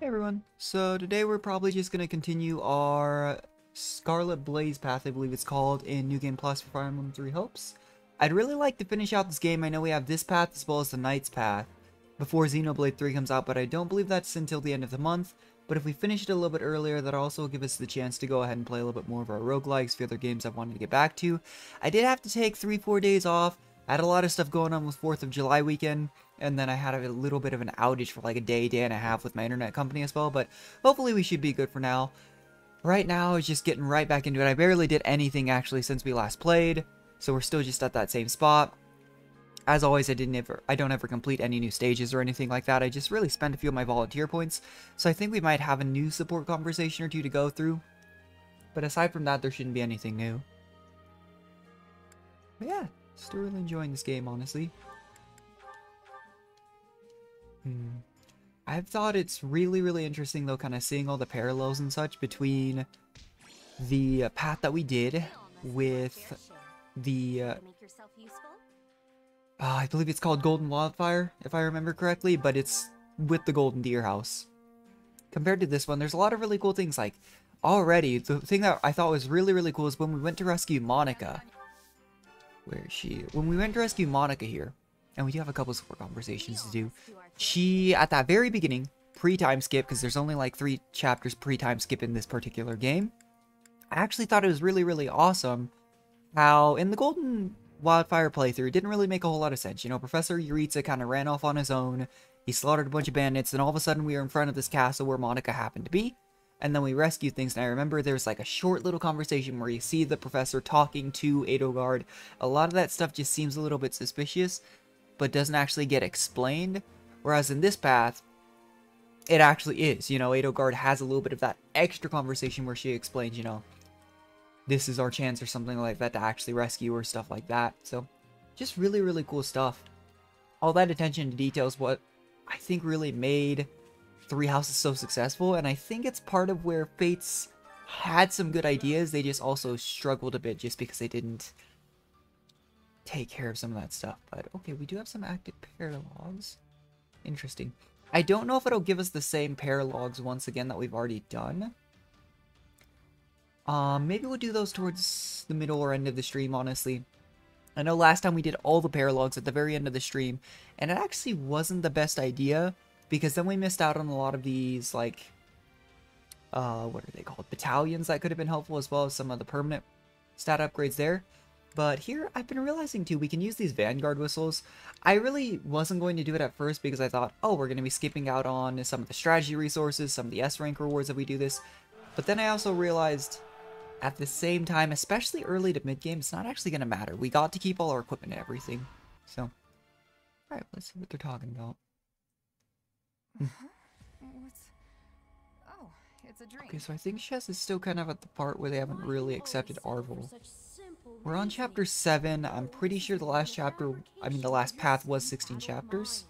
Hey everyone, so today we're probably just going to continue our Scarlet Blaze path, I believe it's called, in New Game Plus for Fire Emblem Three Hopes. I'd really like to finish out this game. I know we have this path as well as the Knight's path before Xenoblade 3 comes out, but I don't believe that's until the end of the month. But if we finish it a little bit earlier, that'll also give us the chance to go ahead and play a little bit more of our roguelikes, the other games I wanted to get back to. I did have to take 3-4 days off. I had a lot of stuff going on with 4th of July weekend, and then I had a little bit of an outage for like a day and a half with my internet company as well, but hopefully we should be good for now. Right now, it's just getting right back into it. I barely did anything actually since we last played, so we're still just at that same spot. As always, I don't ever complete any new stages or anything like that. I just really spent a few of my volunteer points, so I think we might have a new support conversation or two to go through. But aside from that, there shouldn't be anything new. But yeah, still really enjoying this game, honestly. I've thought it's really interesting, though, kind of seeing all the parallels and such between the path that we did with the, I believe it's called Golden Wildfire, if I remember correctly, but it's with the Golden Deer House. Compared to this one, there's a lot of really cool things, like, already, the thing that I thought was really cool is when we went to rescue Monica. Where is she? When we went to rescue Monica here, and we do have a couple of support conversations to do, she, at that very beginning, pre-time skip, because there's only like 3 chapters pre-time skip in this particular game, I actually thought it was really awesome how in the Golden Wildfire playthrough, it didn't really make a whole lot of sense. You know, Professor Yuritsa kind of ran off on his own, he slaughtered a bunch of bandits, and all of a sudden we were in front of this castle where Monica happened to be, and then we rescued things. And I remember there was like a short little conversation where you see the professor talking to Edelgard. A lot of that stuff just seems a little bit suspicious, but doesn't actually get explained. Whereas in this path, it actually is. You know, Edelgard has a little bit of that extra conversation where she explains, you know, this is our chance or something like that to actually rescue or stuff like that. So, just really cool stuff. All that attention to detail is what I think really made Three Houses so successful, and I think it's part of where Fates had some good ideas. They just also struggled a bit just because they didn't take care of some of that stuff. But okay, we do have some active paralogs. Interesting. I don't know if it'll give us the same paralogs once again that we've already done. Maybe we'll do those towards the middle or end of the stream, honestly. I know last time we did all the paralogs at the very end of the stream, and it actually wasn't the best idea, because then we missed out on a lot of these, like, what are they called? Battalions that could have been helpful, as well as some of the permanent stat upgrades there. But here, I've been realizing too, we can use these Vanguard whistles. I really wasn't going to do it at first because I thought, oh, we're going to be skipping out on some of the strategy resources, some of the S rank rewards if we do this. But then I also realized, at the same time, especially early to mid-game, it's not actually going to matter. We got to keep all our equipment and everything. So, alright, let's see what they're talking about. Oh, it's a drink. Okay, so I think Chess is still kind of at the part where they haven't really accepted Arvel. We're on chapter 7. I'm pretty sure the last chapter, I mean the last path was 16 chapters,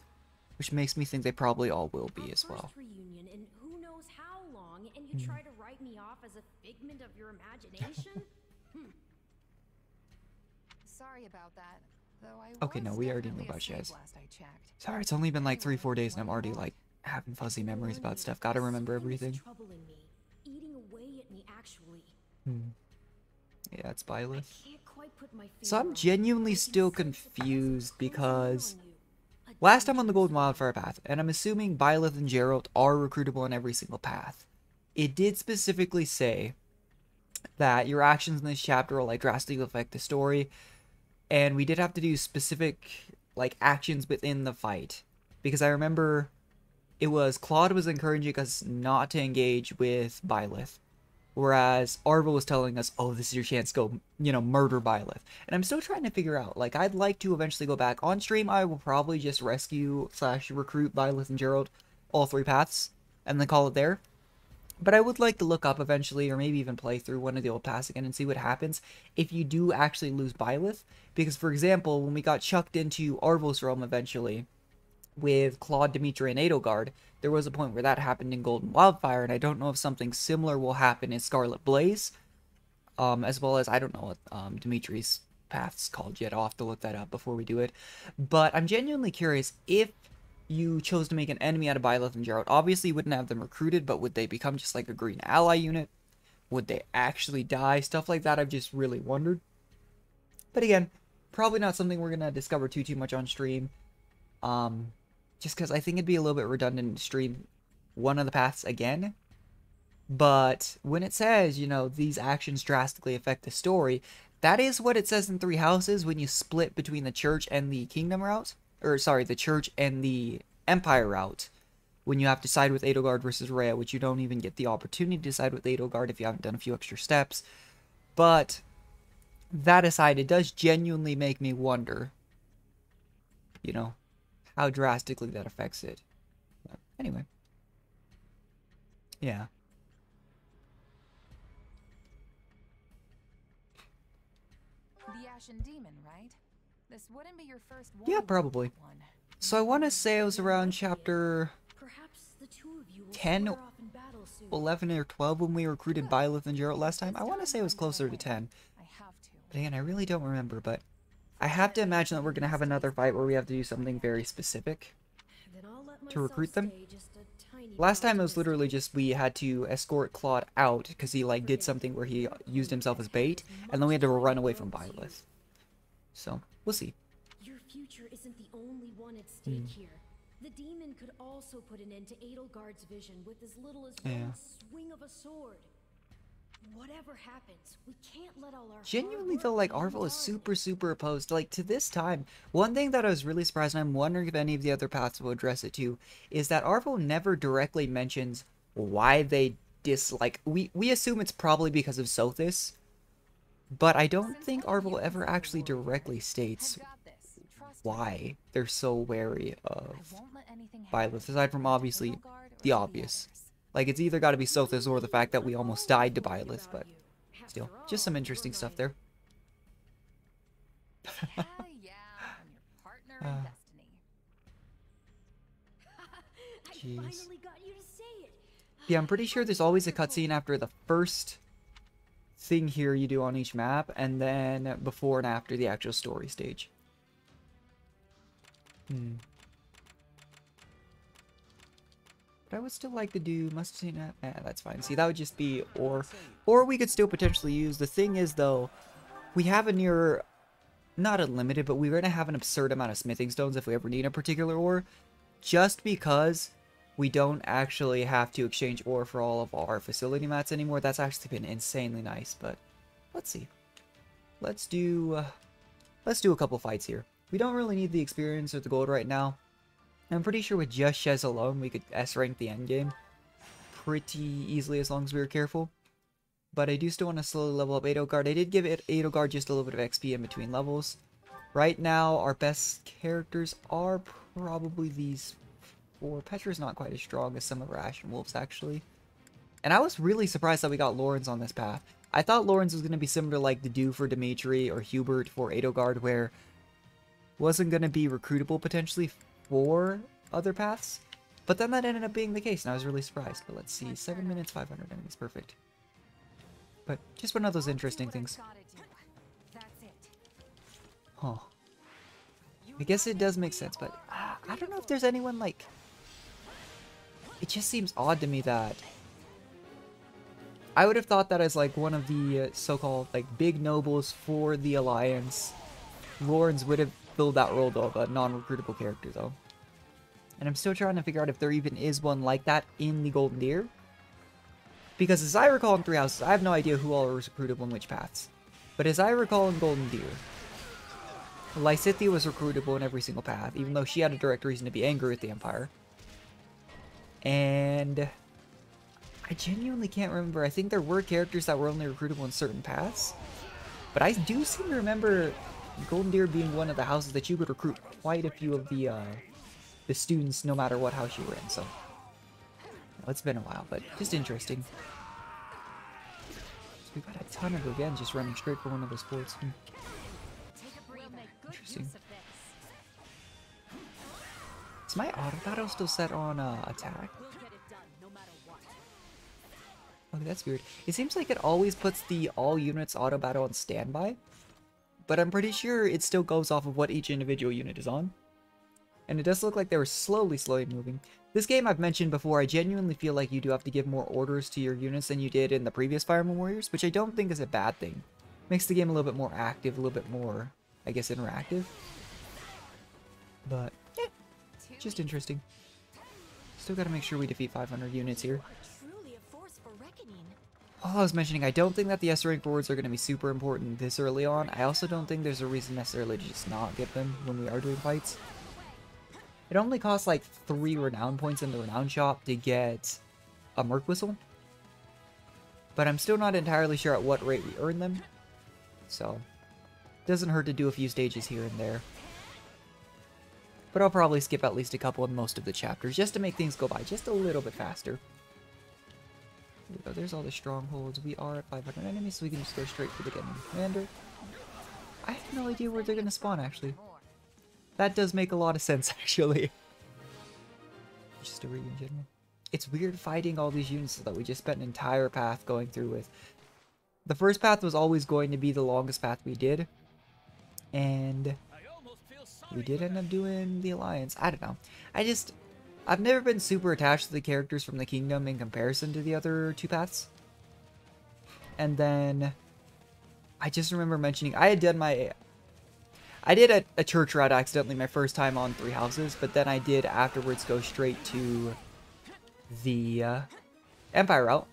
which makes me think they probably all will be as well. Reunion in who knows how long, and you try to write me off as a figment of your imagination? Sorry about that. Though I Okay, no, we already know about Chess. Sorry, it's only been like 3-4 days and I'm already like having fuzzy memories about stuff. Gotta remember everything. Eating away at me, actually. Yeah, it's Byleth. So I'm genuinely still confused because last time on the Golden Wildfire path, and I'm assuming Byleth and Jeralt are recruitable on every single path, it did specifically say that your actions in this chapter will like drastically affect the story, and we did have to do specific like actions within the fight, because I remember it was Claude was encouraging us not to engage with Byleth, whereas Arvel was telling us, oh, this is your chance to go, you know, murder Byleth. And I'm still trying to figure out, like, I'd like to eventually go back. On stream, I will probably just rescue / recruit Byleth and Jeralt, all 3 paths, and then call it there. But I would like to look up eventually, or maybe even play through one of the old paths again and see what happens if you do actually lose Byleth. Because, for example, when we got chucked into Arvel's realm eventually, with Claude, Dimitri, and Edelgard, there was a point where that happened in Golden Wildfire, and I don't know if something similar will happen in Scarlet Blaze, as well as, I don't know what Dimitri's path's called yet. I'll have to look that up before we do it. But I'm genuinely curious if you chose to make an enemy out of Byleth and Jeralt, obviously you wouldn't have them recruited, but would they become just like a green ally unit? Would they actually die? Stuff like that I've just really wondered. But again, probably not something we're going to discover too much on stream. Just because I think it'd be a little bit redundant to stream one of the paths again. But when it says, you know, these actions drastically affect the story, that is what it says in Three Houses when you split between the Church and the Kingdom route. Or, sorry, the Church and the Empire route. When you have to side with Edelgard versus Rhea, which you don't even get the opportunity to side with Edelgard if you haven't done a few extra steps. But, that aside, it does genuinely make me wonder, you know, how drastically that affects it. But anyway. Yeah. The Ashen Demon, right? This wouldn't be your first one. Yeah, probably. So I want to say it was around chapter Perhaps the two of you will 10, square off in battle soon. 11, or 12 when we recruited Byleth and Jeralt last time. I want to say it was closer to 10. I have to. But again, I really don't remember, but I have to imagine that we're going to have another fight where we have to do something very specific Then I'll let to recruit them. myself stay just a tiny Last part time it of was this literally just we had to escort Claude out because he like did something where he used himself as bait, and then we had to run away from Byleth. So, we'll see. Your future isn't the only one at stake here. The demon could also put an end to Edelgard's vision with as little as one swing of a sword. Whatever happens, we can't let all our Genuinely though, like, Arvel is super opposed. Like, to this time, one thing that I was really surprised, and I'm wondering if any of the other paths will address it too, is that Arvel never directly mentions why they dislike... We assume it's probably because of Sothis, but I don't think Arvel ever actually directly states why they're so wary of Byleth, aside from obviously the obvious. Like, it's either got to be Sothis or the fact that we almost died to Byleth, but still, just some interesting stuff there. Hell yeah, I'm your partner in destiny. I finally got you to say it. Yeah, I'm pretty sure there's always a cutscene after the first thing here you do on each map, and then before and after the actual story stage. But I would still like to do must have seen that. That's fine. See, that would just be or we could still potentially use. The thing is though, we have a near, not unlimited, but we're gonna have an absurd amount of smithing stones if we ever need a particular ore, just because we don't actually have to exchange ore for all of our facility mats anymore. That's actually been insanely nice. But let's see. Let's do a couple fights here. We don't really need the experience or the gold right now. I'm pretty sure with just Shez alone, we could S-rank the endgame pretty easily as long as we were careful. But I do still want to slowly level up Edelgard. I did give it Edelgard just a little bit of XP in between levels. Right now, our best characters are probably these four. Petra's not quite as strong as some of our Ashen Wolves, actually. And I was really surprised that we got Lorenz on this path. I thought Lorenz was going to be similar to like the Do for Dimitri or Hubert for Edelgard, where wasn't going to be recruitable potentially for other paths. But then that ended up being the case, and I was really surprised. But let's see, 7 minutes, 500 enemies, perfect. But just one of those interesting things. Huh. I guess it does make sense, but I don't know if there's anyone like... It just seems odd to me that... I would have thought that as like one of the so-called like big nobles for the Alliance, Lorenz would have filled that role of a non-recruitable character though. And I'm still trying to figure out if there even is one like that in the Golden Deer. Because as I recall in Three Houses, I have no idea who all are recruitable in which paths. But as I recall in Golden Deer, Lysithea was recruitable in every single path, even though she had a direct reason to be angry with the Empire. And I genuinely can't remember. I think there were characters that were only recruitable in certain paths. But I do seem to remember Golden Deer being one of the houses that you could recruit quite a few of the students no matter what house you were in. So it's been a while, but just interesting. So we got a ton of again just running straight for one of those forts. Interesting. Is my auto battle still set on attack? Okay, that's weird. It seems like it always puts the all units auto battle on standby, but I'm pretty sure it still goes off of what each individual unit is on. And it does look like they were slowly moving. This game I've mentioned before, I genuinely feel like you do have to give more orders to your units than you did in the previous Fire Emblem Warriors, which I don't think is a bad thing. Makes the game a little bit more active, a little bit more, I guess, interactive. But, yeah, just interesting. Still gotta make sure we defeat 500 units here. Truly a force for reckoning. All I was mentioning, I don't think that the S rank rewards are going to be super important this early on. I also don't think there's a reason necessarily to just not get them when we are doing fights. It only costs like 3 renown points in the renown shop to get a Merc Whistle. But I'm still not entirely sure at what rate we earn them. So, it doesn't hurt to do a few stages here and there. But I'll probably skip at least a couple in most of the chapters just to make things go by just a little bit faster. There we go, there's all the strongholds. We are at 500 enemies, so we can just go straight for the Getting Commander. I have no idea where they're going to spawn, actually. That does make a lot of sense, actually. Just a read in general. It's weird fighting all these units that we just spent an entire path going through with. The first path was always going to be the longest path we did. And we did end up doing the Alliance. I don't know. I've never been super attached to the characters from the Kingdom in comparison to the other 2 paths. And then I just remember mentioning I had done I did a church route accidentally my first time on 3 houses, but then I did afterwards go straight to the Empire route.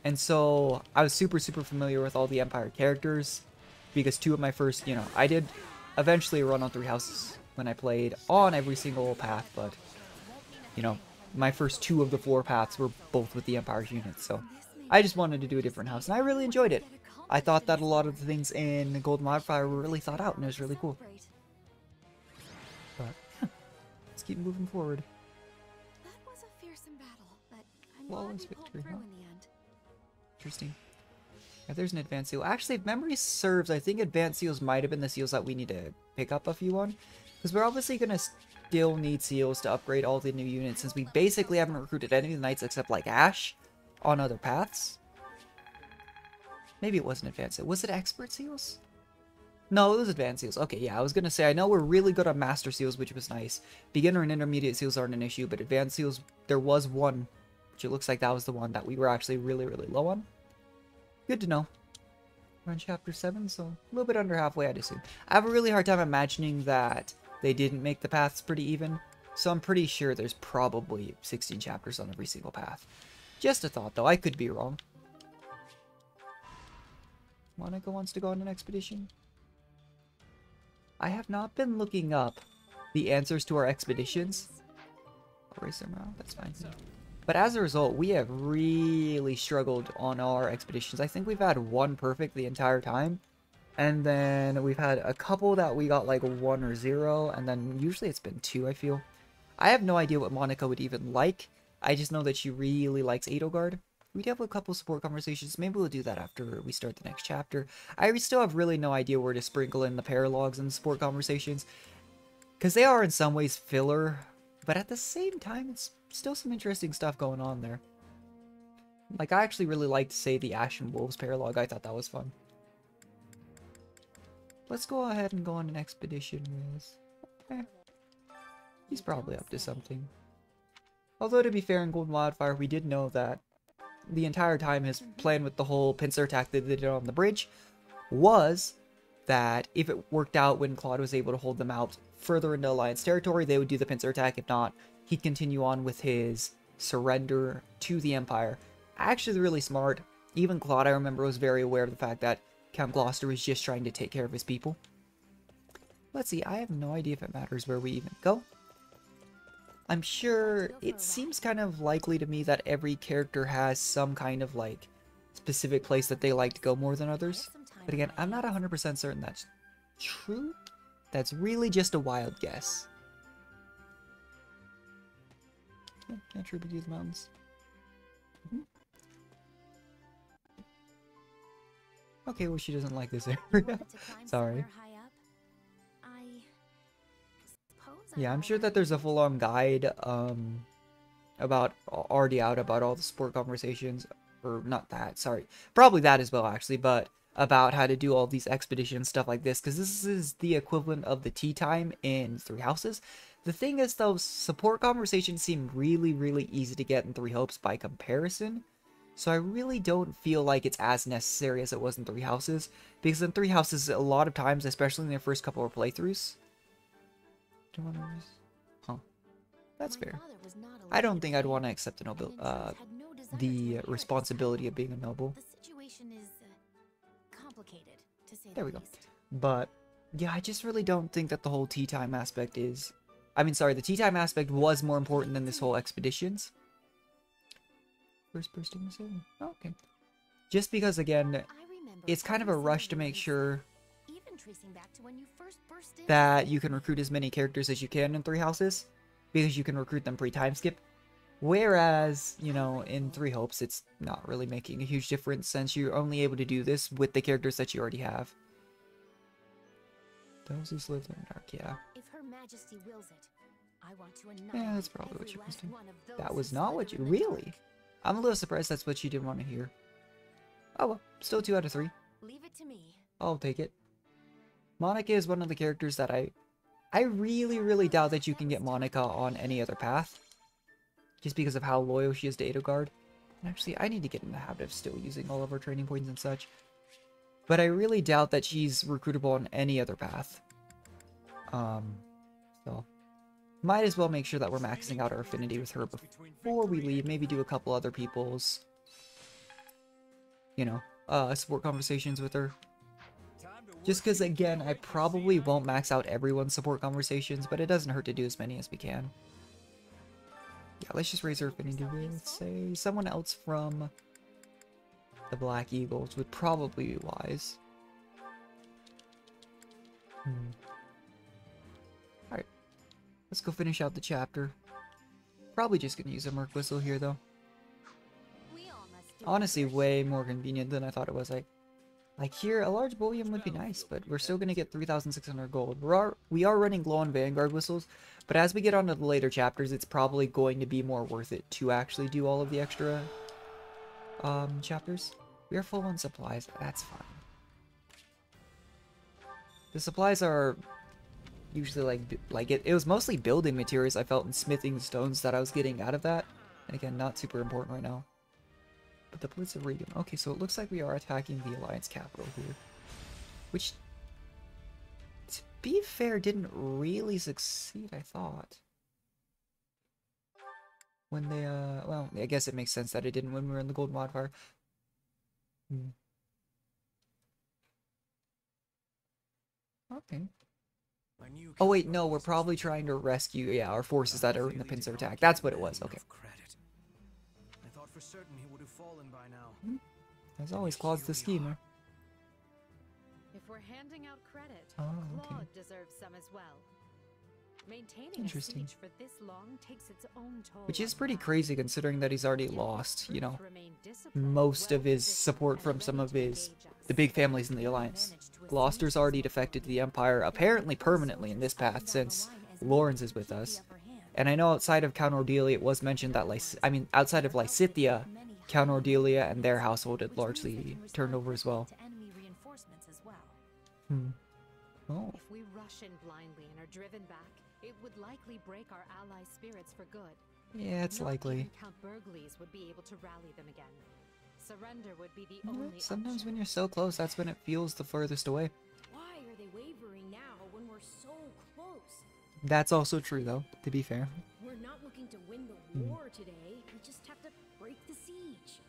And so I was super familiar with all the Empire characters because 2 of my first, I did eventually run on 3 houses when I played on every single path, but my first 2 of the 4 paths were both with the Empire units, so I just wanted to do a different house, and I really enjoyed it. I thought that a lot of the things in Golden Wildfire were really thought out, and it was really cool. But, let's keep moving forward. That was a fearsome battle, but I'm Flawless glad we pulled victory, through huh? in the end. Interesting. Yeah, there's an advanced seal. Actually, if memory serves, I think advanced seals might have been the seals that we need to pick up a few on. Because we're obviously going to still need seals to upgrade all the new units, since we basically haven't recruited any of the knights except like Ash on other paths. Maybe it wasn't advanced seal. Was it expert seals? No, it was advanced seals. Okay, yeah, I was going to say, I know we're really good on master seals, which was nice. Beginner and intermediate seals aren't an issue, but advanced seals, there was one, which it looks like that was the one that we were actually really low on. Good to know. We're on chapter 7, so a little bit under halfway, I'd assume. I have a really hard time imagining that they didn't make the paths pretty even, so I'm pretty sure there's probably 16 chapters on every single path. Just a thought, though. I could be wrong. Monica wants to go on an expedition. I have not been looking up the answers to our expeditions. I'll erase them out. That's fine. But as a result, we have really struggled on our expeditions. I think we've had 1 perfect the entire time. And then we've had a couple that we got like 1 or 0. And then usually it's been 2, I feel. I have no idea what Monica would even like. I just know that she really likes Edelgard. We'd have a couple support conversations. Maybe we'll do that after we start the next chapter. I still have really no idea where to sprinkle in the paralogs and the support conversations. Because they are in some ways filler. But at the same time, it's still some interesting stuff going on there. Like, I actually really liked, say, the Ash and Wolves paralog. I thought that was fun. Let's go ahead and go on an expedition with... He's probably up to something. Although, to be fair, in Golden Wildfire, we did know that the entire time his plan with the whole pincer attack that they did on the bridge was that if it worked out when Claude was able to hold them out further into Alliance territory, they would do the pincer attack. If not, he'd continue on with his surrender to the Empire. Actually really smart. Even Claude, I remember, was very aware of the fact that Count Gloucester was just trying to take care of his people. Let's see, I have no idea if it matters where we even go. I'm sure it seems kind of likely to me that every character has some kind of like specific place that they like to go more than others. But again, I'm not 100% certain that's true. That's really just a wild guess. Yeah, can't tribute the mountains. Okay, well, she doesn't like this area. Sorry. Yeah, I'm sure that there's a full-on guide already out about all the support conversations, or not that, sorry, probably that as well actually, but about how to do all these expeditions, stuff like this, because this is the equivalent of the tea time in Three Houses. The thing is, though, support conversations seem really, really easy to get in Three Hopes by comparison. So I really don't feel like it's as necessary as it was in Three Houses. Because in Three Houses, a lot of times, especially in the first couple of playthroughs... Huh. That's fair. I don't think I'd want to accept the noble, the responsibility of being a noble. The situation is complicated, to say There the we go. least. But, yeah, I just really don't think that the whole tea time aspect is... I mean, sorry, the tea time aspect was more important than this whole expeditions. First bursting missile? Oh, okay. Just because, again, it's kind of a rush to make sure that you can recruit as many characters as you can in Three Houses, because you can recruit them pre-time skip. Whereas, you know, in Three Hopes, it's not really making a huge difference since you're only able to do this with the characters that you already have. Those who live in the dark, yeah. If Her Majesty wills it, I want to Yeah, that's probably what you was doing. one of those That who was not what you... slither in the Really? dark. I'm a little surprised that's what you didn't want to hear. Oh well, still 2 out of 3. Leave it to me. I'll take it. Monica is one of the characters that I really, really doubt that you can get Monica on any other path. Just because of how loyal she is to Edelgard. And actually, I need to get in the habit of still using all of her training points and such. But I really doubt that she's recruitable on any other path. So... Might as well make sure that we're maxing out our affinity with her before we leave. Maybe do a couple other people's, you know, support conversations with her. Just because, again, I probably won't max out everyone's support conversations, but it doesn't hurt to do as many as we can. Yeah, let's just raise her affinity with, say, someone else from the Black Eagles would probably be wise. Alright. Let's go finish out the chapter. Probably just gonna use a Merc Whistle here, though. Honestly, way more convenient than I thought it was. Like here, a large bullion would be nice, but we're still gonna get 3,600 gold. We are running low on Vanguard Whistles, but as we get onto the later chapters, it's probably going to be more worth it to actually do all of the extra chapters. We are full on supplies. That's fine. The supplies are usually like it was mostly building materials I felt, and smithing stones that I was getting out of that. And again, not super important right now. But the Blitz of Regan. Okay, so it looks like we are attacking the Alliance capital here. Which, to be fair, didn't really succeed, I thought. When they, well, I guess it makes sense that it didn't when we were in the Golden Wildfire. Okay. Oh wait, no, we're probably trying to rescue, yeah, our forces that are in the pincer attack. That's what it was, okay. I thought for certain he would have fallen by now. As always, Claude's the schemer. If we're handing out credit, Oh, okay. Claude deserves some as well. Maintaining Interesting. a siege for this long takes its own toll. Which is on pretty morale. crazy considering that he's already lost, you know, To remain disciplined, most of his well-positioned, support and from some ready of to his, engage us. the big families in the Alliance. Gloucester's already defected to the Empire, apparently permanently in this path since Lawrence is with us. And I know outside of Count Ordelia, it was mentioned that, outside of Lysithea, Count Ordelia and their household had largely turned over as well. To enemy reinforcements as well. Oh, If we rush in blindly and are driven back, it would likely break our allies' spirits for good. yeah, it's Not likely. even Count Burgles would be able to rally them again. Surrender would be the only Sometimes option. when you're so close, that's when it feels the furthest away. Why are they wavering now when we're so close? That's also true, though, to be fair. We're not looking to win the war today. We just have to break the siege.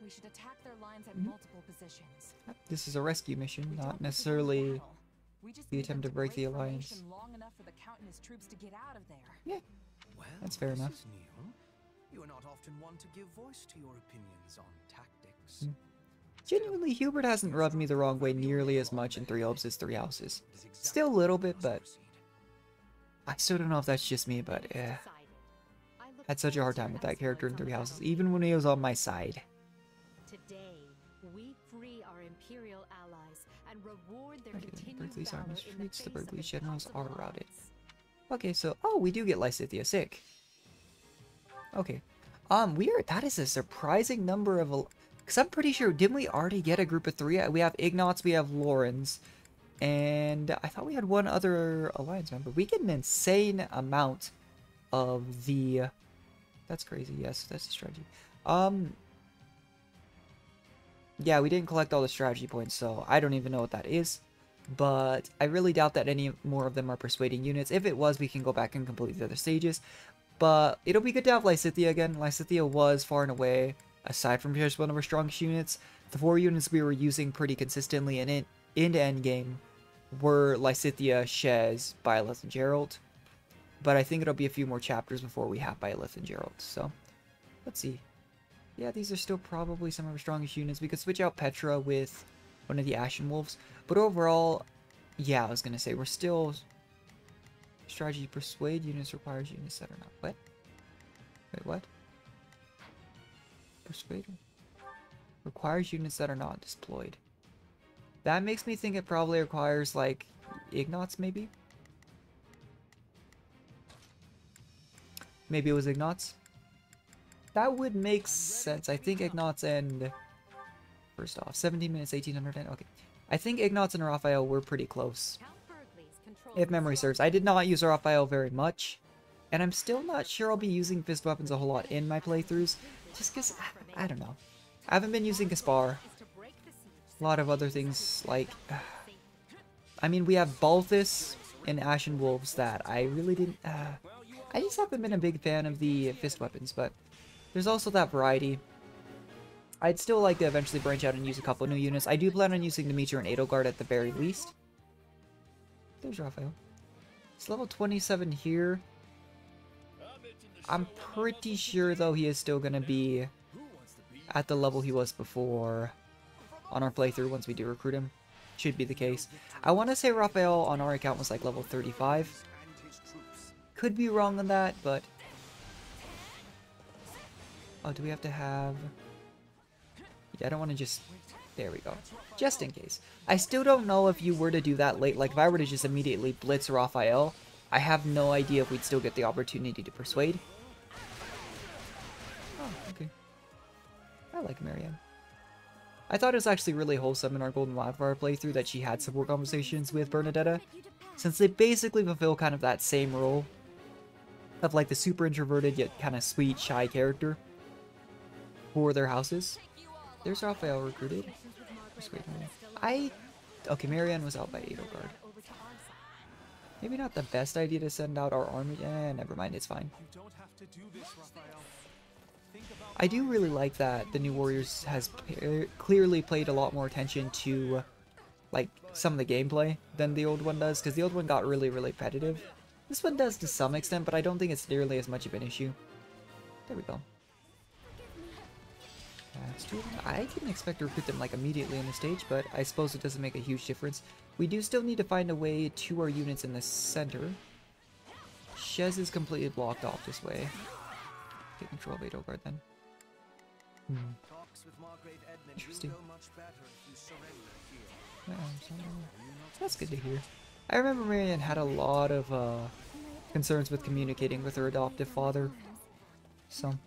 We should attack their lines at multiple positions. This is a rescue mission, We not don't need to necessarily... win battle. We just the need them attempt to break the alliance. formation long enough for the Count and his troops to get out of there. Yeah, Well, That's fair this enough. is new. You are not often one to give voice to your opinions on tactics. genuinely, Hubert hasn't rubbed me the wrong way nearly as much in Three Hopes as Three Houses. Still a little bit, but I still don't know if that's just me, but Decided. I look had such a hard forward to time with that exploits character in on Three the Houses, battlefield. even when he was on my side. Today, we free our imperial allies and reward their Okay, continued Berkeley's valor armies in the reached, the face of Berkeley generals are impossible routed. odds. Okay, so, oh, we do get Lysithea sick. Okay. That is a surprising number of, Because I'm pretty sure, didn't we already get a group of 3? We have Ignatz, we have Lorenz, and I thought we had one other alliance member. We get an insane amount of the... That's crazy, yes, that's the strategy. Yeah, we didn't collect all the strategy points, so I don't even know what that is. But I really doubt that any more of them are persuading units. If it was, we can go back and complete the other stages. But it'll be good to have Lysithea again. Lysithea was far and away, aside from just one of our strongest units, the 4 units we were using pretty consistently in endgame were Lysithea, Shez, Byleth, and Jeralt. But I think it'll be a few more chapters before we have Byleth and Jeralt. So, let's see. Yeah, these are still probably some of our strongest units. We could switch out Petra with one of the Ashen Wolves. But overall, yeah, I was going to say, we're still... Strategy persuade units requires units that are not... What? Wait, what? Persuade requires units that are not deployed. That makes me think it probably requires, like, Ignatz, maybe? Maybe it was Ignatz? That would make sense. I think Ignatz and... First off, 17 minutes, 1810. Okay. I think Ignatz and Raphael were pretty close. If memory serves. I did not use Raphael very much. And I'm still not sure I'll be using fist weapons a whole lot in my playthroughs. Just because, I don't know. I haven't been using Gaspar. A lot of other things, like... I mean, we have Balthus and Ashen Wolves that I really didn't... I just haven't been a big fan of the fist weapons, but... There's also that variety. I'd still like to eventually branch out and use a couple new units. I do plan on using Demeter and Edelgard at the very least. There's Raphael. It's level 27 here. I'm pretty sure, though, he is still going to be at the level he was before on our playthrough once we do recruit him. Should be the case. I want to say Raphael on our account was like level 35. Could be wrong on that, but... Oh, do we have to have... Yeah, I don't want to just... There we go. Just in case. I still don't know if you were to do that late. Like, if I were to just immediately blitz Raphael, I have no idea if we'd still get the opportunity to persuade. Oh, okay. I like Marianne. I thought it was actually really wholesome in our Golden Wildfire playthrough that she had some more conversations with Bernadetta, since they basically fulfill kind of that same role of like the super introverted yet kind of sweet, shy character for their houses. There's Raphael recruited. Okay, Marianne was out by Edelgard. Maybe not the best idea to send out our army. Never mind, it's fine. I do really like that the New Warriors has clearly played a lot more attention to like some of the gameplay than the old one does, because the old one got really repetitive. This one does to some extent, but I don't think it's nearly as much of an issue. There we go. I didn't expect to recruit them like immediately on the stage, but I suppose it doesn't make a huge difference. We do still need to find a way to our units in the center. Shez is completely blocked off this way. Take control of Edelgard then. Interesting. That's good to hear. I remember Marianne had a lot of concerns with communicating with her adoptive father. So...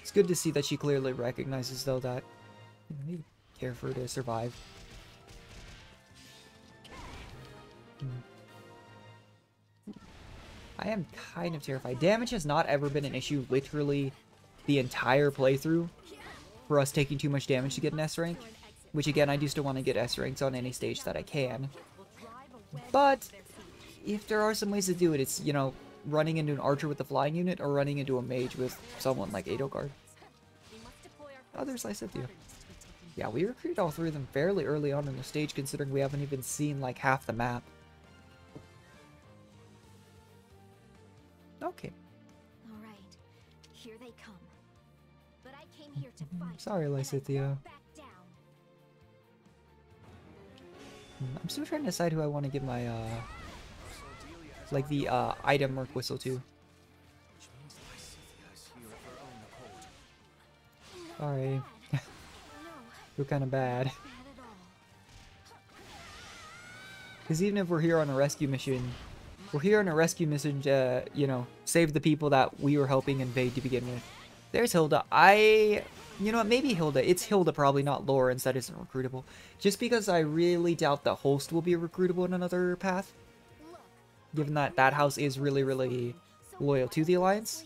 It's good to see that she clearly recognizes, though, that you care for her to survive. I am kind of terrified. Damage has not ever been an issue literally the entire playthrough for us taking too much damage to get an S rank. Which, again, I do still want to get S ranks on any stage that I can. But if there are some ways to do it, it's, you know, running into an archer with a flying unit or running into a mage with someone like Edelgard. Oh, there's Lysithea. Yeah, we recruited all 3 of them fairly early on in the stage, considering we haven't even seen like half the map. Okay. All right, here they come. But I came here to fight. Sorry, Lysithea. I'm still trying to decide who I want to give my like the item Merc Whistle to. Sorry. You're kind of bad. Because even if we're here on a rescue mission, you know, save the people that we were helping invade to begin with. There's Hilda. You know what, maybe Hilda. It's Hilda probably, not Lawrence, that isn't recruitable. Just because I really doubt the host will be recruitable in another path. Given that that house is really, really loyal to the Alliance.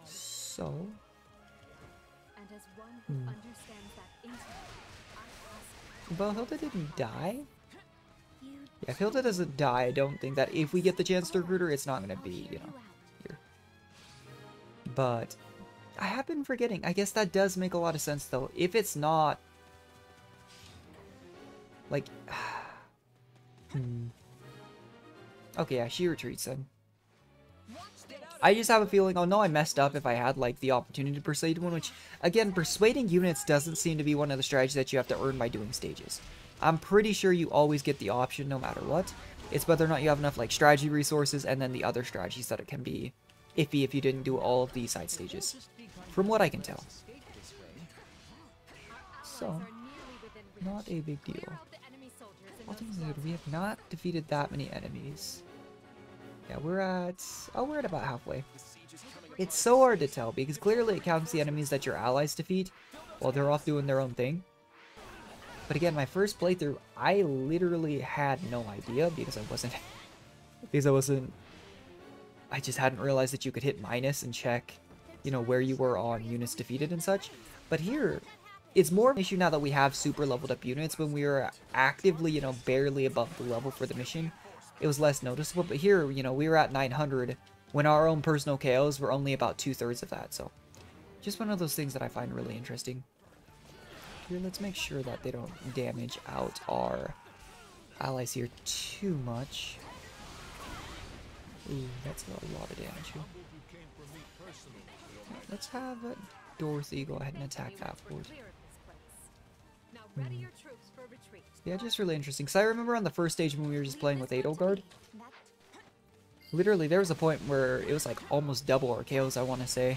So... Well, Hilda didn't die? Yeah, if Hilda doesn't die, I don't think that if we get the chance to recruit her, it's not going to be, you know, here. But... I have been forgetting. I guess that does make a lot of sense, though. If it's not... Like... Okay, yeah, she retreats then. I just have a feeling, oh no, I messed up if I had, like, the opportunity to persuade one, which, again, persuading units doesn't seem to be one of the strategies that you have to earn by doing stages. I'm pretty sure you always get the option no matter what. It's whether or not you have enough, like, strategy resources and then the other strategies that it can be iffy if you didn't do all of the side stages. From what I can tell. So, not a big deal. All things good, we have not defeated that many enemies. Yeah, we're at about halfway. It's so hard to tell, because clearly it counts the enemies that your allies defeat, while they're off doing their own thing. But again, my first playthrough, I literally had no idea, because I just hadn't realized that you could hit minus and check, you know, where you were on units defeated and such. But here, it's more of an issue now that we have super leveled up units. When we were actively, you know, barely above the level for the mission, it was less noticeable. But here, you know, we were at 900 when our own personal KOs were only about 2/3 of that. So, just one of those things that I find really interesting. Here, let's make sure that they don't damage out our allies here too much. Ooh, that's a lot of damage here. Let's have Dorothy go ahead and attack that fort. Yeah, just really interesting. Because I remember on the first stage when we were just playing with Edelgard, literally there was a point where it was like almost double our KOs, I want to say,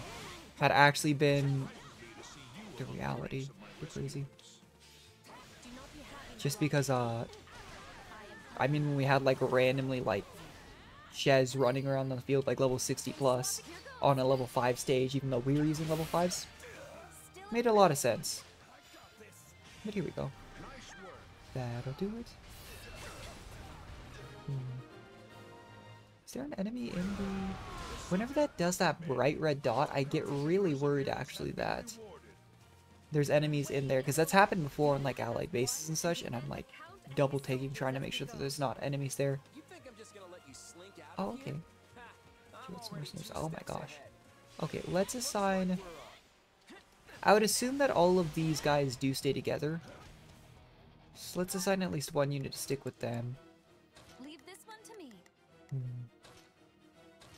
had actually been the reality. Pretty crazy. Just because, I mean, when we had like randomly like Shez running around the field like level 60 plus on a level 5 stage, even though we were using level 5s, made a lot of sense. But here we go. That'll do it. Is there an enemy in the... Whenever that does that bright red dot, I get really worried actually that there's enemies in there, because that's happened before on like allied bases and such, and I'm like double taking, trying to make sure that there's not enemies there. Oh, okay. Oh my gosh. Okay, let's assign... I would assume that all of these guys do stay together. So let's assign at least one unit to stick with them. Leave this one to me.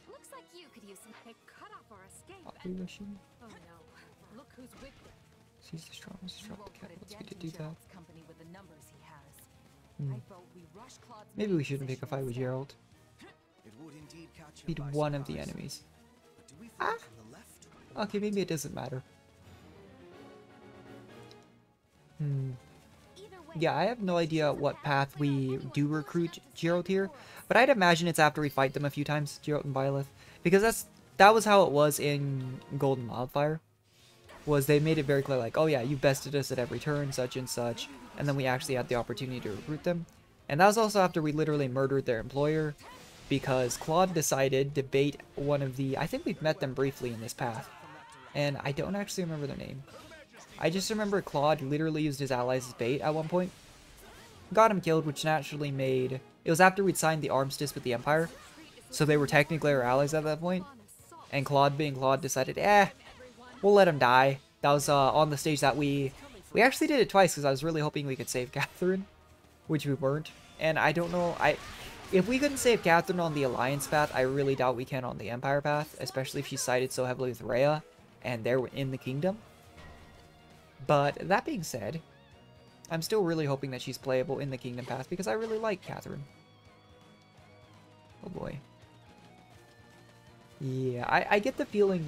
Looks like you could use some cut off or escape. Oh no. Look who's with them. She's the strongest. Drop the cat. Let's get to do that. Company with the numbers he has. I vote we rush Claude's Maybe we shouldn't pick a fight with Jeralt. It would indeed catch you Beat by one of the surprise. enemies. But do we fight from the left? Okay, maybe it doesn't matter. Yeah, I have no idea what path we do recruit Jeralt here, but I'd imagine it's after we fight them a few times, Jeralt and Byleth, because that was how it was in Golden Wildfire. Was they made it very clear, like, oh yeah, you bested us at every turn, such and such, and then we actually had the opportunity to recruit them. And that was also after we literally murdered their employer, because Claude decided to bait one of the... I think we've met them briefly in this path, and I don't actually remember their name. I just remember Claude literally used his allies as bait at one point. Got him killed, which naturally made... It was after we'd signed the armistice with the Empire, so they were technically our allies at that point. And Claude, being Claude, decided, we'll let him die. That was on the stage that we actually did it twice, because I was really hoping we could save Catherine, which we weren't. And I don't know, if we couldn't save Catherine on the Alliance path, I really doubt we can on the Empire path, especially if she's sided so heavily with Rhea, and they're in the Kingdom. But that being said, I'm still really hoping that she's playable in the Kingdom path, because I really like Catherine. Oh boy. Yeah, I get the feeling...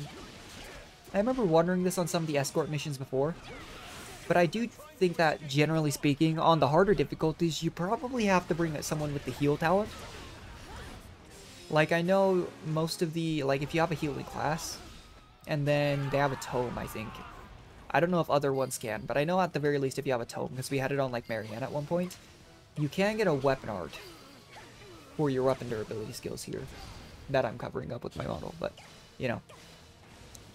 I remember wondering this on some of the escort missions before, but I do think that, generally speaking, on the harder difficulties, you probably have to bring someone with the heal talent. Like, I know most of the... Like, if you have a healing class, And then they have a tome, I think. I don't know if other ones can, but I know at the very least if you have a tome, because we had it on like Marianne at one point, you can get a weapon art for your weapon durability skills here. That I'm covering up with my model, but, you know.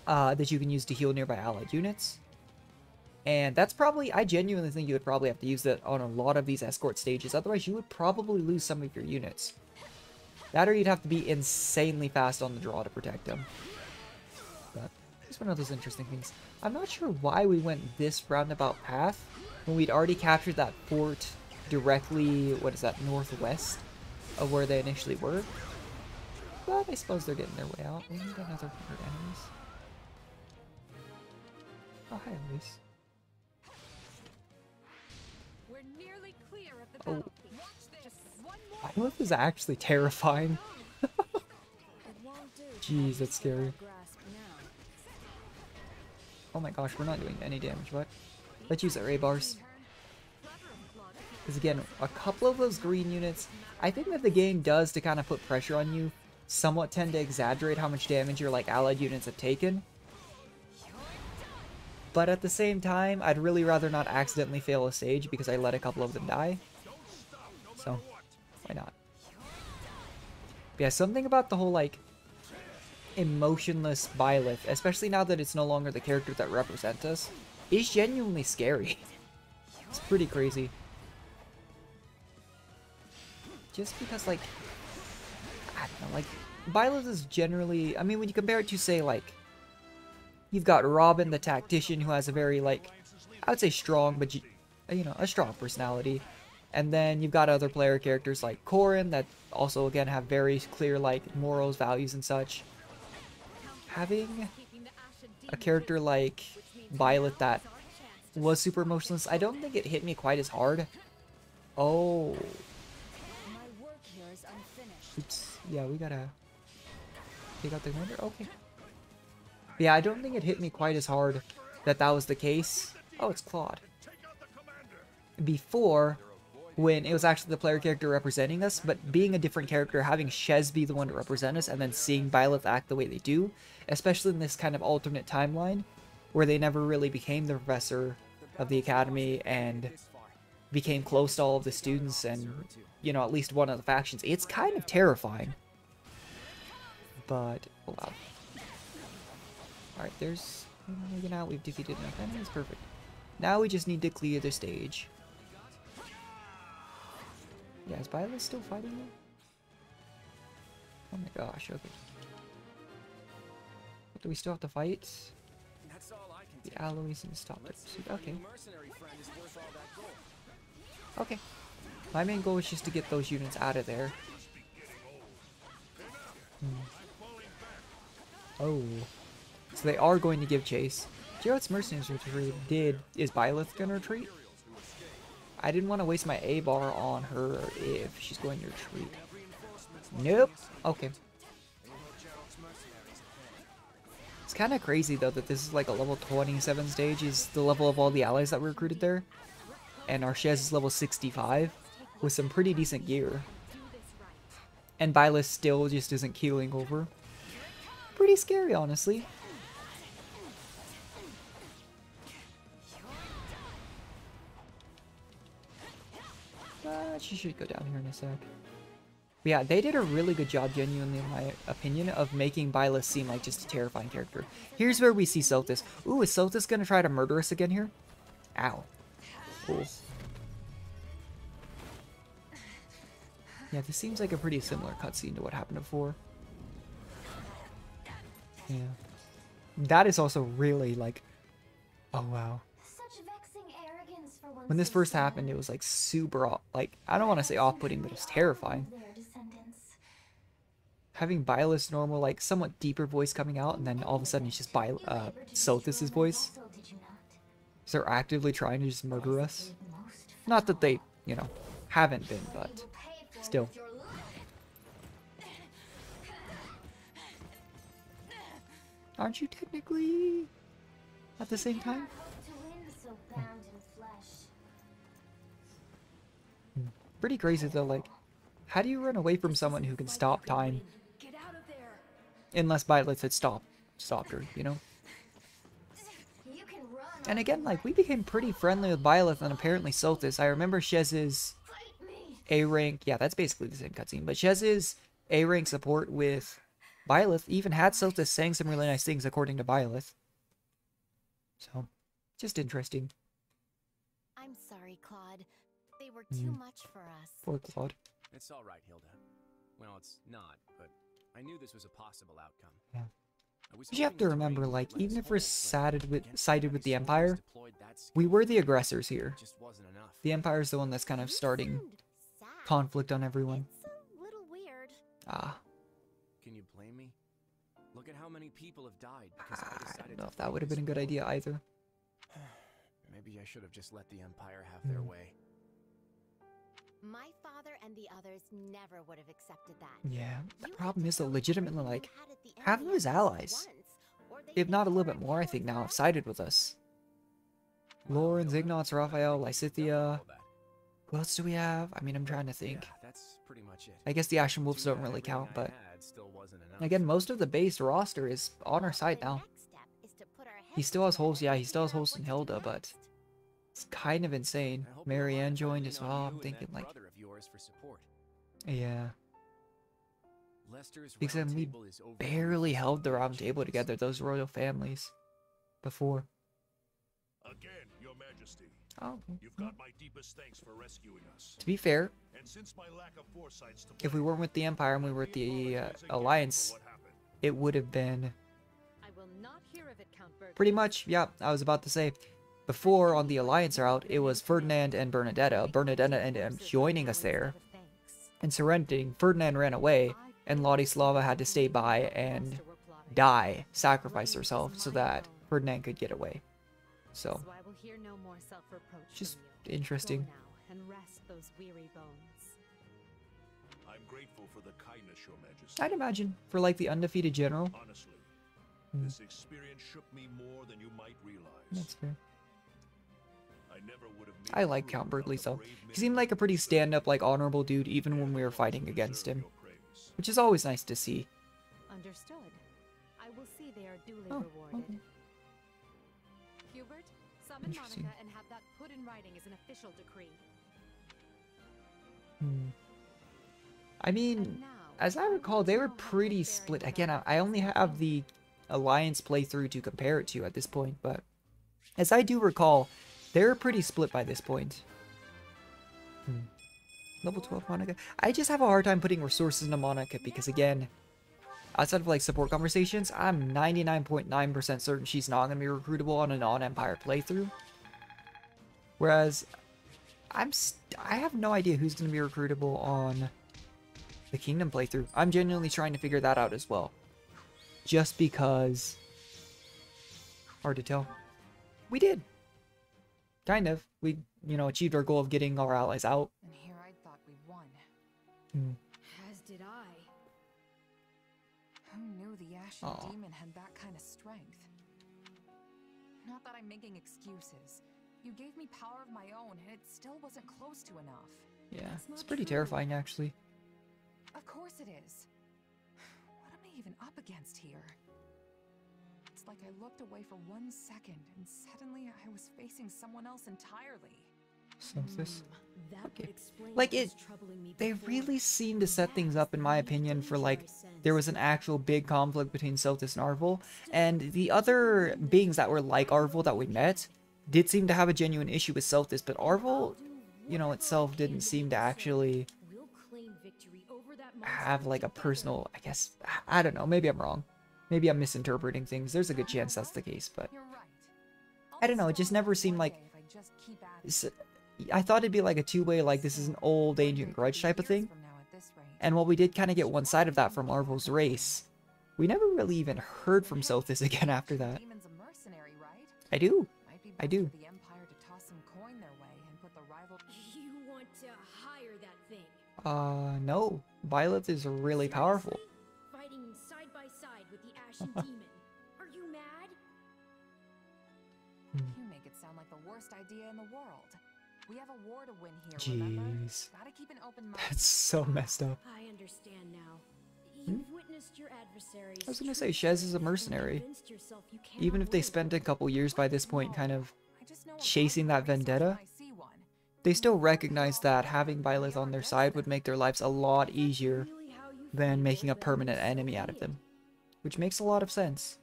That you can use to heal nearby allied units. And that's probably, I genuinely think you would probably have to use that on a lot of these escort stages, otherwise you would probably lose some of your units. That or you'd have to be insanely fast on the draw to protect them. But it's one of those interesting things. I'm not sure why we went this roundabout path when we'd already captured that fort directly, what is that, northwest of where they initially were. But I suppose they're getting their way out. We need another 100 enemies. Oh, hi, Elise. We're nearly clear of the Oh. battlefield. Watch this. One more. Byleth is actually terrifying. It won't do to Jeez, let that's you slip scary. our grasp now. Oh my gosh, we're not doing any damage, but let's use our A-bars. Because again, a couple of those green units, I think that the game does to kind of put pressure on you, somewhat tend to exaggerate how much damage your like allied units have taken. But at the same time, I'd really rather not accidentally fail a stage because I let a couple of them die. So, why not? But yeah, something about the whole like emotionless Byleth, especially now that it's no longer the character that represents us, is genuinely scary. It's pretty crazy. Just because like, I don't know, like, Byleth is generally, I mean, when you compare it to, say, like, you've got Robin, the tactician, who has a very, like, I would say strong, but, you know, a strong personality. And then you've got other player characters like Corrin that also, again, have very clear, like, morals, values, and such. Having a character like Byleth that was super emotionless, I don't think it hit me quite as hard. Oh. My work here is unfinished. Oops. Yeah, we gotta take out the commander. Okay. Yeah, I don't think it hit me quite as hard that that was the case. Oh, it's Claude. Before, when it was actually the player character representing us, but being a different character, having Shez be the one to represent us, and then seeing Byleth act the way they do, especially in this kind of alternate timeline, where they never really became the professor of the academy and became close to all of the students and, you know, at least one of the factions. It's kind of terrifying. But, oh wow. Alright, there's... We're out. We've defeated enough enemies. Perfect. Now we just need to clear the stage. Yeah, is Byleth still fighting me? Oh my gosh, okay. What, do we still have to fight? That's all I can The Aloys and stop it. Okay. mercenary friend is worth all that gold. Okay. My main goal is just to get those units out of there. Oh. So they are going to give chase. Jeralt's mercenaries retreat is Byleth gonna retreat? I didn't want to waste my A-bar on her if she's going to retreat. Nope. Okay. It's kind of crazy though that this is like a level 27 stage is the level of all the allies that were recruited there. And our Shez is level 65 with some pretty decent gear. And Byleth still just isn't keeling over. Pretty scary, honestly. She should go down here in a sec. But yeah, they did a really good job, genuinely, in my opinion, of making Byleth seem like just a terrifying character. Here's where we see Sothis. Ooh, is Sothis gonna try to murder us again here? Ow. Cool. Yeah, this seems like a pretty similar cutscene to what happened before. Yeah. That is also really, like... Oh, wow. Such vexing arrogance for one When this so first small. happened, it was, like, super, like, I don't want to say off-putting, but it was terrifying. Their descendants. Having Byleth's normal, like, somewhat deeper voice coming out, and then all of a sudden it's just Sothis' voice. Did you not? So they're actively trying to just murder us. Not that they, you know, haven't been, but still. Aren't you technically at the same time? To win so bound in flesh. Pretty crazy though, like, how do you run away from someone who can stop time? Get out of there. Unless Byleth had stopped stopped her, you know? You can run. And again, like, we became pretty friendly with Byleth and apparently Sothis. I remember Shez's Fight me. A rank, yeah, that's basically the same cutscene, but Shez's A rank support with Byleth even had Sothis saying some really nice things according to Byleth. So, just interesting. I'm sorry, Claude. They were too much for us. Poor Claude. It's all right, Hilda. Well, it's not, but I knew this was a possible outcome. Yeah. I was But you have to hoping remember, Terrain like, would let even us if we're hold, but sided with the against Empire, forces deployed that we scale, were the aggressors here. it just wasn't enough. The Empire's the one that's kind of You starting sound sad. conflict on everyone. It's a little weird. Ah, Can you blame me? Look at how many people have died because I I decided don't know to if that fight would have been a this good war. idea either. Maybe I should have just let the Empire have their way. My father and the others never would have accepted that. Yeah, the You had problem to is, though, show legitimately, everything like, you had at the half of enemy his at least allies, once, or they'd if not a think little you bit were more, I imperial think now have forever. sided with us. Lawrence, Ignatz, Raphael, Lysithea. Who else do we have? I mean, I'm trying to think. Yeah, that's pretty much it. I guess the Ashen Wolves Too don't bad really everything count, I but had still wasn't enough. again, most of the base roster is on our side The now. next step is to put our He heads still has together holes, yeah, and he still has figure out holes in what to do Hilda, but next. it's kind of insane. I hope your Marianne alliance joined lean as on well. you I'm and thinking, that like, brother of yours for support. yeah. Lester's Because round then we table is over barely with held the round table changes. together, those royal families, before. Again, Your Majesty, Oh, you've got my deepest thanks for rescuing us. to be fair, And since my lack of foresight's to if we blame, weren't with the Empire and we were with we the apologize again Alliance, for what happened. it would have been I will not hear of it, Count Berg. pretty much, yeah, I was about to say, before on the Alliance route, it was Ferdinand and Bernadetta. Bernadetta ended up joining us there and surrendering. Ferdinand ran away, and Ladislava had to stay by and die, sacrifice herself so that Ferdinand could get away. So, I will hear no more self-reproach just from you. interesting. Go now and rest those weary bones. I'm grateful for the kindness, Your Majesty. I'd imagine for like the undefeated general. Honestly, Hmm. this experience shook me more than you might realize. That's fair. I never would have made I it like through Count without Berkeley, the so brave he men seemed like a pretty stand-up, like honorable dude, even when we were fighting who against deserve him, your praise. which is always nice to see. Understood. I will see they are duly Oh, rewarded. okay. Hubert, summon Interesting. Monica and have that put in writing as an official decree. I mean, And now, as I I recall, want they to were know how pretty you're split. faring Again, without I only have the Alliance playthrough to compare it to at this point, but as I do recall, they're pretty split by this point. Level 12 Monica. I just have a hard time putting resources into Monica because, again, outside of like support conversations, I'm 99.9% certain she's not going to be recruitable on a non-Empire playthrough. Whereas, I have no idea who's going to be recruitable on the Kingdom playthrough. I'm genuinely trying to figure that out as well. Just because... Hard to tell. We did. Kind of. We, you know, achieved our goal of getting our allies out. And here I thought we won. As did I. Who knew the Ashen Aw. Demon had that kind of strength? Not that I'm making excuses. You gave me power of my own, and it still wasn't close to enough. Yeah, That's it's not pretty true. terrifying, actually. Of course it is. What am I even up against here? It's like I looked away for 1 second, and suddenly I was facing someone else entirely. So is this... That Okay. would explain Like, what was it- troubling me They before. really seem to set things up, in my opinion, for like, there was an actual big conflict between Sothis and Arvel, and the other beings that were like Arvel that we met did seem to have a genuine issue with Sothis, but Arvel, you know, itself didn't seem to actually We'll claim victory over that have monster like a together. personal, I guess, I don't know, maybe I'm wrong. Maybe I'm misinterpreting things. There's a good chance that's the case, but You're right. I don't know, it just never seemed like... If I just keep at it. s- I thought it'd be like a two-way, like this is an old ancient grudge type of thing. Years from now at this rate. And while we did kind of get one side of that from Arvel's race, we never really even heard from Sothis again after that. Demon's a mercenary, right? I do. Might be I best do. for the Empire to toss some coin their way and put the rival. You want to hire that thing? No. Violet is really powerful. Seriously? Fighting side by side with the Ashen Demon. Are you mad? You make it sound like the worst idea in the world. We have a war to win here, remember? Jeez. Gotta keep an open mind. That's so messed up. I understand now. You've witnessed your adversaries. I was gonna say, Shez is a mercenary. Even if they spent a couple years by this point kind of chasing that vendetta, they still recognize that having Byleth on their side would make their lives a lot easier than making a permanent enemy out of them. Which makes a lot of sense.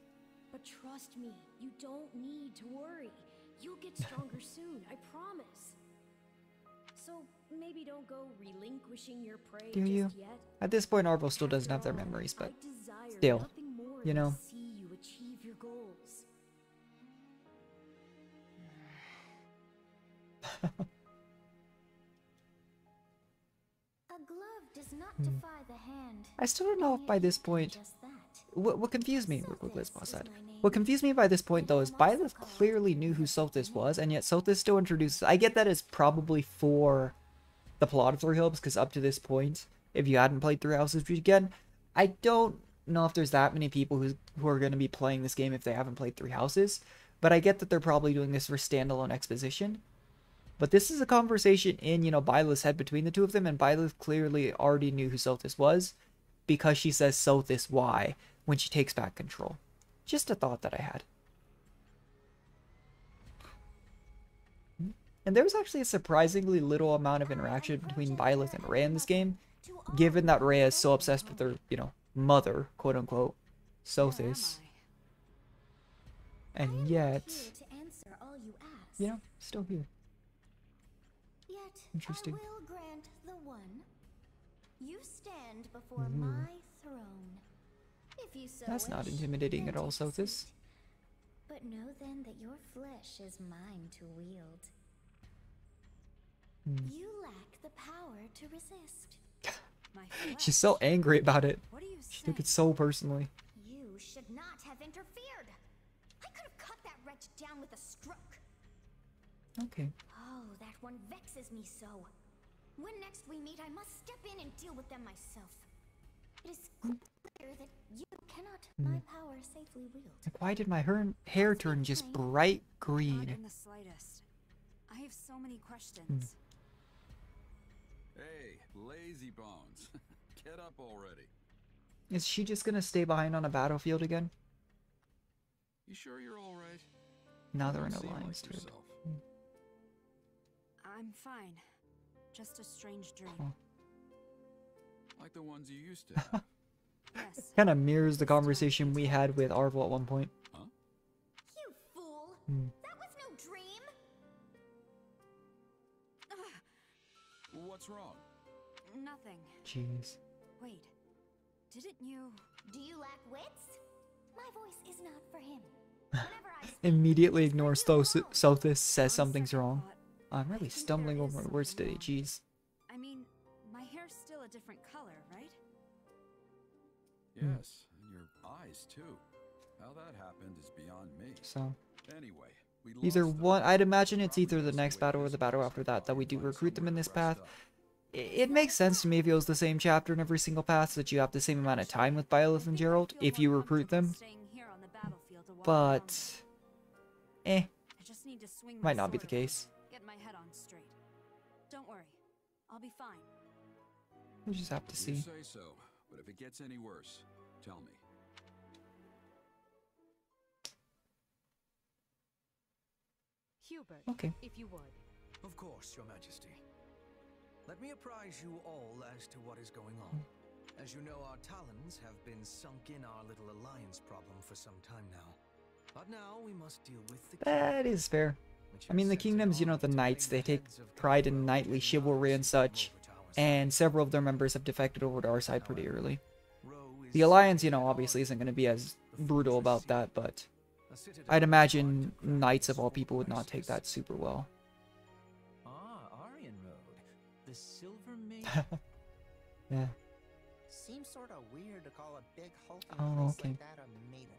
But trust me, you don't need to worry. You'll get stronger soon, I promise. So maybe don't go relinquishing your prey Do you? just yet. At this point, Arvel still doesn't have their memories, but I desire still, nothing more you than know. to see you achieve your goals. A glove does not defy the hand. I still don't know if by this point... Just that. What confused me, what confused me by this point though is Byleth clearly knew who Sothis was, and yet Sothis still introduces... I get that it's probably for the plot of Three Hopes, because up to this point, if you hadn't played Three Houses, which again, I don't know if there's that many people who are going to be playing this game if they haven't played Three Houses, but I get that they're probably doing this for standalone exposition. But this is a conversation in, you know, Byleth's head between the two of them, and Byleth clearly already knew who Sothis was, because she says Sothis why when she takes back control. Just a thought that I had. And there was actually a surprisingly little amount of interaction between Byleth and Rhea in this game, given that Rhea is so obsessed with her, you know, mother, quote-unquote, Sothis. And yet, you know, still here. Interesting. I will grant the one. You stand before my throne. If you so That's not wish, intimidating then at all, take a Sothis. seat. But know then that your flesh is mine to wield. You lack the power to resist. My She's so angry about it. What do you She say? took it so personally. You should not have interfered. I could have cut that wretch down with a stroke. Okay. Oh, that one vexes me so. When next we meet, I must step in and deal with them myself. It is clear that you cannot my power safely wield. Like, why did my hair turn just bright Not green? in the slightest. I have so many questions. Hey, lazy bones. Get up already. Is she just gonna stay behind on a battlefield again? You sure you're all right? Now they're in Don't seem alliance like to it. yourself. I'm fine. Just a strange dream. Oh. Like the ones you used to have. Yes. Kind of mirrors the conversation we had with Arvel at one point. Huh? You fool! That was no dream! What's wrong? Nothing. Jeez. Wait. Didn't you... Do you lack wits? My voice is not for him. Whenever I speak, Immediately it's for ignores you alone. Sothis, says On something's second wrong. thought, I'm really think stumbling there over is my words something today, wrong. jeez. I mean, my hair's still a different color, right? Yes, and your eyes too. How that happened is beyond me. So, Anyway, we either lost them. one, I'd imagine it's either Probably the best next to battle or wait the battle after that we do find recruit them in somewhere this to path. rest up. It makes sense to me if it was the same chapter in every single path, so that you have the same amount of time with Byleth and Jeralt if you recruit them. Staying here on the battlefield to walk But, around. I just need to swing my might not be the sword around, case. Get my head on straight. Don't worry. I'll be fine. We'll just have to You see. say so, but if it gets any worse, tell me. Hubert, Okay. if you would. Of course, Your Majesty. Let me apprise you all as to what is going on. As you know, our talons have been sunk in our little alliance problem for some time now. But now we must deal with the That is fair. which I mean, the has sent an kingdoms, you know, army the to knights, bring they the take heads of the pride in Golden knightly chivalry and Wildfire such, over to our side. and several of their members have defected over to our side pretty early. Roe is The Alliance, you know, situated obviously on isn't going to be as the brutal fortress about sea. that, but A citadel I'd imagine hard to crack knights in of all small people would not take that crisis. super well. Aryan Road. The Silver Maid. Yeah. Seems sort of weird to call a big hulking Oh, place okay. like that a maiden.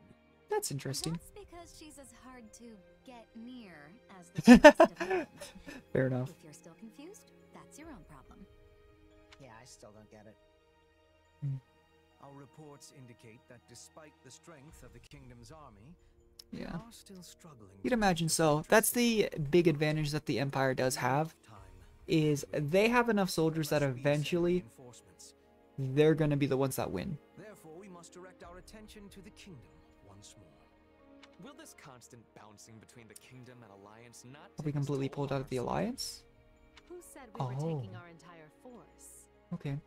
That's interesting. That's because she's as hard to get near as the rest of them. Fair enough. If you're still confused, that's your own problem. Yeah, I still don't get it. Our reports indicate that despite the strength of the kingdom's army, they Yeah. are still struggling. You'd to imagine keep the so. fortress That's the big advantage that the Empire does have, time. is they have enough soldiers that eventually they're gonna be the ones that win. Therefore, we must direct our attention to the kingdom once more. Will this constant bouncing between the kingdom and alliance not Are we completely pulled out of the alliance? Who said we were taking our entire force? Okay.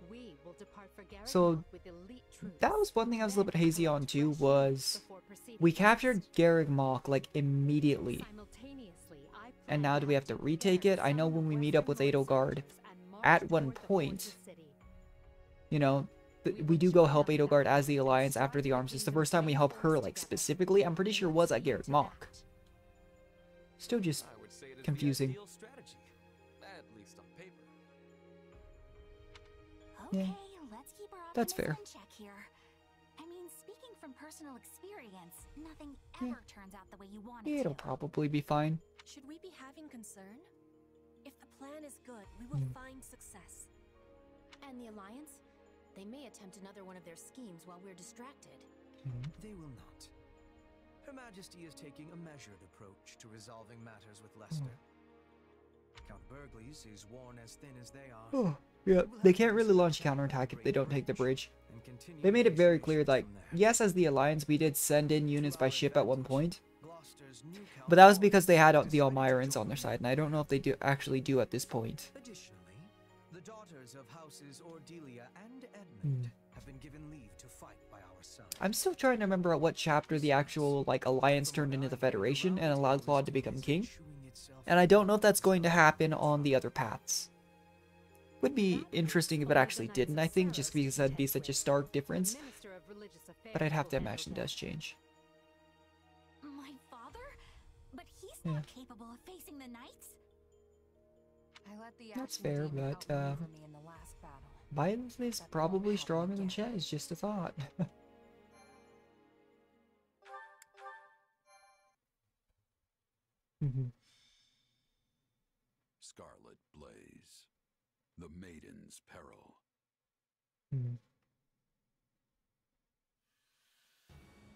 We will depart for Garrett So with elite troops. that was one thing I was a little bit hazy on too, was we captured Garreg Mach like immediately. And now do we have to retake it? I know when we meet up with Edelgard at one point, you know, we do go help Edelgard as the Alliance after the arms. It's the first time we help her, like, specifically. I'm pretty sure was at Garreg Mach. Still just confusing. At least on paper. Okay, Yeah. let's keep our That's optimism fair. in check here. I mean, speaking from personal experience, nothing ever turns out the way you want it Yeah, to. it'll probably be fine. Should we be having concern? If the plan is good, we will find success. And the Alliance? They may attempt another one of their schemes while we're distracted. They will not. Her Majesty is taking a measured approach to resolving matters with Leicester. Count Burgleys is worn as thin as they are. Oh, yeah. They can't really launch counterattack if they don't take the bridge. They made it very clear, like, yes, as the Alliance, we did send in units by ship at one point. But that was because they had the Almirans on their side, and I don't know if they actually do at this point. Additionally, the daughters of Houses Ordelia and Edmund have been given leave to fight by our side. I'm still trying to remember at what chapter the actual, like, Alliance turned into the Federation and allowed Claude to become king. And I don't know if that's going to happen on the other paths. Would be interesting if it actually didn't, I think, just because that'd be such a stark difference. But I'd have to imagine it does change. My father? But he's not capable of facing the knights. I let the That's Ashen fair, Demon but, outmaneuver me in the last battle. Violence is probably stronger than Shez, just a thought. Scarlet Blaze, the Maiden's Peril.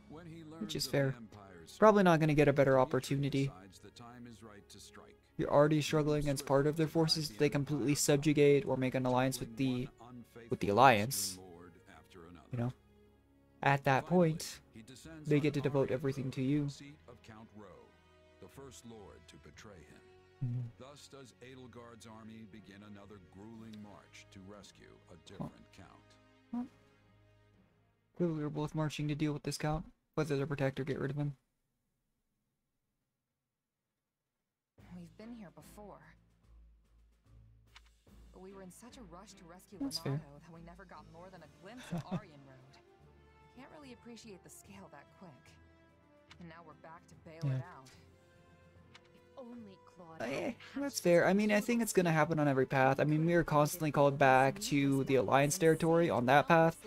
When he Which is learns of fair. the Empire's Probably not going to get a better opportunity. decides the time is right to strike. You're already struggling against part of their forces. They completely subjugate or make an alliance with the Alliance. You know, at that point, they get to devote everything to you. Seat of Count Rowe, the first lord to betray him. Thus does Edelgard's army begin another grueling march to rescue a different count. Clearly, we're both marching to deal with this count, whether to protect or get rid of him. We've been here before. But we were in such a rush to rescue That's Leonardo fair. that we never got more than a glimpse of Aryan Road. Can't really appreciate the scale that quick. And now we're back to bail it out. If only Claude Eh, that's fair. I mean, I think it's gonna happen on every path. I mean, we are constantly called back to the Alliance territory on that path,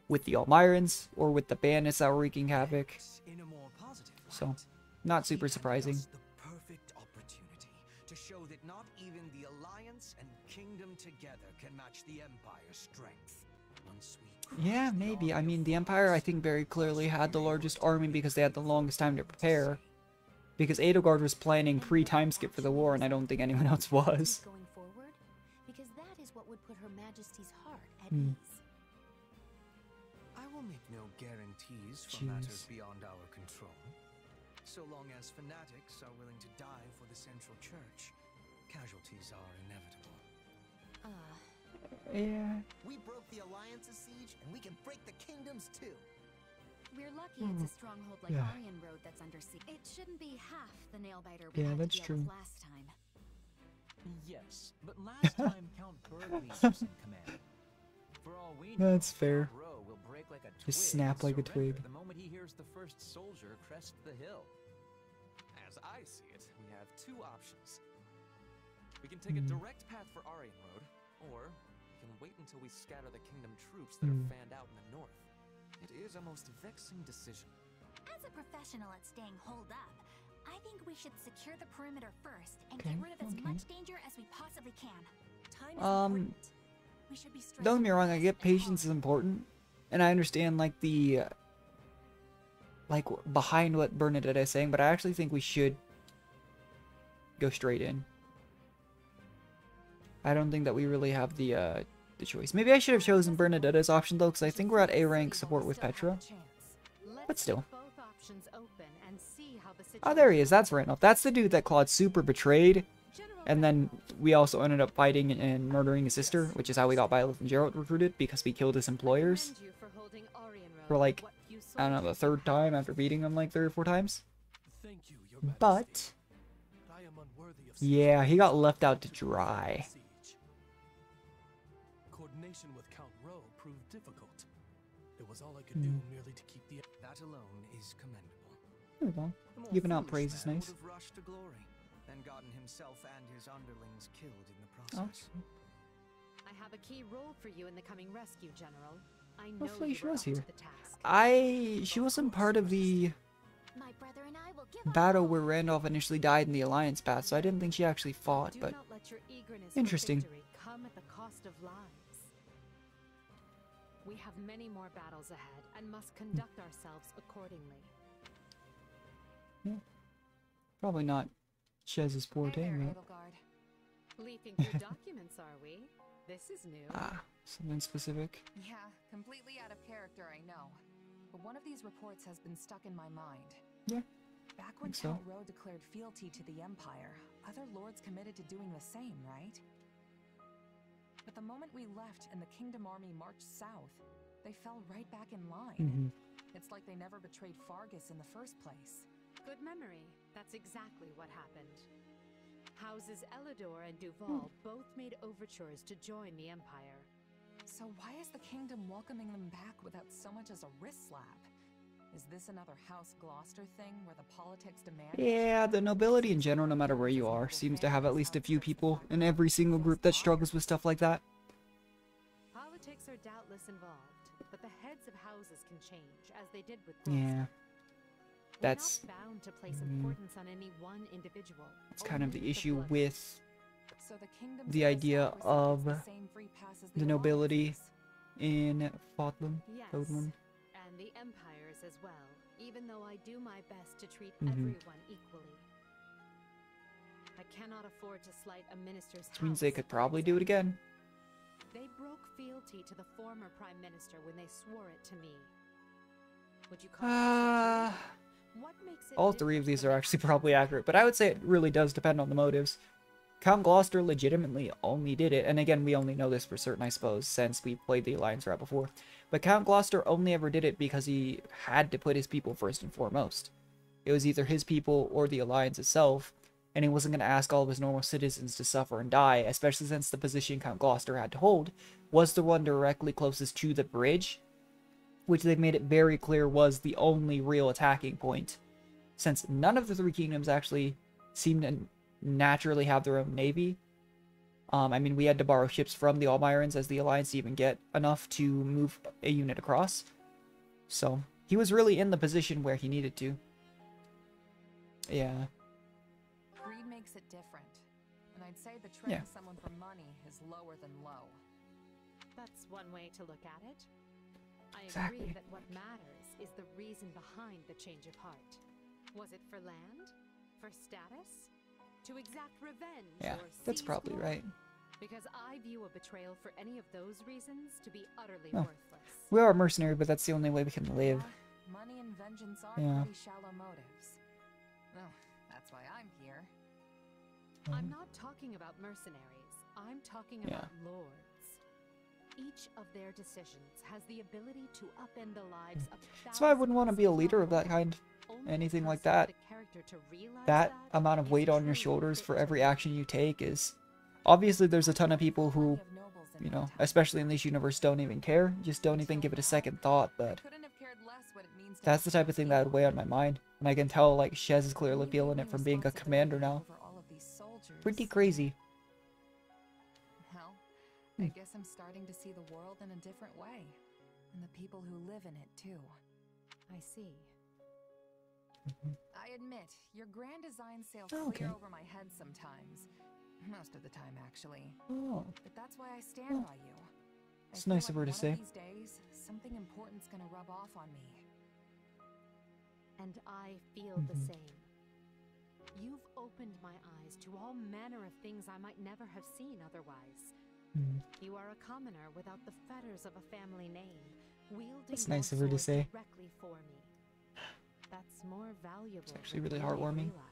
with the Almirans, or with the bandits that were wreaking havoc. In a more positive So, light, not super he handed surprising. us the perfect opportunity to show that not even the Alliance and Kingdom together can match the Empire's strength. Once we Yeah, maybe. I mean, the Empire, I think, very clearly had the largest army because they had the longest time to prepare. Because Edelgard was planning pre-time skip for the war, and I don't think anyone else was. Going forward, because that is what would put Her Majesty's heart at ease. I will make no guarantees for matters beyond our control. So long as fanatics are willing to die for the Central Church, casualties are inevitable. Yeah. We broke the Alliance's siege, and we can break the Kingdom's too. We're lucky it's a stronghold like Yeah. Aryan Road that's under siege. It shouldn't be half the nail-biter Yeah, we had that's to deal with true. last time. Yes, but last time Count Burgley was in command. For all we know, That's fair. Count Rowe will break like a twig Just snap and like a surrender twig. the moment he hears the first soldier crest the hill. As I see it, we have two options. We can take a direct path for Aryan Road, or we can wait until we scatter the kingdom troops that are fanned out in the north. It is a most vexing decision. As a professional at staying holed up, I think we should secure the perimeter first and Okay, get rid of as okay. much danger as we possibly can. Time is important. We should be Don't get me wrong, I striking get fast and patience is hard. important, and I understand, like, the, like, behind what Bernadette is saying, but I actually think we should go straight in. I don't think that we really have the, the choice. Maybe I should have chosen Bernadetta's option though, because I think we're at A rank support with Petra. But still. Oh, there he is. That's Randolph. That's the dude that Claude super betrayed. And then we also ended up fighting and murdering his sister, which is how we got Violet and Jeralt recruited, because we killed his employers. For like, I don't know, the third time after beating them like 3 or 4 times. But, yeah, he got left out to dry. Coordination with Count Rowe proved difficult. It was all I could do merely to keep the... That alone is commendable. There we go. Giving out praise is nice. Would have rushed to glory, then gotten himself and his underlings killed in the process. Oh. I have a key role for you in the coming rescue, General. I know Hopefully she you was were up here. to the task. She wasn't part of the My brother and I will give battle where Randolph initially died in the Alliance path, so I didn't think she actually fought, Do but not let your eagerness for interesting. victory come at the cost of lives. We have many more battles ahead and must conduct ourselves accordingly. Yeah. Probably not Chez's forte, right? Leafing through documents, are we? This is new. Ah, something specific. Yeah, completely out of character, I know. But one of these reports has been stuck in my mind. Yeah. Back when so. Count Rowe declared fealty to the Empire, other lords committed to doing the same, right? But the moment we left and the Kingdom Army marched south, they fell right back in line. It's like they never betrayed Fargus in the first place. Good memory. That's exactly what happened. Houses Elidor and Duval both made overtures to join the Empire. So why is the kingdom welcoming them back without so much as a wrist slap? Is this another House Gloucester thing where the politics demand? Yeah, the nobility in general, no matter where you are, seems to have at least a few people in every single group that struggles with stuff like that. Politics are doubtless involved, but the heads of houses can change, as they did with Yeah. That's We're not bound to place importance on any one individual. That's kind of the only issue blood. with So the kingdoms the of idea South of receive the same free pass as the nobility in Fodlan. Yes, Fodlan. and the empires as well, even though I do my best to treat Mhm. everyone equally. I cannot afford to slight a minister's Which means they house, could for probably do it example. again. They broke fealty to the former prime minister when they swore it to me. Would you call that treachery? What makes it All 3 of different these from are the actually actions probably of accurate, but I would say it really does depend on the motives. Count Gloucester legitimately only did it, and again, we only know this for certain, I suppose, since we played the Alliance route before. But Count Gloucester only ever did it because he had to put his people first and foremost. It was either his people or the Alliance itself, and he wasn't going to ask all of his normal citizens to suffer and die, especially since the position Count Gloucester had to hold was the one directly closest to the bridge, which they made it very clear was the only real attacking point, since none of the 3 kingdoms actually seemed to naturally have their own navy. I mean, we had to borrow ships from the Almirans as the Alliance to even get enough to move a unit across. So, he was really in the position where he needed to. Yeah. Greed makes it different. And I'd say betraying someone for money is lower than low. That's one way to look at it. I Exactly. agree that what matters is the reason behind the change of heart. Was it for land? For status? To exact revenge? Yeah, or that's seize probably glory? right. Because I view a betrayal for any of those reasons to be utterly Oh. worthless. We are a mercenary, but that's the only way we can live. Yeah, money and vengeance are Yeah. pretty shallow motives. Oh, that's why I'm here. I'm not talking about mercenaries. I'm talking about lords. Each of their decisions has the ability to upend the lives of That's why I wouldn't want to be a leader of that kind. Anything like that. That amount of weight on your shoulders for every action you take is... Obviously, there's a ton of people who, you know, especially in this universe, don't even care. Just don't even give it a second thought, but... That's the type of thing that would weigh on my mind. And I can tell, like, Shez is clearly feeling it from being a commander now. Pretty crazy. Well, I guess I'm starting to see the world in a different way. And the people who live in it, too. I see. I admit, your grand design sails Okay. clear over my head sometimes. Most of the time, actually. Oh. But that's why I stand by you. It's I feel nice of her to one say. These days, something important's gonna rub off on me. And I feel the same. You've opened my eyes to all manner of things I might never have seen otherwise. You are a commoner without the fetters of a family name, wielding That's nice your of her to sword say. directly for me. That's more valuable. It's actually than really you heartwarming. realize.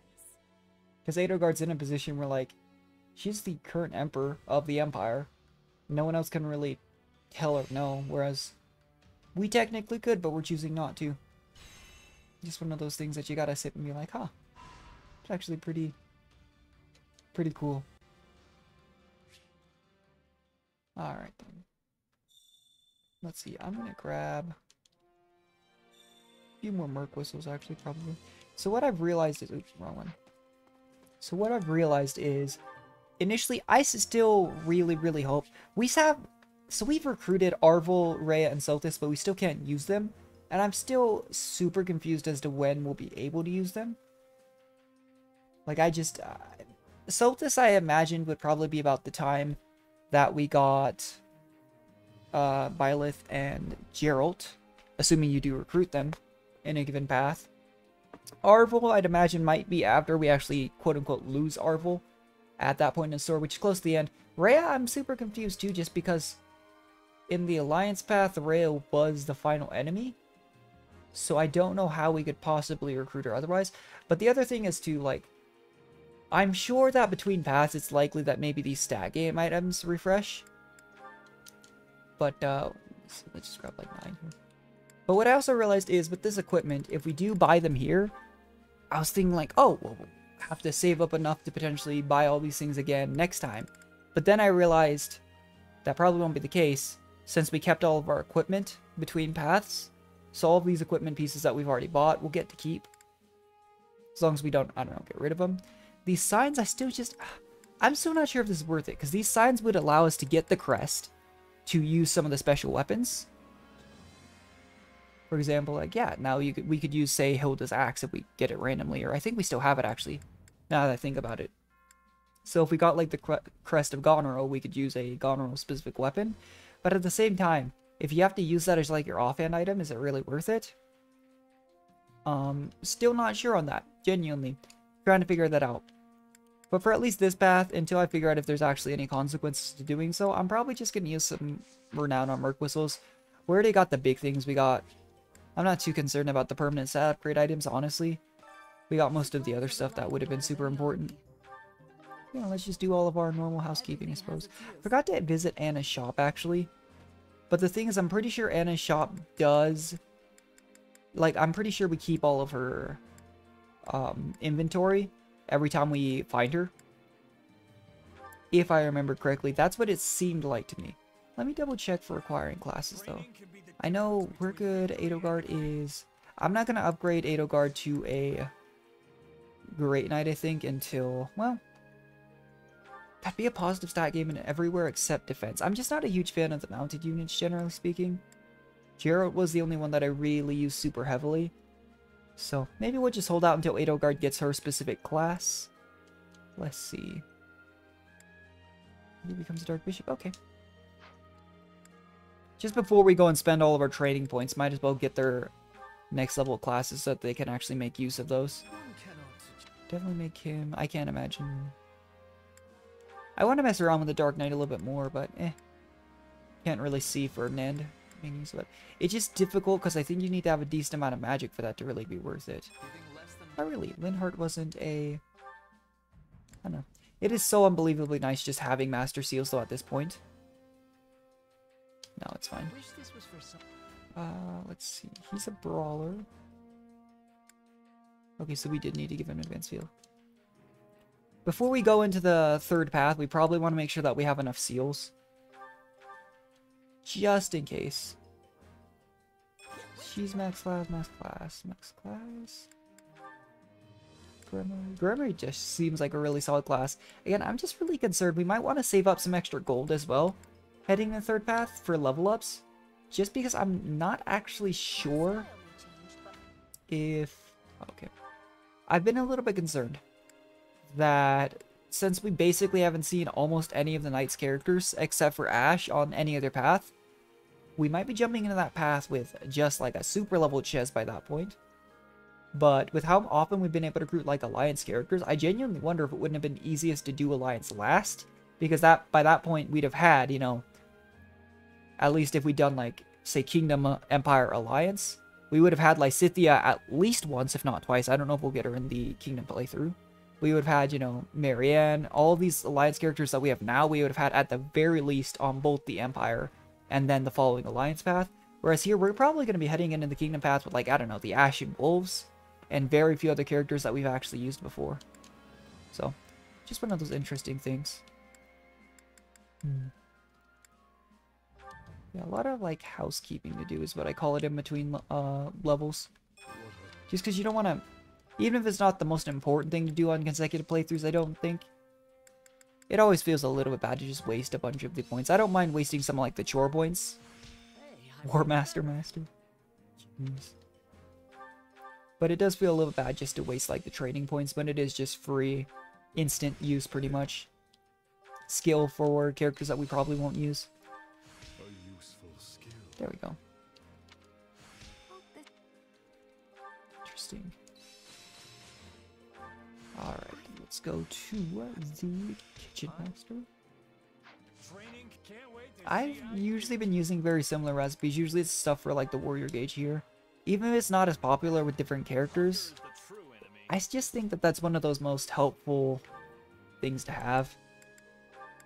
Because Edelgard's in a position where, like, she's the current emperor of the Empire. No one else can really tell her no, whereas we technically could, but we're choosing not to. Just one of those things that you gotta sit and be like, huh, it's actually pretty cool. Alright then. Let's see, I'm gonna grab a few more Merc Whistles, actually, probably. So what I've realized is... Oops, wrong one. So what I've realized is, initially, I still really hope... we've recruited Arvel, Rhea, and Sothis, but we still can't use them. And I'm still super confused as to when we'll be able to use them. Like, I just... Sothis, I imagined, would probably be about the time that we got Byleth and Jeralt, assuming you do recruit them in a given path. Arvel, I'd imagine, might be after we actually, quote-unquote, lose Arvel at that point in the story, which is close to the end. Rhea, I'm super confused, too, just because in the Alliance path, Rhea was the final enemy. So I don't know how we could possibly recruit her otherwise. But the other thing is, too, like, I'm sure that between paths, it's likely that maybe these stat game items refresh. But, let's just grab, like, 9 here. But what I also realized is, with this equipment, if we do buy them here, I was thinking, like, oh, well, we'll have to save up enough to potentially buy all these things again next time. But then I realized that probably won't be the case, since we kept all of our equipment between paths. So all of these equipment pieces that we've already bought, we'll get to keep. As long as we don't, I don't know, get rid of them. These signs, I'm still not sure if this is worth it, because these signs would allow us to get the crest to use some of the special weapons. For example, like, yeah, now we could use, say, Hilda's axe if we get it randomly, or I think we still have it, actually, now that I think about it. So if we got, like, the crest of Goneril, we could use a Goneril-specific weapon. But at the same time, if you have to use that as, like, your offhand item, is it really worth it? Still not sure on that, genuinely. Trying to figure that out. But for at least this path, until I figure out if there's actually any consequences to doing so, I'm probably just going to use some Renown on Merc Whistles. We already got the big things we got. I'm not too concerned about the permanent stat upgrade items, honestly. We got most of the other stuff that would have been super important. Yeah, let's just do all of our normal housekeeping, I suppose. Forgot to visit Anna's shop, actually. But the thing is, I'm pretty sure Anna's shop does... Like, I'm pretty sure we keep all of her inventory every time we find her. If I remember correctly, that's what it seemed like to me. Let me double check for acquiring classes, though. I know we're good. Edelgard is... I'm not going to upgrade Edelgard to a Great Knight, I think, until... Well, that'd be a positive stat game in everywhere except defense. I'm just not a huge fan of the mounted units, generally speaking. Jeralt was the only one that I really used super heavily. So, maybe we'll just hold out until Edelgard gets her specific class. Let's see. He becomes a Dark Bishop. Okay. Just before we go and spend all of our trading points, might as well get their next level classes so that they can actually make use of those. Definitely make him... I can't imagine... I want to mess around with the Dark Knight a little bit more, but can't really see Ferdinand making use of it. It's just difficult because I think you need to have a decent amount of magic for that to really be worth it. Not really. Linhardt wasn't a... I don't know. It is so unbelievably nice just having Master Seals, though, at this point. No, it's fine. Let's see. He's a brawler. Okay, so we did need to give him advanced field. Before we go into the third path, we probably want to make sure that we have enough seals. Just in case. She's max class, max class, max class. Gremory just seems like a really solid class. Again, I'm just really concerned. We might want to save up some extra gold as well, heading in the third path for level ups. Just because I'm not actually sure if... Okay. I've been a little bit concerned that since we basically haven't seen almost any of the Knight's characters except for Ashe on any other path, we might be jumping into that path with just like a super level chest by that point. But with how often we've been able to recruit like Alliance characters, I genuinely wonder if it wouldn't have been easiest to do Alliance last Because by that point, we'd have had, you know, at least if we'd done, like, say, Kingdom Empire Alliance, we would have had Lysithea at least once, if not twice. I don't know if we'll get her in the Kingdom playthrough. We would have had, you know, Marianne, all these Alliance characters that we have now, we would have had at the very least on both the Empire and then the following Alliance path. Whereas here, we're probably going to be heading into the Kingdom path with, like, I don't know, the Ashen Wolves and very few other characters that we've actually used before. So, just one of those interesting things. Yeah, a lot of, like, housekeeping to do is what I call it in between levels. Just because you don't want to... Even if it's not the most important thing to do on consecutive playthroughs, I don't think. It always feels a little bit bad to just waste a bunch of the points. I don't mind wasting some, like, the chore points. War Master. Jeez. But it does feel a little bad just to waste, like, the training points when it is just free, instant use, pretty much. Skill for characters that we probably won't use. There we go. Interesting. Alright, let's go to the Kitchen Master. I've usually been using very similar recipes. Usually it's stuff for like the Warrior Gauge here. Even if it's not as popular with different characters, I just think that that's one of those most helpful things to have.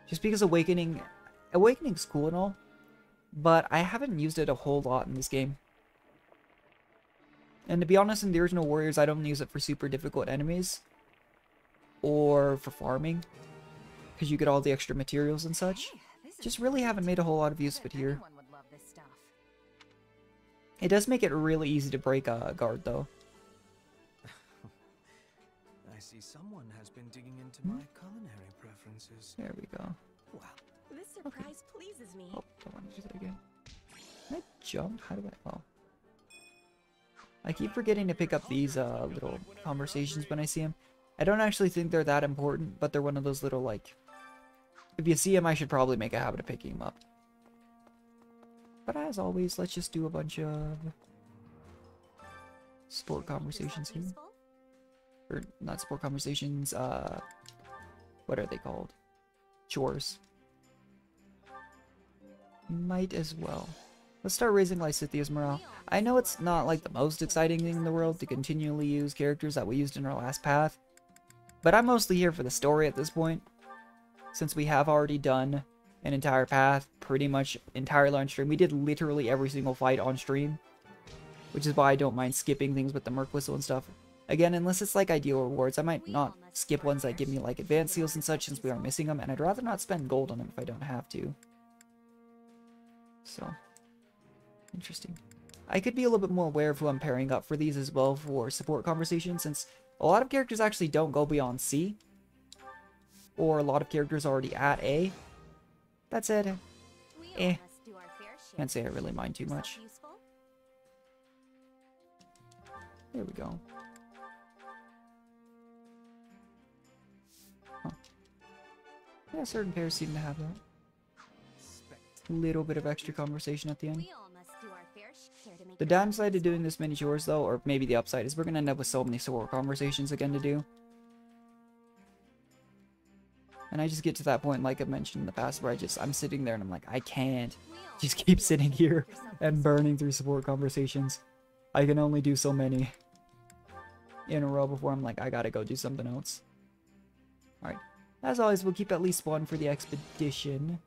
Just because Awakening's cool and all, but I haven't used it a whole lot in this game. And to be honest, in the original Warriors, I don't use it for super difficult enemies. Or for farming. Because you get all the extra materials and such. Just really haven't made a whole lot of use of it here. It does make it really easy to break a guard, though. I see someone has been digging into my culinary preferences. There we go. Wow. This surprise pleases me. Oh, don't want to do that again. Can I jump? How do I... Oh. I keep forgetting to pick up these little conversations when I see them. I don't actually think they're that important, but they're one of those little, like... If you see them, I should probably make a habit of picking them up. But as always, let's just do a bunch of... sport conversations here. Or, not sport conversations, what are they called? Chores. Might as well. Let's start raising Lysithea's morale. I know it's not like the most exciting thing in the world to continually use characters that we used in our last path, but I'm mostly here for the story at this point, since we have already done an entire path, pretty much entirely on stream. We did literally every single fight on stream, which is why I don't mind skipping things with the Merc Whistle and stuff. Again, unless it's like ideal rewards, I might not skip ones that give me like advanced seals and such since we are missing them, and I'd rather not spend gold on them if I don't have to. So, interesting. I could be a little bit more aware of who I'm pairing up for these as well for support conversations, since a lot of characters actually don't go beyond C, or a lot of characters are already at A. That said, can't say I really mind too much. There we go. Huh. Yeah, certain pairs seem to have that. Little bit of extra conversation at the end. The downside to doing this many chores, though, or maybe the upside, is we're going to end up with so many support conversations again to do. And I just get to that point, like I mentioned in the past, where I'm sitting there and I'm like, I can't just keep sitting here and burning through support conversations. I can only do so many in a row before I'm like, I gotta go do something else. Alright, as always, we'll keep at least one for the expedition.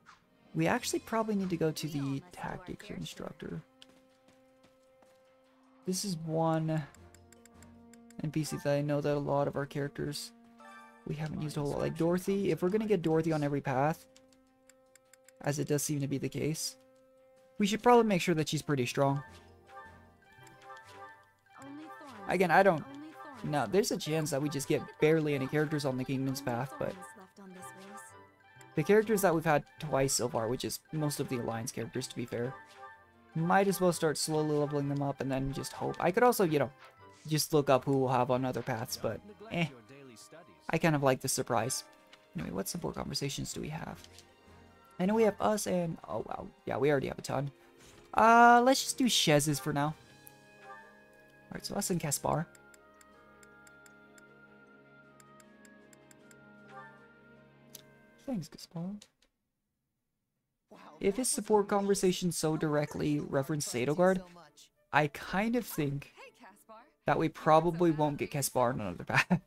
We actually probably need to go to the tactics instructor. This is one NPC that I know that a lot of our characters we haven't used a whole lot. Like Dorothy, if we're gonna get Dorothy on every path, as it does seem to be the case, we should probably make sure that she's pretty strong. Again, I don't... No, there's a chance that we just get barely any characters on the Kingdom's path, but... The characters that we've had twice so far, which is most of the Alliance characters to be fair, might as well start slowly leveling them up and then just hope. I could also, you know, just look up who we'll have on other paths, but I kind of like the surprise. Anyway, what support conversations do we have? I know we have us and... Oh, wow. Yeah, we already have a ton. Let's just do Shez's for now. Alright, so us and Caspar. Thanks, Gaspar. If his support conversation so directly references Edelgard, I kind of think that we probably won't get Caspar on another path.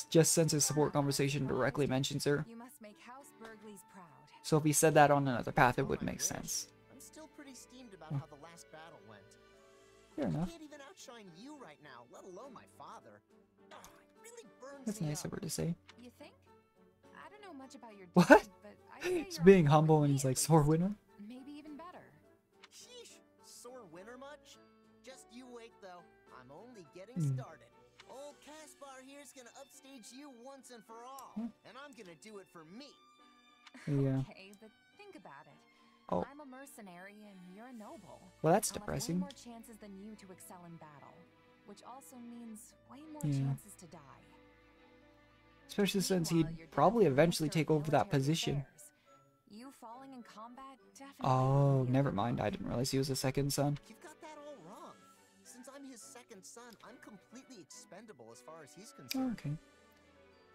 Just since his support conversation directly mentions her. So if he said that on another path, it would make sense. I'm still pretty steamed about how the last battle went. Fair enough. I can't even outshine you right now, let alone my father. Oh, it really burns That's me nice up. of her to say. You think? I don't know much about your What? dad, but I say He's you're being a humble and me he's at like, least. sore winner? Maybe even better. Sheesh, sore winner much? Just you wait though, I'm only getting started. Old Caspar here's gonna upstage you once and for all, and I'm gonna do it for me. Yeah. Okay, but think about it. Oh. I'm a mercenary and you're a noble. Well, that's I'll depressing. have way more chances than you to excel in battle, which also means way more Yeah. chances to die. Especially since Meanwhile, he'd your dad's probably the eventually minister of take over that military position. affairs. You falling in combat definitely. Oh, would be a never good mind. one. I didn't realize he was a second son. You've got that all wrong. Since I'm his second son, I'm completely expendable as far as he's Oh, concerned. okay.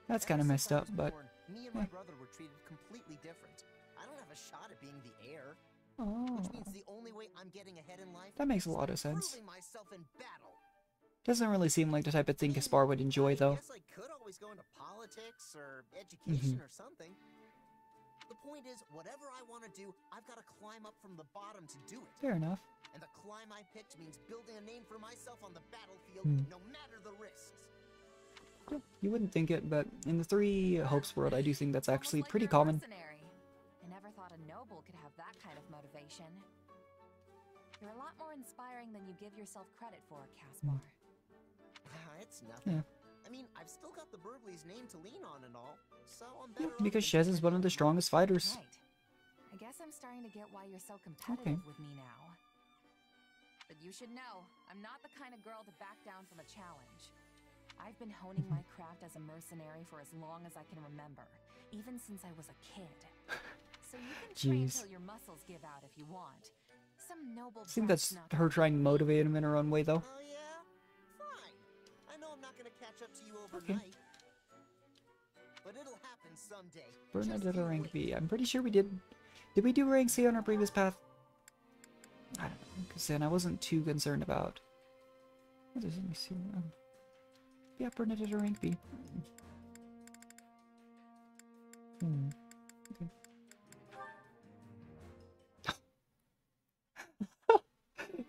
That's Ever kind of since messed I up, was but... born, me and my brother were treated completely different. I don't have a shot at being the heir. Oh. Which means the only way I'm getting ahead in life That makes a is lot by of sense. proving myself in battle. Doesn't really seem like the type of thing Caspar would enjoy, I though. guess I could always go into politics or education or something. The point is, whatever I want to do, I've got to climb up from the bottom to do it. Fair enough. And the climb I picked means building a name for myself on the battlefield, no matter the risks. You wouldn't think it, but in the Three Hopes world, I do think that's actually Almost like pretty you're a common. mercenary. I never thought a noble could have that kind of motivation. You're a lot more inspiring than you give yourself credit for, Caspar. It's nothing. Yeah. I mean, I've still got the Burgley's name to lean on and all, so I'm better off Because than Shez is one of the strongest fighters. Right. I guess I'm starting to get why you're so competitive with me now. But you should know, I'm not the kind of girl to back down from a challenge. I've been honing my craft as a mercenary for as long as I can remember, even since I was a kid. So you can train Jeez. till your muscles give out if you want. Some noble I think brat's that's not her trying to motivate him in her own way, though. Oh yeah? Fine. I know I'm not gonna catch up to you overnight. But it'll happen someday. Bernadette rank B. I'm pretty sure we did. Did we do rank C on our previous path? I don't know, because then I wasn't too concerned about. What does me see? Yeah, Bernadette rank B. Okay.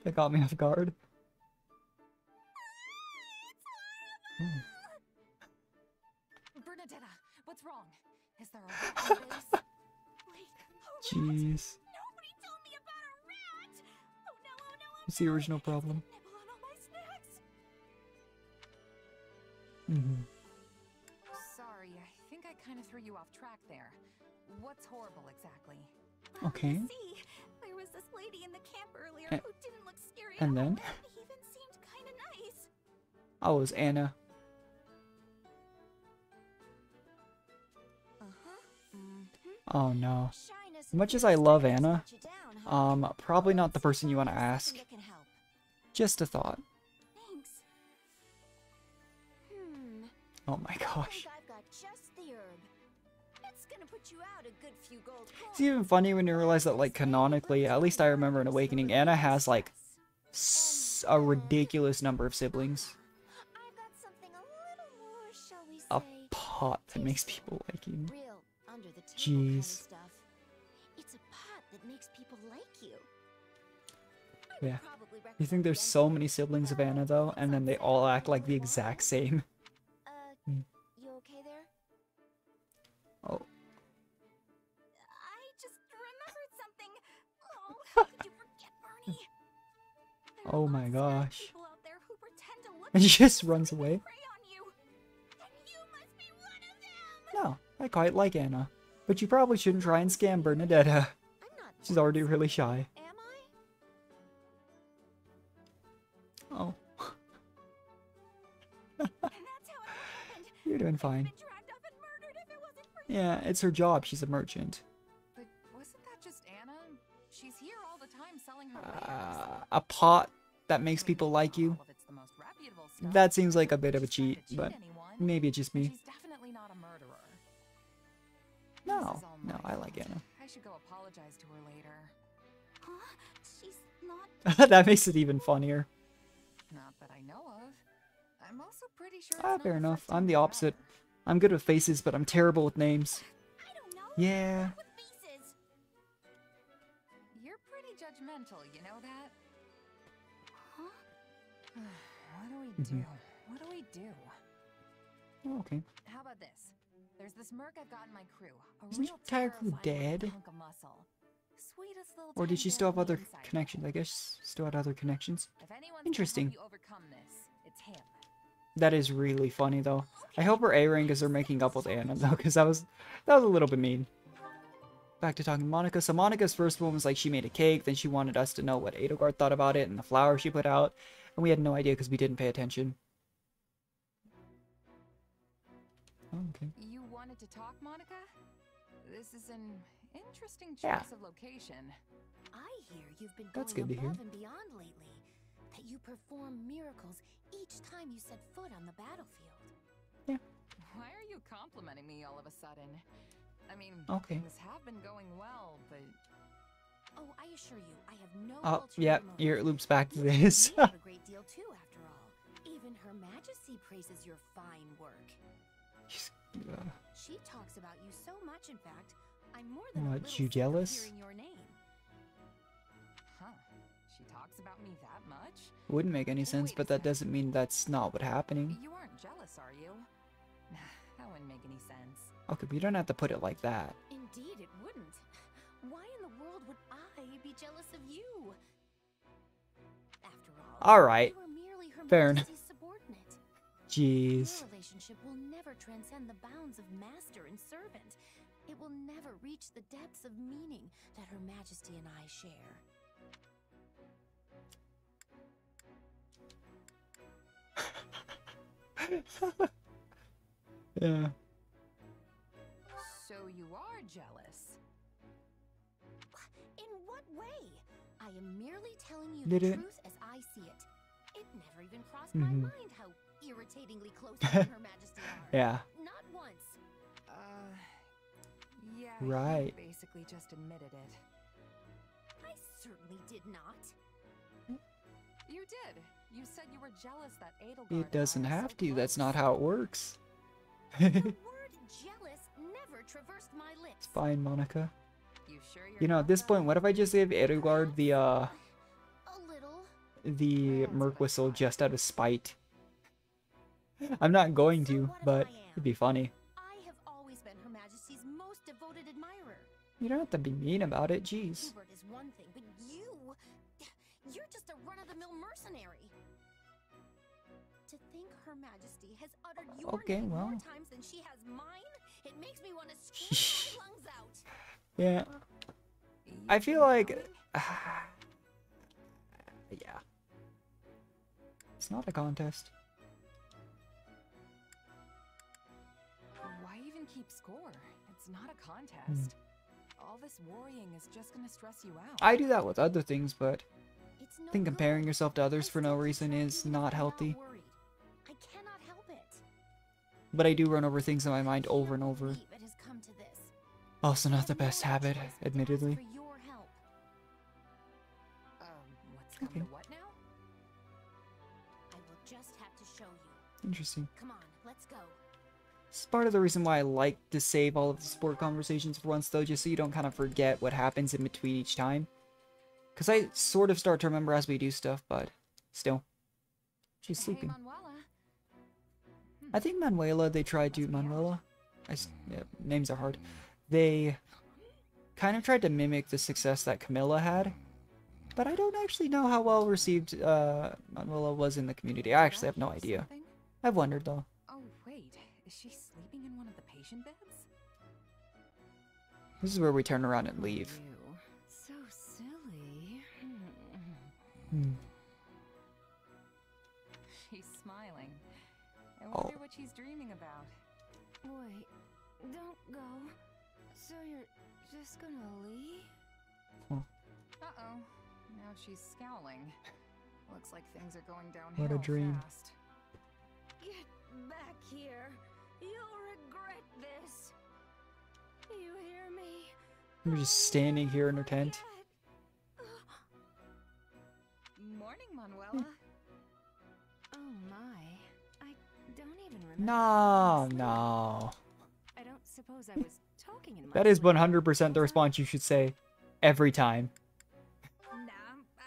That got me off guard. Bernadetta, what's wrong? Is there a rat in the base? Jeez. Nobody told me about a rat! Oh no, It's the original problem. nibble on all my snacks! Sorry, I think I kind of threw you off track there. What's horrible exactly? Okay. See, there was this lady in the camp earlier Eh, who didn't look scary and at all, then? and even seemed kind of nice. Oh, it was Anna. Oh no. As much as I love Anna, probably not the person you want to ask. Just a thought. Thanks. Oh my gosh. I've got just the herb. It's gonna put you out a good few gold coins. It's even funny when you realize that, like, canonically, at least I remember in Awakening, Anna has, like, a ridiculous number of siblings. I've got something a little more, shall we say, A pot that makes people like you. real under the table Jeez. kind of stuff. It's a pot that makes people like you. I would Yeah. probably You think there's so many siblings of Anna, though, and then they all act like the exact same. You okay there? Oh. I just remembered something. Oh, how could you forget, Bernie? There are Oh my lots of bad gosh. people out there who pretend to look And at she you just runs away. and prey on you. And you must be one of them. No, I quite like Anna. But you probably shouldn't try and scam Bernadetta. She's already really shy. Am I? Oh. And that's how it happened. You're doing fine. Been dragged off and murdered if it wasn't for you. Yeah, it's her job. She's a merchant. But wasn't that just Anna? She's here all the time selling her wares. A pot that makes people like you. If it's the most reputable stuff, That seems like a bit of a she's trying cheat, to but anyone, maybe it's just me. She's definitely not a murderer. No, This is all no, my I like fault. Anna. I should go apologize to her later. Huh? She's not. That makes it even funnier. Not that I know of. I'm also pretty sure Ah, it's fair not enough. affecting I'm the her opposite. either. I'm good with faces, but I'm terrible with names. I don't know. Yeah. With faces. You're pretty judgmental, you know that? Huh? What do we do? What do we do? Oh, okay. How about this? There's this merc I've got in my crew. A Isn't real your entire crew terrifying dead? hunk of muscle. Sweetest little Or did she tiny still have bit of other me inside. connections? I guess still had other connections. If anyone's Interesting. gonna help you overcome this, it's him. That is really funny though. I hope her A rank is her making up with Anna though, because that was a little bit mean. Back to talking to Monica. So Monica's first one was like she made a cake, then she wanted us to know what Edelgard thought about it and the flower she put out, and we had no idea because we didn't pay attention. Okay. You wanted to talk, Monica? This is an interesting choice Yeah. of location. I hear you've been That's going good to hear. above and beyond lately. That you perform miracles each time you set foot on the battlefield. Why are you complimenting me all of a sudden? I mean, Okay. things have been going well, but Oh, I assure you, I have no Oh, ulterior yeah, motive. here it loops back to You this. have a great deal too, after all. Even Her Majesty praises your fine work. She talks about you so much, in fact, I'm more than a What, little you sick of jealous? hearing your name. huh? She talks about me that much? Wouldn't make any sense, Wait a but that sec. doesn't mean that's not what happening. You aren't jealous, are you? That wouldn't make any sense. Okay, but you don't have to put it like that. Indeed, it wouldn't. Why in the world would I be jealous of you? After all, Alright. you are merely Her Fair enough. Majesty's subordinate. Jeez. Your relationship will never transcend the bounds of master and servant. It will never reach the depths of meaning that Her Majesty and I share. Yeah. So you are jealous? In what way? I am merely telling you Did the it? truth as I see it. It never even crossed Mhm. my mind how irritatingly close you and Her Majesty are. Yeah. Not once. Yeah, Right. you basically just admitted it. I certainly did not. You did. You said you were jealous that Edelgard It doesn't and I were have so to. That's close. not how it works. The word jealous never traversed my lips. It's fine, Monica. You sure you're You know, at not, this though? point, what if I just gave Edelgard A little. the Merc Whistle just out of spite? I'm not going So to, what if but I am? it'd be funny. I have always been Her Majesty's most devoted admirer. You don't have to be mean about it, jeez. Hubert is one thing, but you're just a run-of-the-mill mercenary. To think Her Majesty has uttered your Okay, name well. more times than she has mine, it makes me want to scream my lungs out. Yeah. You I feel keep like... going? yeah. It's not a contest. Why even keep score? It's not a contest. All this worrying is just gonna stress you out. I do that with other things, but It's no I think comparing good. yourself to others I for no still keep reason trying is even if not I'm healthy. worried. I cannot help it. But I do run over things in my mind over and over. Believe it has come to this. Also I not have the no best other habit, choice but to ask admittedly. for your help. What's come Okay. to what now? I will just have to show you. Interesting. Come on, let's go. It's part of the reason why I like to save all of the sport conversations for once, though, just so you don't kind of forget what happens in between each time. Because I sort of start to remember as we do stuff, but still. She's Hey, sleeping. Manuela. I think Manuela, they tried to... Manuela? Yeah, names are hard. They kind of tried to mimic the success that Camilla had. But I don't actually know how well received Manuela was in the community. I actually have no idea. Something? I've wondered, though. Oh, wait. Is she sleeping in one of the patient beds? This is where we turn around and leave. Ew. So silly. Hmm. She's smiling. I Oh. wonder what she's dreaming about. Wait, don't go. So you're just gonna leave? Uh-oh. Now she's scowling. Looks like things are going downhill What a dream. fast. Get back here. You'll regret this. You hear me? We're just standing here in her tent. Morning, Manuela. Oh my. I don't even remember. No, no. I don't suppose I was talking in my That is sleep. 100% the response you should say every time. Nah,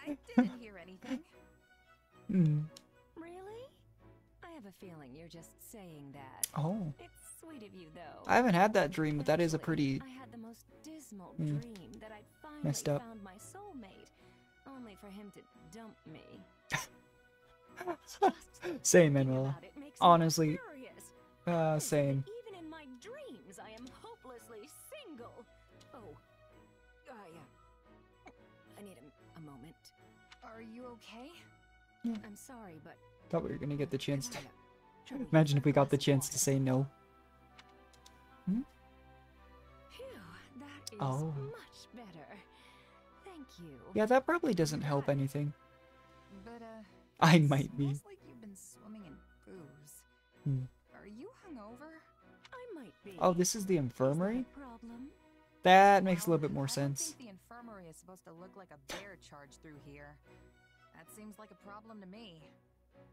I didn't hear anything. Really? I have a feeling you're just saying that. Oh. It's sweet of you, though. I haven't had that dream, but that is a pretty I had the most dismal dream that I'd finally messed up. found my soulmate, only for him to dump me. Same, Manuela. Honestly, same. Even in my dreams, I am hopelessly single. Oh, I need a moment. Are you okay? Yeah. I'm sorry, but Thought we were gonna get the chance to. Imagine if we got the chance to say no. phew, that is Oh. much better. Thank you. Yeah, that probably doesn't help anything. But I it might be. smells like you've been swimming in booze. Are you hungover? I might be. Oh, this is the infirmary? Problem? That makes a little bit more I sense. think the infirmary is supposed to look like a bear charged through here. That seems like a problem to me.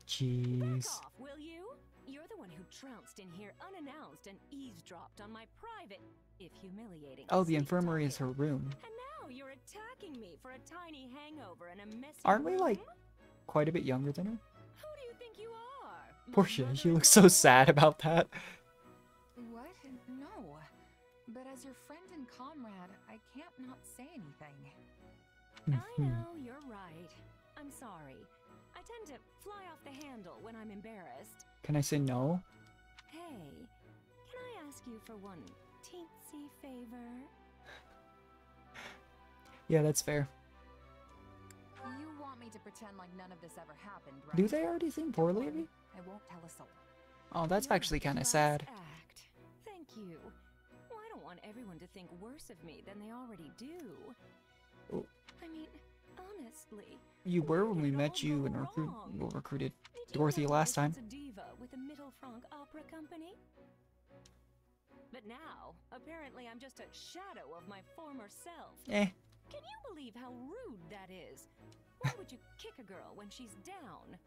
Jeez. Back off, will you? You're the one who trounced in here unannounced and eavesdropped on my private, if humiliating. Oh, the sleep infirmary is talking. her room. And now you're attacking me for a tiny hangover and a messy Aren't we, like, room? quite a bit younger than her? Who do you think you are? Poor shit, she looks so sad about that. What? No. But as your friend and comrade, I can't not say anything. I know, you're right. I'm sorry. I tend to fly off the handle when I'm embarrassed. Can I say no? Hey, can I ask you for one teensy favor? Yeah, that's fair. You want me to pretend like none of this ever happened, right? Do they already think poorly of me? I won't tell a soul. Oh, that's You're actually kind of class sad. Act. Thank you. Well, I don't want everyone to think worse of me than they already do. Oh. I mean, honestly. You were when where we did it met all you go and wrong? recruited Did you Dorothy know last I time. was a diva with a Middle Franc opera company? But now, apparently I'm just a shadow of my former self. Eh. Can you believe how rude that is? Why would you kick a girl when she's down?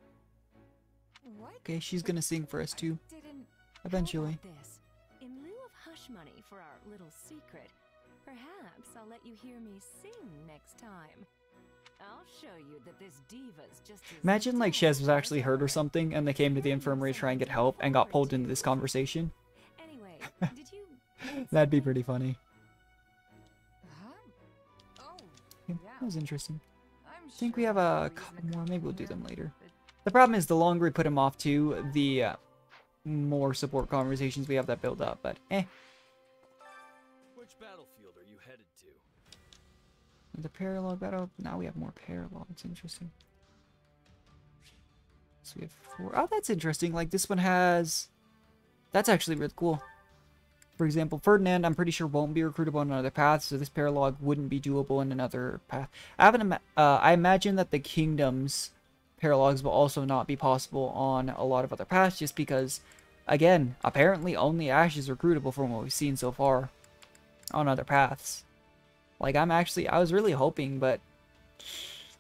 What? Okay, she's gonna sing for us too. Didn't... Eventually. How about this? In lieu of hush money for our little secret, perhaps I'll let you hear me sing next time. I'll show you that this diva's just as Imagine like Shez was actually hurt or something and they came to the infirmary to try and get help and got pulled into this conversation. Anyway, did you That'd be pretty funny. Oh, Yeah, yeah. that was interesting. I'm I think sure we have there's a reason couple to more. come Maybe we'll do here, them later. but The problem is the longer we put him off to, the more support conversations we have that build up, but eh. Which battlefield are you headed to? The paralog battle, now we have more paralogs, interesting. So we have 4. Oh, that's interesting. Like this one has, that's actually really cool. For example, Ferdinand, I'm pretty sure won't be recruitable on another path, so this paralog wouldn't be doable in another path. I imagine that the kingdoms paralogs will also not be possible on a lot of other paths, just because, again, apparently only Ash is recruitable from what we've seen so far on other paths. Like, I was really hoping, but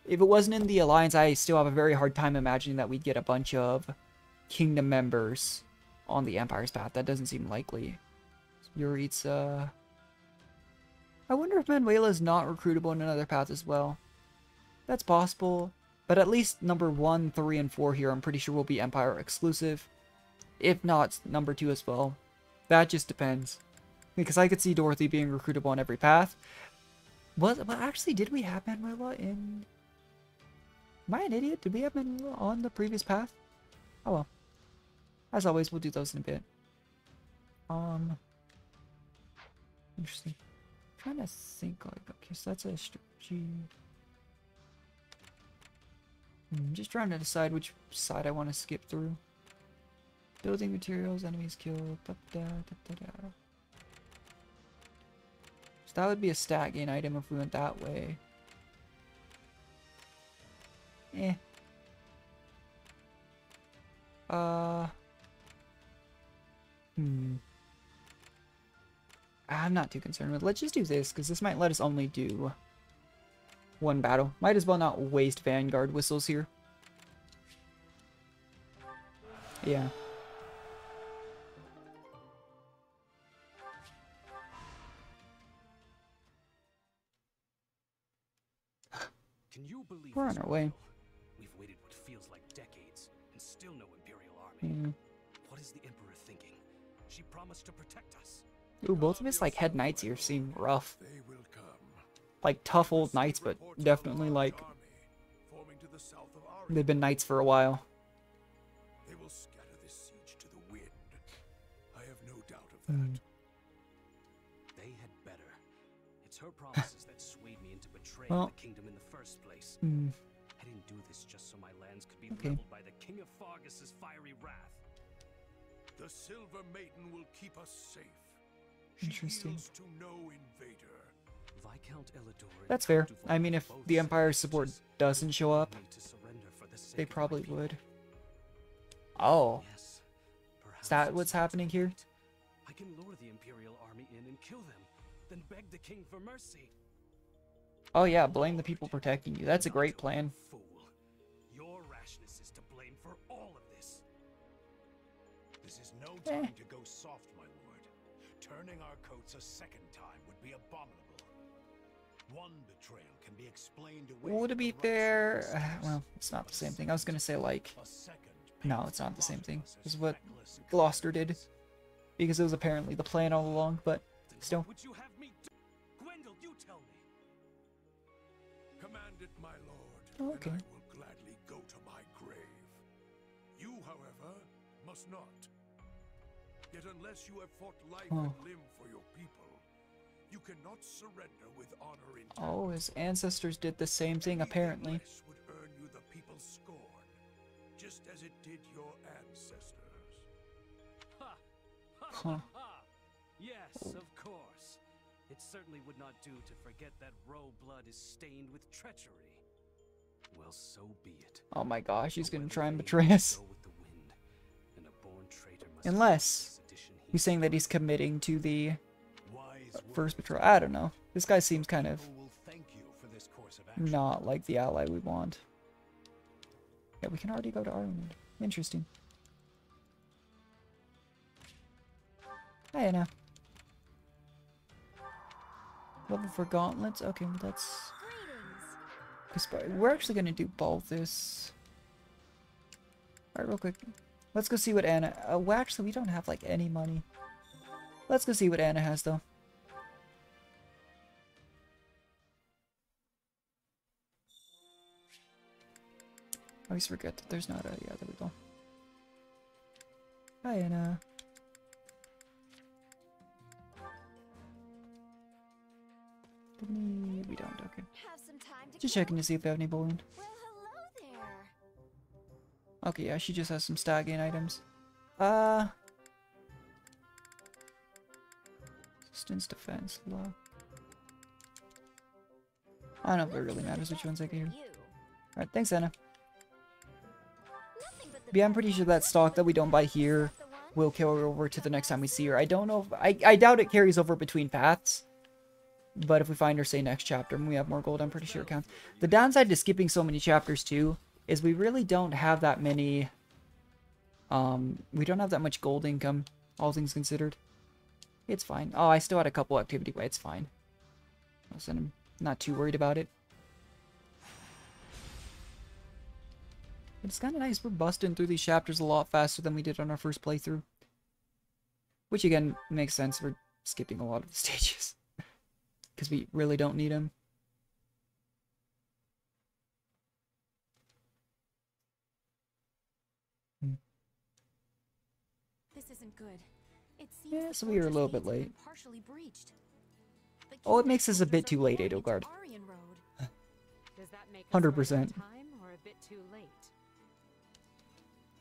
if it wasn't in the Alliance, I still have a very hard time imagining that we'd get a bunch of kingdom members on the Empire's path. That doesn't seem likely. Yuritsa. I wonder if Manuela's not recruitable in another path as well. That's possible. But at least number 1, 3, and 4 here, I'm pretty sure will be Empire exclusive. If not, number 2 as well. That just depends. Because I could see Dorothy being recruitable on every path. Well, actually, did we have Manuela in... Am I an idiot? Did we have Manuela on the previous path? Oh well. As always, we'll do those in a bit. Interesting. I'm trying to think, like, okay, so that's a strategy. I'm just trying to decide which side I want to skip through. Building materials, enemies killed. Da, da, da, da, da. So that would be a stat gain item if we went that way. Eh. I'm not too concerned with. Let's just do this, because this might let us only do one battle. Might as well not waste Vanguard whistles here. Yeah. Can you believe We're on our way. We've waited what feels like decades and still no Imperial army. What is the Emperor thinking? She promised to protect us. Ooh, both of his like head knights here seem rough. Like tough old knights, but definitely like they've been knights for a while. They will scatter this siege to the wind. I have no doubt of that. They had better. It's her promises that swayed me into betraying the kingdom in the first place. I didn't do this just so my lands could be leveled by the King of Fargus's fiery wrath. The Silver Maiden will keep us safe. Interesting. She yields to no invader. Viscount Elidor. That's fair. I mean, if the Empire's support doesn't show up, they probably would. Oh. Is that what's happening here? I can lure the Imperial army in and kill them, then beg the king for mercy. Oh yeah, blame the people protecting you. That's a great plan. Fool. Your rashness is to blame for all of this. This is no time to go soft, my lord. Turning our coats a second time would be abominable. One betrayal can be explained away. Well, to be fair, well, it's not the same thing. I was gonna say like, no, it's not the same thing. This is what Gloucester did, because it was apparently the plan all along. But still. Would you have me do? Gwendol, you tell me. Command it, my lord. Okay. And I will gladly go to my grave. You, however, must not. Yet unless you have fought life and limb for your people, you cannot surrender with honor intact. Oh, his ancestors did the same thing, apparently. This would earn you the people's scorn, just as it did your ancestors. Ha! Ha! Ha! Yes, of course. It certainly would not do to forget that roe blood is stained with treachery. Well, so be it. Oh my gosh, he's gonna try and betray us. Unless he's saying that he's committing to the first betrayal. I don't know. This guy seems kind of not like the ally we want. Yeah, we can already go to Ireland. Interesting. Hi, Anna. Level for gauntlets? Okay, well that's... We're actually going to do both this. Alright, real quick. Let's go see what Anna... well, actually, we don't have, like, any money. Let's go see what Anna has, though. I always forget that there's not a... Yeah, there we go. Hi, Anna. We don't, okay. Just checking to see if we have any bullion. Well, hello there. Okay, yeah, she just has some stag-in items. Resistance, defense, luck. I don't know if it really matters which ones I get here. Alright, thanks, Anna. But yeah, I'm pretty sure that stock that we don't buy here will carry over to the next time we see her. I don't know if... I doubt it carries over between paths. But if we find her, say, next chapter, and we have more gold, I'm pretty sure it counts. The downside to skipping so many chapters, too, is we really don't have that many... we don't have that much gold income, all things considered. It's fine. Oh, I still had a couple activity, but it's fine. I'm not too worried about it. But it's kind of nice. We're busting through these chapters a lot faster than we did on our first playthrough. Which, again, makes sense. We're skipping a lot of the stages. Because we really don't need them. This isn't good. It seems Yeah, so we were a little bit late. partially breached. Oh, it makes us a bit too late, Edelgard. Does that make 100%. time or a bit too late?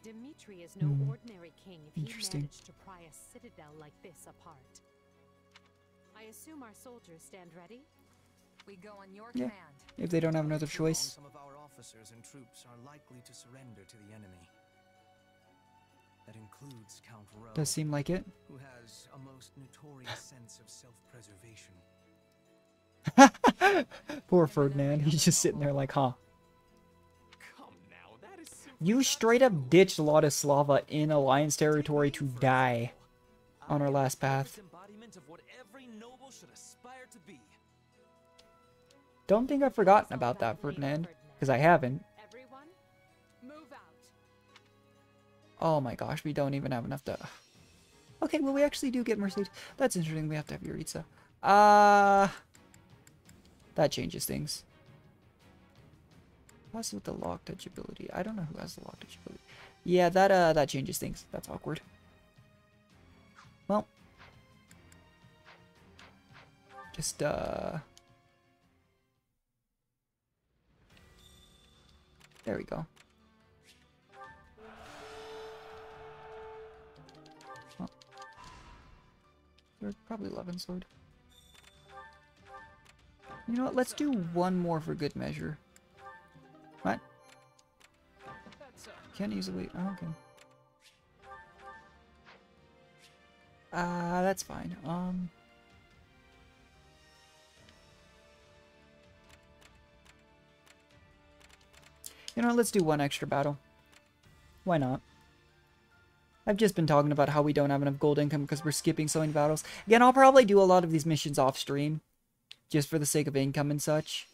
Dimitri is no ordinary king if he managed to pry a citadel like this apart. I assume our soldiers stand ready? We go on your Yeah, command. if they don't have another choice. Some of our officers and troops are likely to surrender to the enemy. That includes Count Rowe. Does seem like it. Who has a most notorious sense of self-preservation. Poor Ferdinand. He's just sitting there like, huh. You straight up ditched Ladislava in Alliance territory to die on our last path. Don't think I've forgotten about that, Ferdinand, because I haven't. Oh my gosh, we don't even have enough to... Okay, well we actually do get Mercedes. That's interesting, we have to have Yuritsa. That changes things. What's with the lock touch ability? I don't know who has the lock touch ability. Yeah, that changes things. That's awkward. Well. Just, there we go. Well. They're probably 11 sword. You know what? Let's do one more for good measure. What? Can't easily. Oh, okay. That's fine. You know what? Let's do one extra battle. Why not? I've just been talking about how we don't have enough gold income because we're skipping so many battles. Again, I'll probably do a lot of these missions off stream, just for the sake of income and such.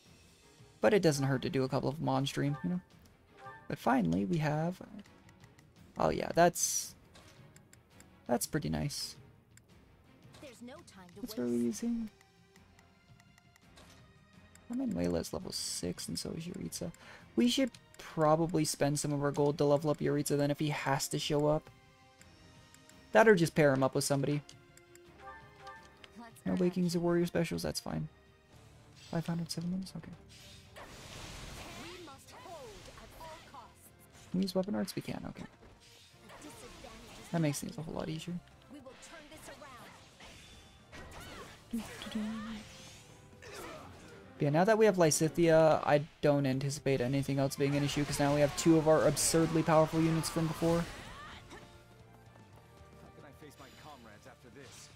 But it doesn't hurt to do a couple of them on stream, you know? But finally, we have... Oh yeah, that's pretty nice. There's no time to What's we're using? Manuela's level 6 and so is Yuritsa. We should probably spend some of our gold to level up Yuritsa then if he has to show up. That or just pair him up with somebody. No Wakings or Warrior Specials, that's fine. 507 minutes? Okay. Can we use weapon arts? We can, okay. That makes things a whole lot easier. Yeah, now that we have Lysithea, I don't anticipate anything else being an issue, because now we have two of our absurdly powerful units from before. How can I face my comrades after this?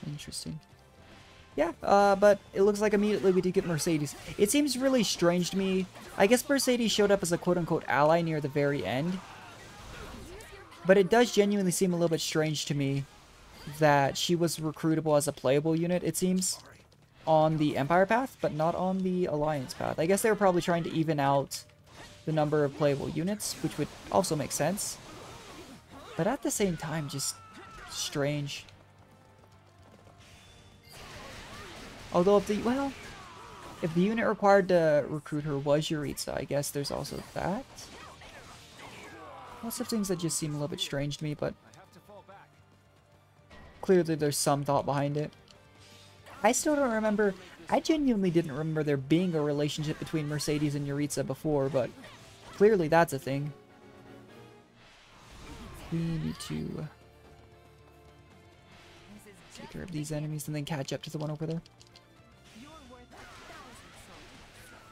Interesting. Yeah, but it looks like immediately we did get Mercedes. It seems really strange to me. I guess Mercedes showed up as a quote-unquote ally near the very end. But it does genuinely seem a little bit strange to me that she was recruitable as a playable unit, it seems, on the Empire path, but not on the Alliance path. I guess they were probably trying to even out the number of playable units, which would also make sense. But at the same time, just strange. Although if the unit required to recruit her was Yuritsa, I guess there's also that. Lots of things that just seem a little bit strange to me, but clearly there's some thought behind it. I still don't remember, I genuinely didn't remember there being a relationship between Mercedes and Yuritsa before, but clearly that's a thing. We need to take care of these enemies and then catch up to the one over there.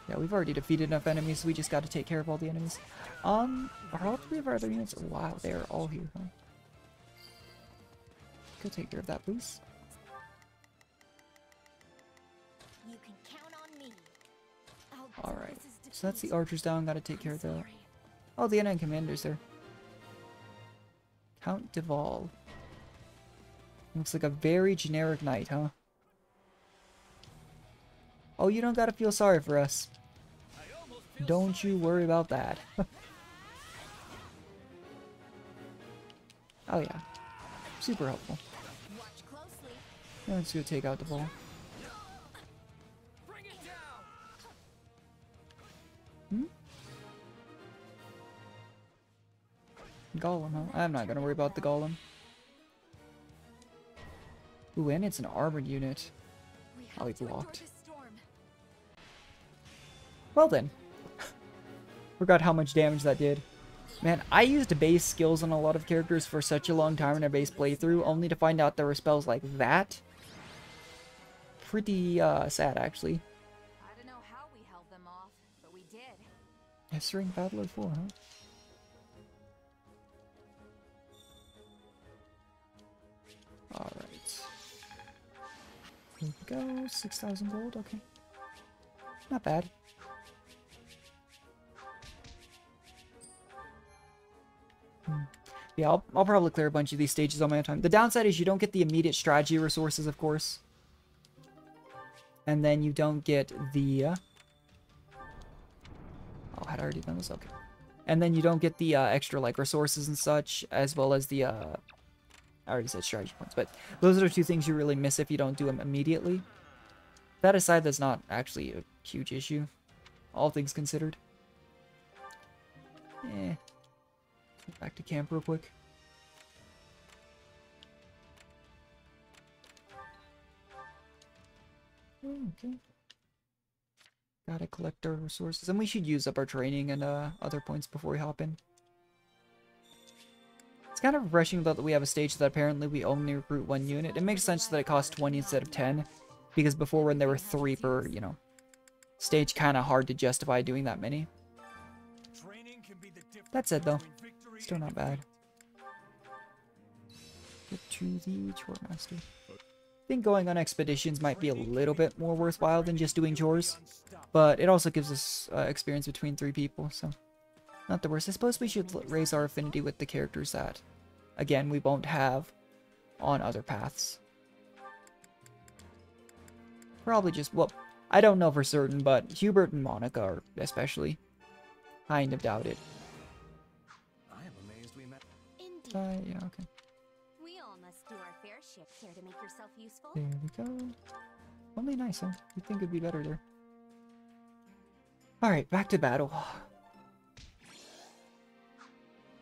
Yeah, we've already defeated enough enemies, so we just got to take care of all the enemies. Are all three of our other units? Wow, they're all here, huh? Go take care of that, please. You can count on me. Alright, so that's the archers down, gotta take care of that. Oh, the NN commander's there. Count Duval. Looks like a very generic knight, huh? Oh, you don't gotta feel sorry for us. Don't you worry about that. Oh yeah. Super helpful. Now let's go take out the ball. Golem, huh? I'm not gonna worry about the golem. Ooh, and it's an armored unit. Oh, he blocked. Well then. Forgot how much damage that did. Man, I used base skills on a lot of characters for such a long time in a base playthrough, only to find out there were spells like that. Pretty sad, actually. I don't know how we held them off, but we did. S-Ring Battle of 4, huh? Alright. Here we go. 6,000 gold, okay. Not bad. Yeah, I'll probably clear a bunch of these stages on my own time. The downside is you don't get the immediate strategy resources, of course. And then you don't get the... Oh, had I already done this? Okay. And then you don't get the extra, like, resources and such, as well as the... I already said strategy points, but those are two things you really miss if you don't do them immediately. That aside, that's not actually a huge issue, all things considered. Back to camp real quick. Okay. Gotta collect our resources, and we should use up our training and other points before we hop in. It's kind of refreshing though that we have a stage that apparently we only recruit one unit. It makes sense that it costs 20 instead of 10, because before when there were 3 per, you know, stage, kind of hard to justify doing that many. That said though, still not bad. Get to the chore master. I think going on expeditions might be a little bit more worthwhile than just doing chores, but it also gives us experience between 3 people, so not the worst. I suppose we should raise our affinity with the characters that, again, we won't have on other paths. Probably just, well, I don't know for certain, but Hubert and Monica are especially. Kind of doubt it. I am amazed we met. Yeah, okay. We all must do our fair share. Care to make yourself useful? There we go. Only nice, huh? You'd think it'd be better there. Alright, back to battle.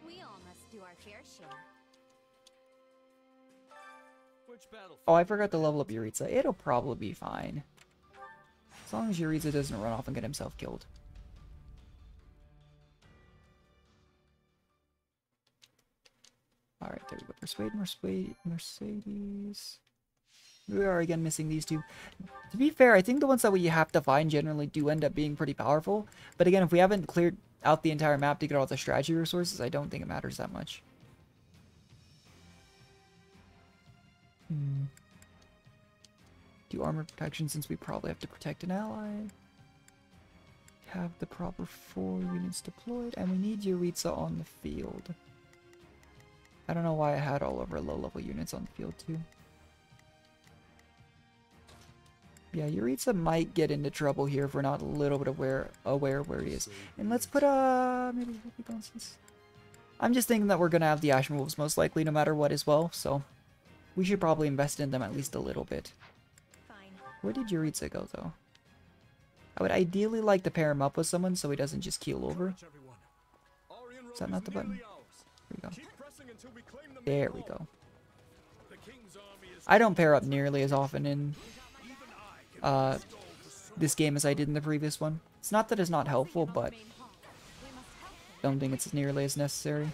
We all must do our fair share. Which battle? Oh, I forgot to level up Yuritsa. It'll probably be fine. As long as Yuritsa doesn't run off and get himself killed. Alright, there we go. Persuade, Mercedes. We are again missing these 2. To be fair, I think the ones that we have to find generally do end up being pretty powerful. But again, if we haven't cleared out the entire map to get all the strategy resources, I don't think it matters that much. Do armor protection since we probably have to protect an ally. Have the proper 4 units deployed, and we need Yuritsa on the field. I don't know why I had all of our low-level units on the field, too. Yeah, Yuritsa might get into trouble here if we're not a little bit aware of where he is. And let's put, maybe Hippie Bounces. I'm just thinking that we're going to have the Ash Wolves most likely no matter what as well, so we should probably invest in them at least a little bit. Where did Yuritsa go, though? I would ideally like to pair him up with someone so he doesn't just keel over. Is that not the button? There we go. There we go. I don't pair up nearly as often in this game as I did in the previous one. It's not that it's not helpful, but don't think it's nearly as necessary.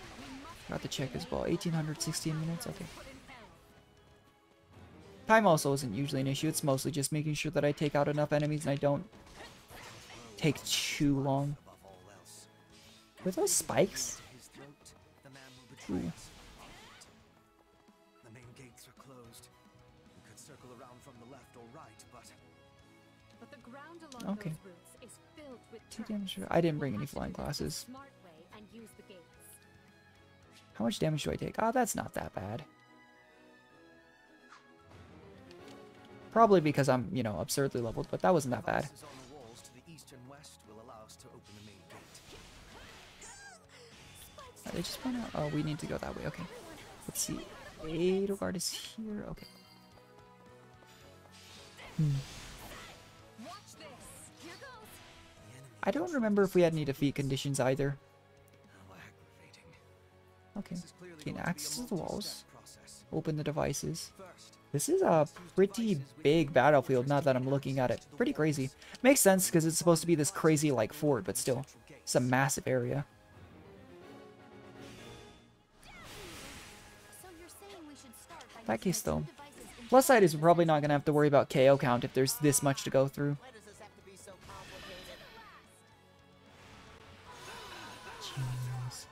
Got to check as well. 1816 minutes, okay. Time also isn't usually an issue. It's mostly just making sure that I take out enough enemies and I don't take too long. Were those spikes? Ooh. The main gates are closed. We could circle around from the left or right, but the ground along okay. those routes is filled with 2 damage. I didn't bring any flying classes. How much damage do I take? Oh, that's not that bad. Probably because I'm, you know, absurdly leveled, but that wasn't that bad. They just went out. Oh, we need to go that way. Okay. Let's see. Edelgard is here. Okay. I don't remember if we had any defeat conditions either. Okay. Gain access to the walls. Open the devices. This is a pretty big battlefield now that I'm looking at it. Pretty crazy. Makes sense because it's supposed to be this crazy like fort, but still. It's a massive area. In that case though, plus side is we're probably not going to have to worry about KO count if there's this much to go through. Jeez.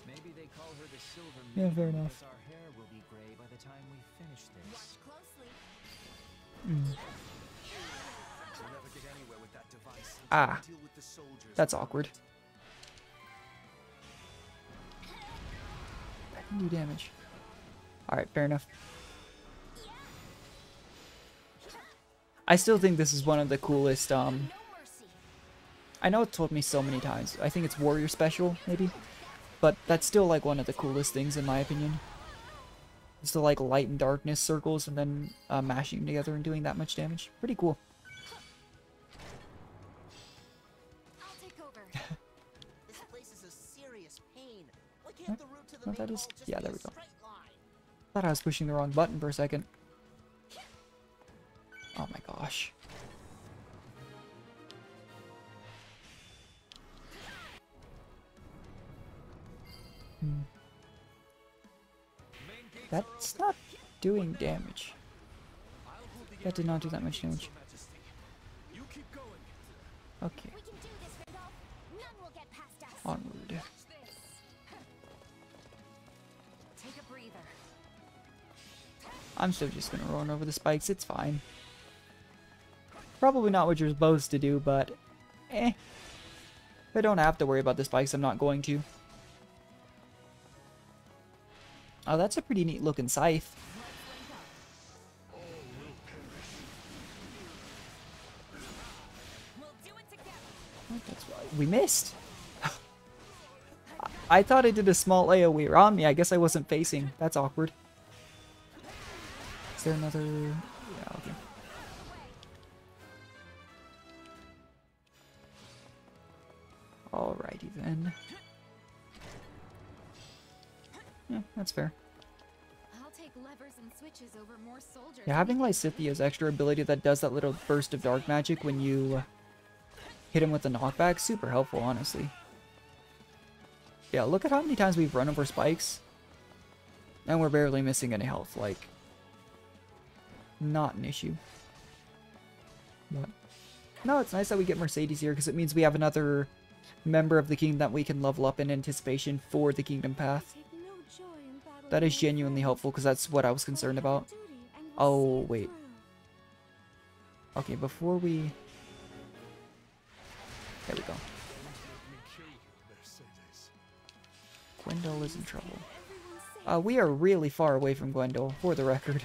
Maybe they call her the Silver Yeah, Maiden fair enough. because our hair will be gray by the time we finish this. Watch closely. We'll never get anywhere with that device until Ah, we deal with the soldiers. that's awkward. That can do damage. Alright, fair enough. I still think this is one of the coolest, I know it's told me so many times. I think it's Warrior Special, maybe? But that's still, like, one of the coolest things, in my opinion. It's the, like, light and darkness circles, and then mashing them together and doing that much damage. Pretty cool. I'll take over. This place is a serious pain. Why can't the route to the Oh, main that hall is... just Yeah, be there a we go. straight line? Thought I was pushing the wrong button for a second. Oh my gosh. That's not doing damage. That did not do that much damage. Okay. We can do this, Rudolph. None will get past us. Onward. Take a breather. I'm still just gonna run over the spikes, it's fine. Probably not what you're supposed to do, but eh. If I don't have to worry about the spikes, I'm not going to. Oh, that's a pretty neat looking scythe. That's why we missed. I thought I did a small AoE on me. I guess I wasn't facing. That's awkward. Is there another? Yeah, okay. Alrighty then. Yeah, that's fair. I'll take levers and switches over more soldiers. Yeah, having Lysithia's extra ability that does that little burst of dark magic when you hit him with the knockback, super helpful, honestly. Yeah, look at how many times we've run over spikes. And we're barely missing any health, like, not an issue. But, no, it's nice that we get Mercedes here, because it means we have another member of the kingdom that we can level up in anticipation for the kingdom path. That is genuinely helpful, because that's what I was concerned about. Oh, wait. Okay, before we... There we go. Gwendol is in trouble. We are really far away from Gwendol, for the record.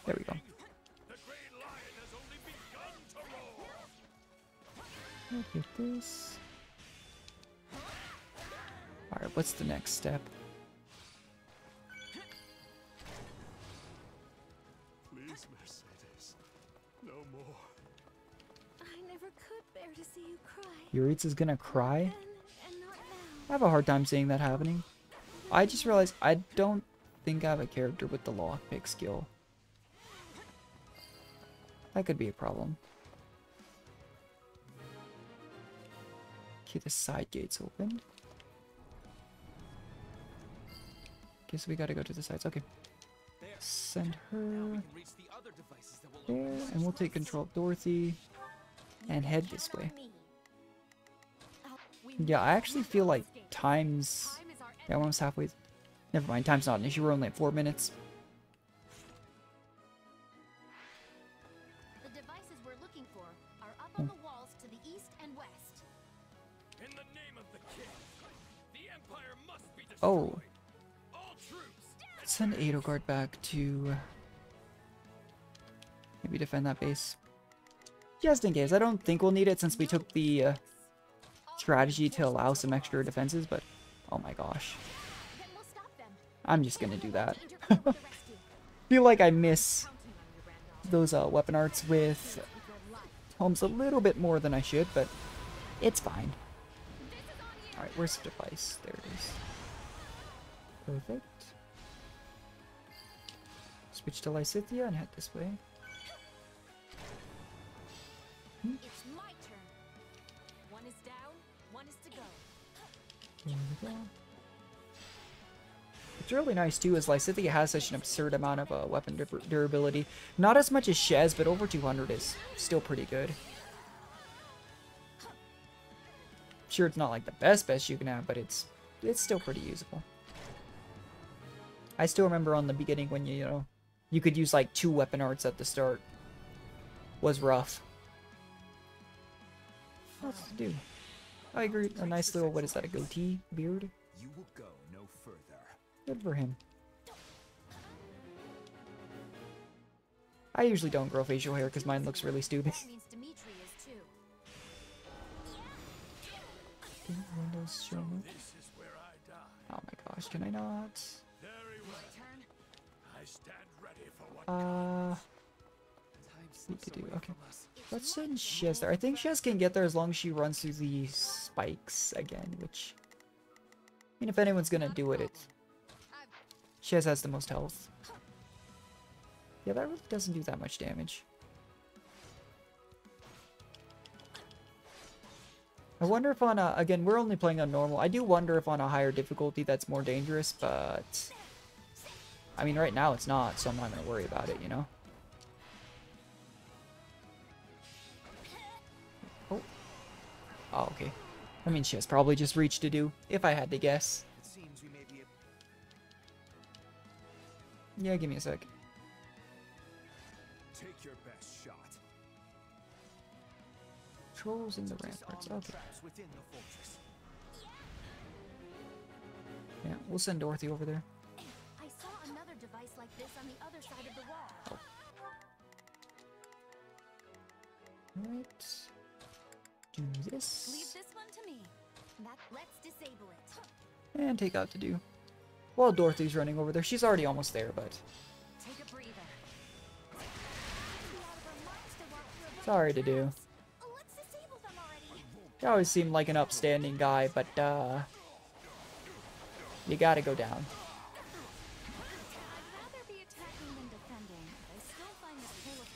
There we go. Look at this. Alright, what's the next step? Please, Mercedes. No more. I never could bear to see you cry. Yuritsa's gonna cry? I have a hard time seeing that happening. I just realized I don't think I have a character with the lockpick skill. That could be a problem. Okay, the side gate's open. Okay, so we gotta go to the sides. Okay. Send her there, and we'll take control of Dorothy and head this way. Yeah, I actually feel like time's... Yeah, we're almost halfway. Never mind, time's not an issue. We're only at 4 minutes. The devices we're looking for are up on the walls to the east and west. In the name of the king, the Empire must be destroyed. Oh. All troops. Send Edelgard back to... maybe defend that base. Just in case. I don't think we'll need it since we took the strategy to allow some extra defenses, but... Oh my gosh. I'm just gonna do that. Feel like I miss those weapon arts with Holmes a little bit more than I should, but it's fine. Alright, where's the device? There it is. Perfect. Switch to Lysithia and head this way. It's my turn. One is down, one is to go. There we go. What's really nice too is Lysithea has such an absurd amount of weapon durability. Not as much as Shez, but over 200 is still pretty good. Sure, it's not like the best you can have, but it's still pretty usable. I still remember on the beginning when you could use like 2 weapon arts at the start. Was rough. What's to do? I agree. A nice little, what is that, a goatee? Beard? You will go no further. Good for him. I usually don't grow facial hair because mine looks really stupid. Windows show me. Oh my gosh, can I not? Need to do, okay. Let's send Shez there. I think Shez can get there as long as she runs through the spikes again, which... I mean, if anyone's gonna do it, it's... Shez has the most health. Yeah, that really doesn't do that much damage. I wonder if on a... Again, we're only playing on normal. I do wonder if on a higher difficulty that's more dangerous, but... I mean, right now it's not, so I'm not gonna worry about it, you know? Oh, okay. I mean, she has probably just reached to do, if I had to guess. Yeah, give me a sec. Take your best shot. Trolls in the ramparts, okay. Yeah, we'll send Dorothy over there. I saw another device like this on the other side of the wall. Right. Do this. Leave this one to me. Let's disable it. And take out to do. While Dorothy's running over there. She's already almost there, but... Take a breather. Sorry to do. You always seem like an upstanding guy, but you gotta go down.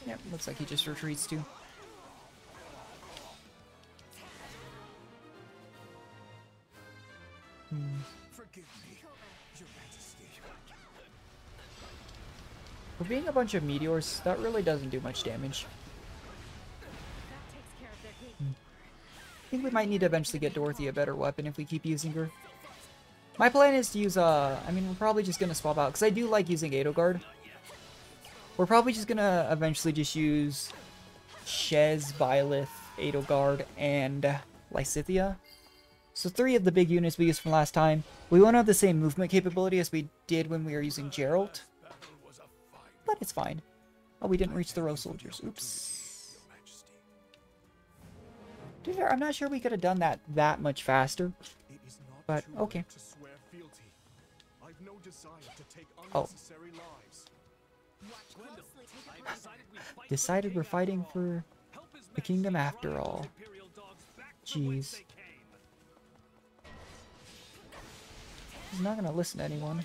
Yep, looks like he just retreats too. Forgive me, Your Majesty. For being a bunch of meteors, that really doesn't do much damage. I think we might need to eventually get Dorothy a better weapon if we keep using her. My plan is to use, I mean, we're probably just gonna swap out, because I do like using Edelgard. We're probably just gonna eventually just use Shez, Byleth, Edelgard, and Lysithea. So 3 of the big units we used from last time. We won't have the same movement capability as we did when we were using Jeralt. But it's fine. Oh, we didn't reach the row soldiers. Oops. To be fair, I'm not sure we could have done that much faster. But, okay. Oh. Decided we're fighting for the kingdom after all. Jeez. He's not gonna listen to anyone.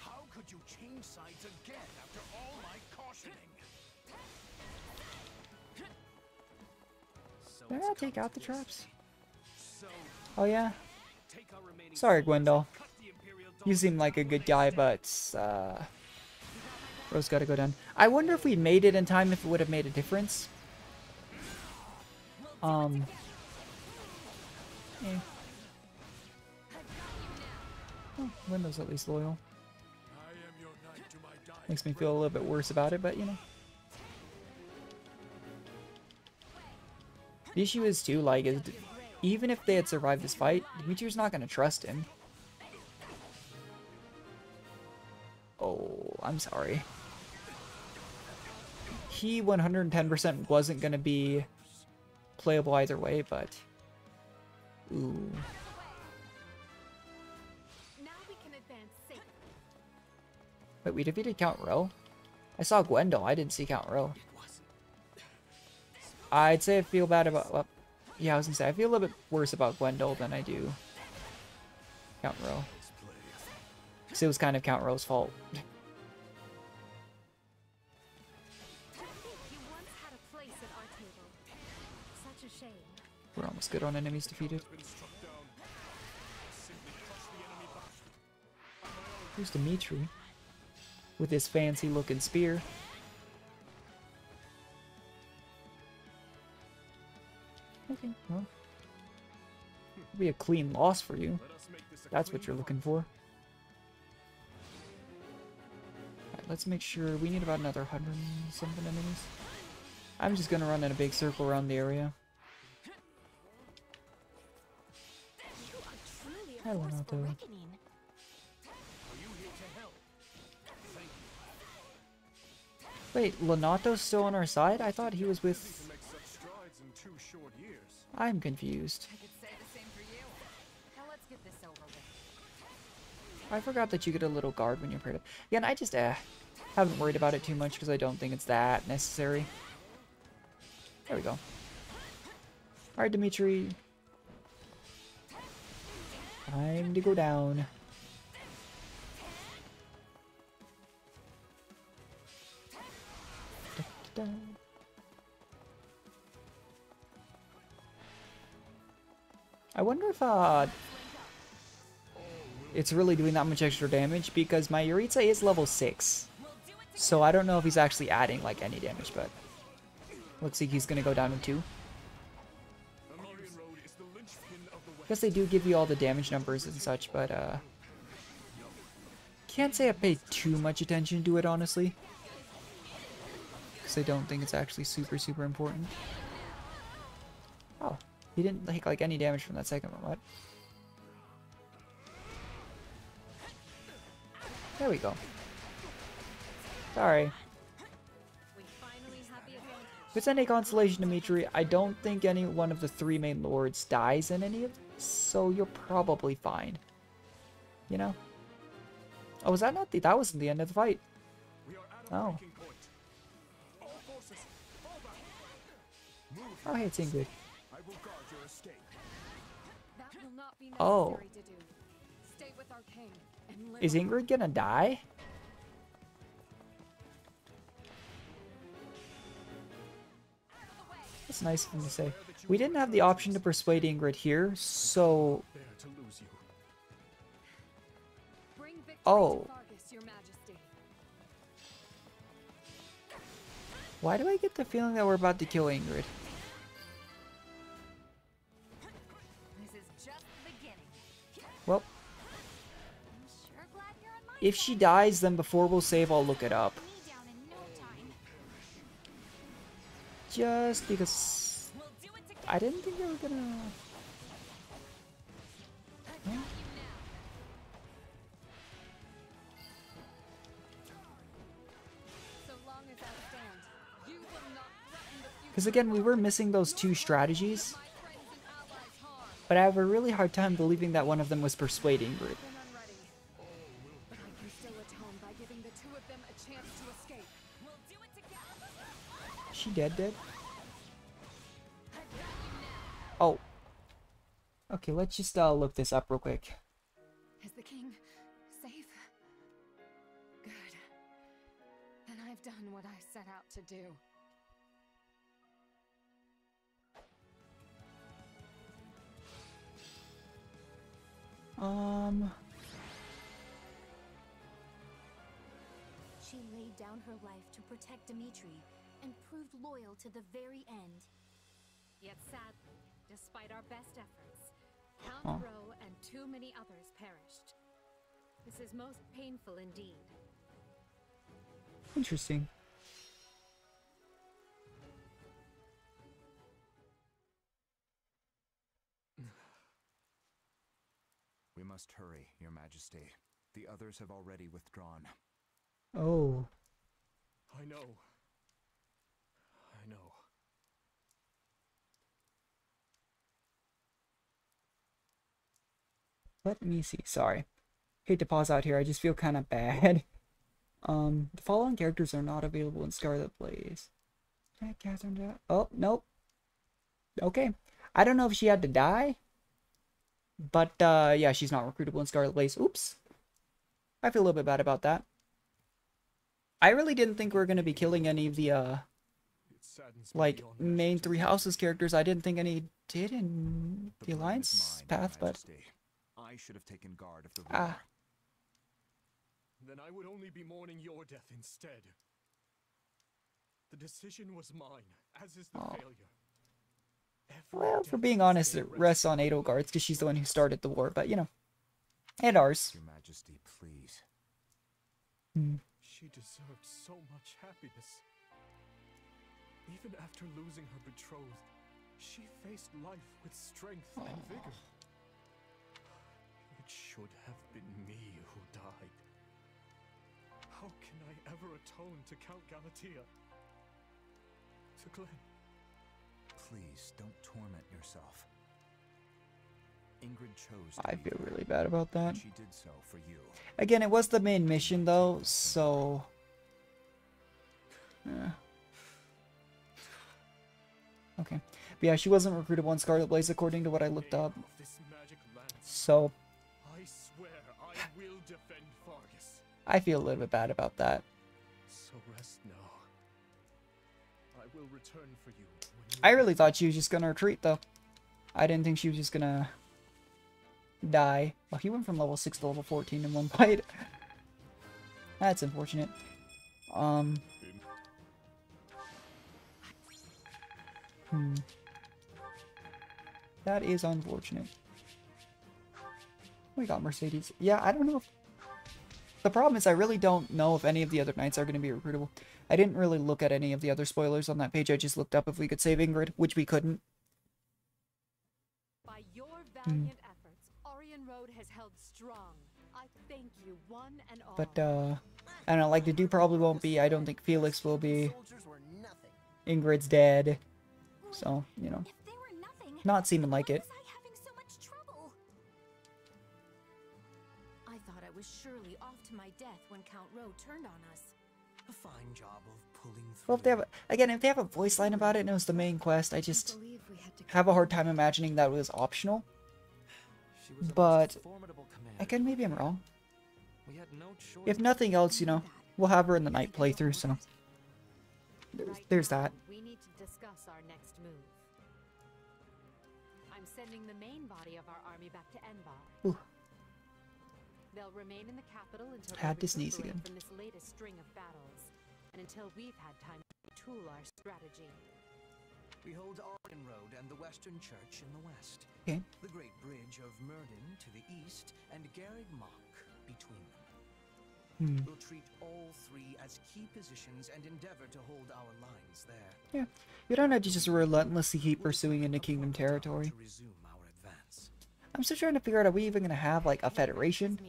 How could you change sides again after all my cautioning? Did I not take out the traps? Oh yeah? Sorry, Gwendol. You seem like a good guy, but Rose gotta go down. I wonder if we made it in time, if it would have made a difference. Eh. Oh, Window's at least loyal. Makes me feel a little bit worse about it, but you know. The issue is too, like, even if they had survived this fight, Dimitri's not gonna trust him. Oh, I'm sorry. He 110% wasn't gonna be playable either way, but... Ooh. Wait, we defeated Count Ro? I saw Gwendol, I didn't see Count Ro. I'd say I feel bad about... Well, yeah, I was gonna say, I feel a little bit worse about Gwendol than I do Count Ro. Because it was kind of Count Ro's fault. We're almost good on enemies defeated. Here's Dimitri with his fancy looking spear. Okay, well, it'll be a clean loss for you. That's what you're looking for. Alright, let's make sure we need about another 100 and something enemies. I'm just gonna run in a big circle around the area. Hi, Lonato. Wait, Lonato's still on our side? I thought he was with... I'm confused. I forgot that you get a little guard when you're paired up. Again, I just haven't worried about it too much because I don't think it's that necessary. There we go. Alright, Dimitri. Time to go down. Da, da, da. I wonder if it's really doing that much extra damage because my Yuritsa is level 6. So I don't know if he's actually adding like any damage, but looks like he's gonna go down in 2. Guess they do give you all the damage numbers and such, but can't say I paid too much attention to it honestly. Because I don't think it's actually super important. Oh, he didn't take like any damage from that second one, what? There we go. Sorry. If it's any consolation, Dimitri, I don't think any one of the 3 main lords dies in any of this, so you're probably fine. You know? Oh, was that not the... That wasn't the end of the fight. Oh. Oh, hey, it's Ingrid. Oh. Is Ingrid gonna die? That's nice of him to say. We didn't have the option to persuade Ingrid here, so... Oh. Why do I get the feeling that we're about to kill Ingrid? Well. If she dies, then before we'll save, I'll look it up. Just because I didn't think they were gonna... Huh? Because again, we were missing those 2 strategies, but I have a really hard time believing that one of them was persuading Ingrid. She dead? Oh. Okay, let's just look this up real quick. Is the king safe? Good. Then I've done what I set out to do. She laid down her life to protect Dimitri and proved loyal to the very end. Yet sadly, despite our best efforts, Count Rowe and too many others perished. This is most painful indeed. Interesting. We must hurry, Your Majesty. The others have already withdrawn. Oh. I know. Let me see. Sorry. Hate to pause out here. I just feel kind of bad. The following characters are not available in Scarlet Blaze. Catherine. Oh, nope. Okay. I don't know if she had to die. But, yeah, she's not recruitable in Scarlet Blaze. Oops. I feel a little bit bad about that. I really didn't think we were going to be killing any of the, like, main Three Houses characters. I didn't think any did in the Alliance path, but... I should have taken guard of the river. then I would only be mourning your death instead. The decision was mine, as is the failure. Well, for being honest, it rests on Edelgard's because she's the one who started the war, but you know, and ours. Your Majesty, please. She deserved so much happiness. Even after losing her betrothed, she faced life with strength and vigor. It should have been me who died. How can I ever atone to Count Galatea? To Glenn? Please, don't torment yourself. Ingrid chose I feel really bad about that. She did so for you. Again, it was the main mission though, so okay. But yeah, she wasn't recruited on Scarlet Blaze according to what I looked up. So I swear I will defend Fargus. I feel a little bit bad about that. So rest now. I will return for you. I really thought she was just gonna retreat though. I didn't think she was just gonna die. Well, he went from level 6 to level 14 in one fight. That's unfortunate. That is unfortunate. We got Mercedes. Yeah, I don't know if... The problem is I really don't know if any of the other knights are going to be recruitable. I didn't really look at any of the other spoilers on that page. I just looked up if we could save Ingrid, which we couldn't. By your valiant efforts, Aryan Road has held strong. I thank you one and all. But, I don't know, like, the dude probably won't be. I don't think Felix will be. Ingrid's dead. So, you know. Not seeming like it. I thought I was surely off to my death when Count Rowe turned on us. A fine job of pulling through. Well, if they have, again, if they have a voice line about it and it was the main quest, I just have a hard time imagining that it was optional. But, again, maybe I'm wrong. If nothing else, you know, we'll have her in the night playthrough, so there's that. We need to discuss our next move. I'm sending the main body of our army back to Enval. Ooh. They'll remain in the capital until Had to sneeze again. From this latest string of battles, and until we've had time to tool our strategy. We hold Arden Road and the Western Church in the west. Okay. The Great Bridge of Myrden to the east, and Garreg Mach between them. We'll treat all three as key positions and endeavor to hold our lines there. Yeah, you don't have to just relentlessly keep pursuing into Kingdom territory. I'm still trying to figure out, are we even going to have, like, a federation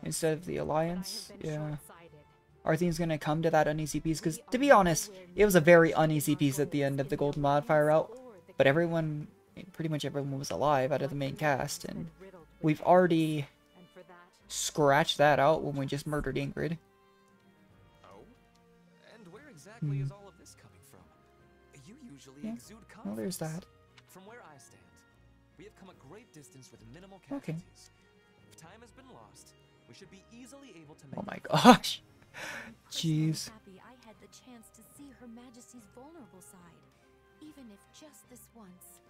instead of the Alliance? Yeah. Are things going to come to that uneasy peace? Because, to be honest, it was a very uneasy peace at the end of the Golden Wildfire route. But everyone, pretty much everyone was alive out of the main cast. And we've already scratched that out when we just murdered Ingrid. Oh? And where exactly is all of this coming from? You usually exude confidence. Well, there's that. From where I stand, we have come a great distance with minimal casualties. If time has been lost, we should be easily able to make. Oh my gosh. Jeez. I'm happy I had the chance to see Her Majesty's vulnerable side, even if just this once.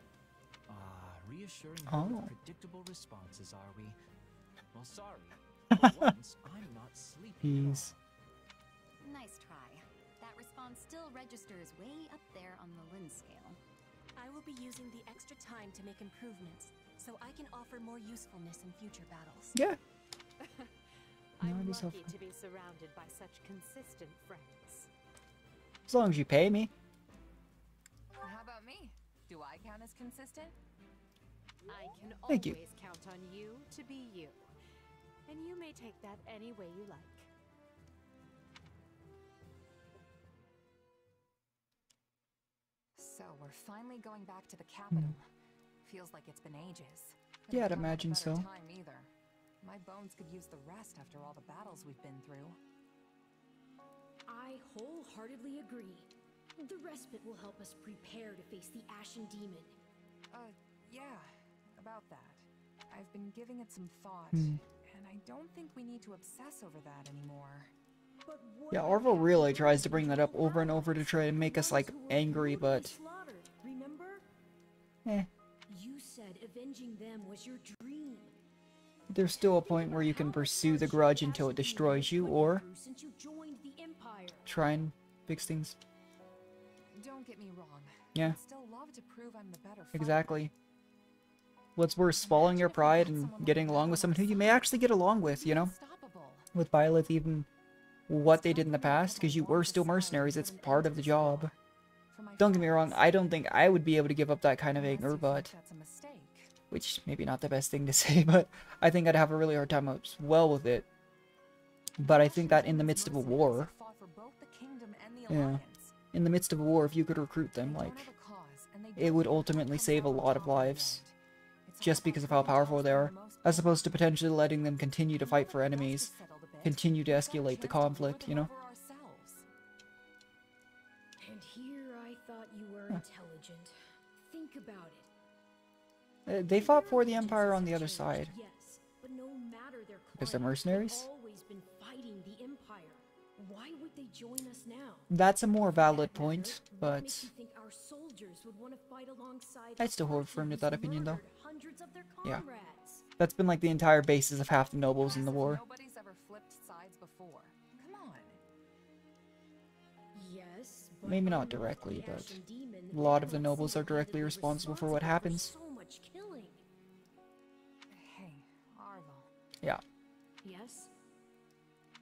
Reassuring her with predictable responses, are we? Well, sorry. For once, I'm not sleeping. Nice try. That response still registers way up there on the Lin scale. I will be using the extra time to make improvements, so I can offer more usefulness in future battles. Yeah. I'm lucky to be surrounded by such consistent friends. As long as you pay me. How about me? Do I count as consistent? I can Thank you. always count on you to be you. And you may take that any way you like. So we're finally going back to the capital. Feels like it's been ages. Yeah, I'd imagine so. Time either. My bones could use the rest after all the battles we've been through. I wholeheartedly agree. The respite will help us prepare to face the Ashen Demon. Yeah, about that. I've been giving it some thought, and I don't think we need to obsess over that anymore. Yeah, Orville really tries to bring that up over and over to try and make us, like, angry, but... Remember? Eh. You said avenging them was your dream. there's still a point where you can pursue the grudge until it destroys you, or try and fix things. Don't get me wrong. Yeah. I'd still love to prove I'm the better fighter. Exactly. What's worse, swallowing your pride and getting along with someone who you may actually get along with, you know? With Byleth, even what they did in the past, because you were still mercenaries, it's part of the job. Don't get me wrong, I don't think I would be able to give up that kind of anger, but... Which, maybe not the best thing to say, but I think I'd have a really hard time as well with it. But I think that in the midst of a war... Yeah. In the midst of a war, if you could recruit them, like... It would ultimately save a lot of lives. Just because of how powerful they are. As opposed to potentially letting them continue to fight for enemies. Continue to escalate the conflict, you know? And here I thought you were intelligent. Think about it. They fought for the Empire on the other side. Yes, but no matter their Because they're mercenaries? they've always been fighting the Empire. Why would they join us now? That's a more valid point, What but... makes you think our soldiers would want to fight alongside I'd still hold firm to that opinion, though. hundreds of their Yeah. comrades? That's been like the entire basis of half the nobles in the war. Nobody's ever flipped sides before. Come on. Yes, but Maybe not directly, the but Ashen Demon, a lot of the they nobles are single-handedly directly responsible for what happens. so much killing. Hey, Arvel. Yeah. Yes,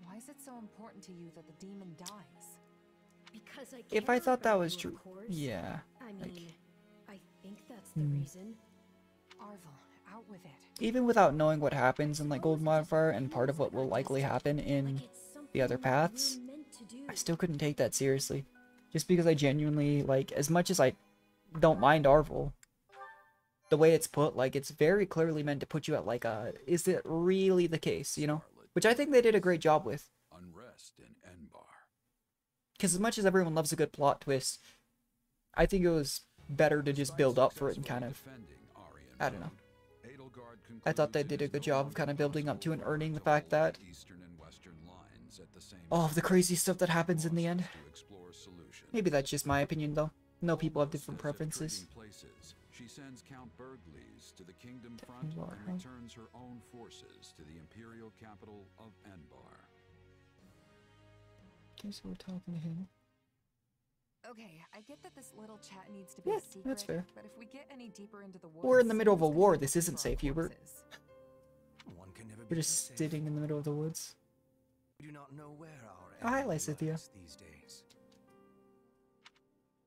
Why is it so important to you that the demon dies? because I If care I thought that about was you, true, of course. yeah. I mean, like- I think that's the Hmm. reason. Arvel, out with it. Even without knowing what happens in like Golden Wildfire and part of what will likely happen in the other paths, I still couldn't take that seriously. Just because I genuinely, like, as much as I don't mind Arvel, the way it's put, like, it's very clearly meant to put you at like a, is it really the case, you know? Which I think they did a great job with. Unrest in Enbar. Because as much as everyone loves a good plot twist, I think it was better to just build up for it and kind of, I don't know. I thought they did a good job of kind of building up to and earning the fact that all of the crazy stuff that happens in the end. Maybe that's just my opinion, though. No, people have different preferences. She sends Count Bergles to the kingdom front and returns her own forces to the imperial capital of Enbar. Okay, so we're talking to him. Okay, I get that this little chat needs to be a secret, that's fair. but if we get any deeper into the woods, We're in the middle of a someone's war. gonna This be isn't looking safe, for our Hubert. corpses. One can never We're be just safe. sitting in the middle of the woods. We do not know where our Oh, hi, enemy Lysithea. lurks these days.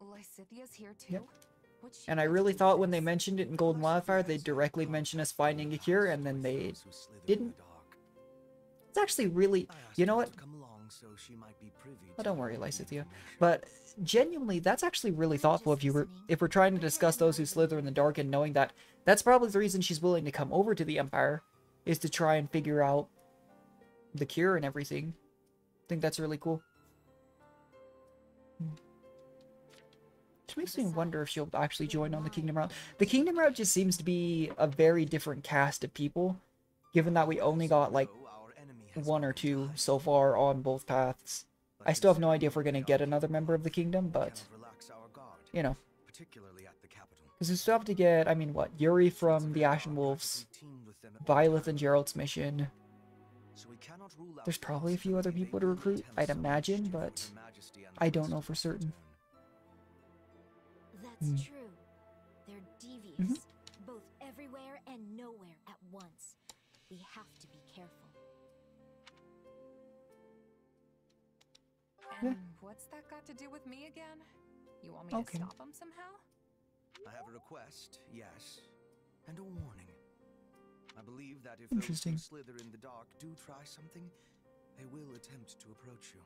Lysithia's here too? Yep. What's she And I got to really do thought with when they this? mentioned it in Golden Wildfire, they directly mention us finding a cure, and then they Those who slither in didn't. the dark. It's actually really, I asked you know her what? to come along so she might be privy Oh, to don't worry, all the Lysithea. information. But genuinely, that's actually really thoughtful if you were, if we're trying to discuss those who slither in the dark and knowing that that's probably the reason she's willing to come over to the Empire, is to try and figure out the cure and everything. I think that's really cool. Which makes me wonder if she'll actually join on the Kingdom route. The Kingdom route just seems to be a very different cast of people, given that we only got like So our enemy has one or grown two tired, so far on both paths. but I still have no considering idea if we're where going to we get are, another member of the Kingdom, we but, cannot relax our guard, you know. particularly at the capital. Because we still have to get, I mean, what? Yuri from the Ashen Wolves, Practically teamed with them at Byleth and Jeralt's mission. So we cannot rule out There's the probably a few other possibility people they to will recruit, attempt I'd some imagine, mischief but with Her Majesty and I the don't know rest for of certain. That's Hmm. true. They're devious, Mhm. both everywhere and nowhere at once. We have to be careful. And what's that got to do with me again? You want me Okay. to stop him somehow? I have a request, yes, and a warning. I believe that if those Interesting. who slither in the dark do try something, they will attempt to approach you.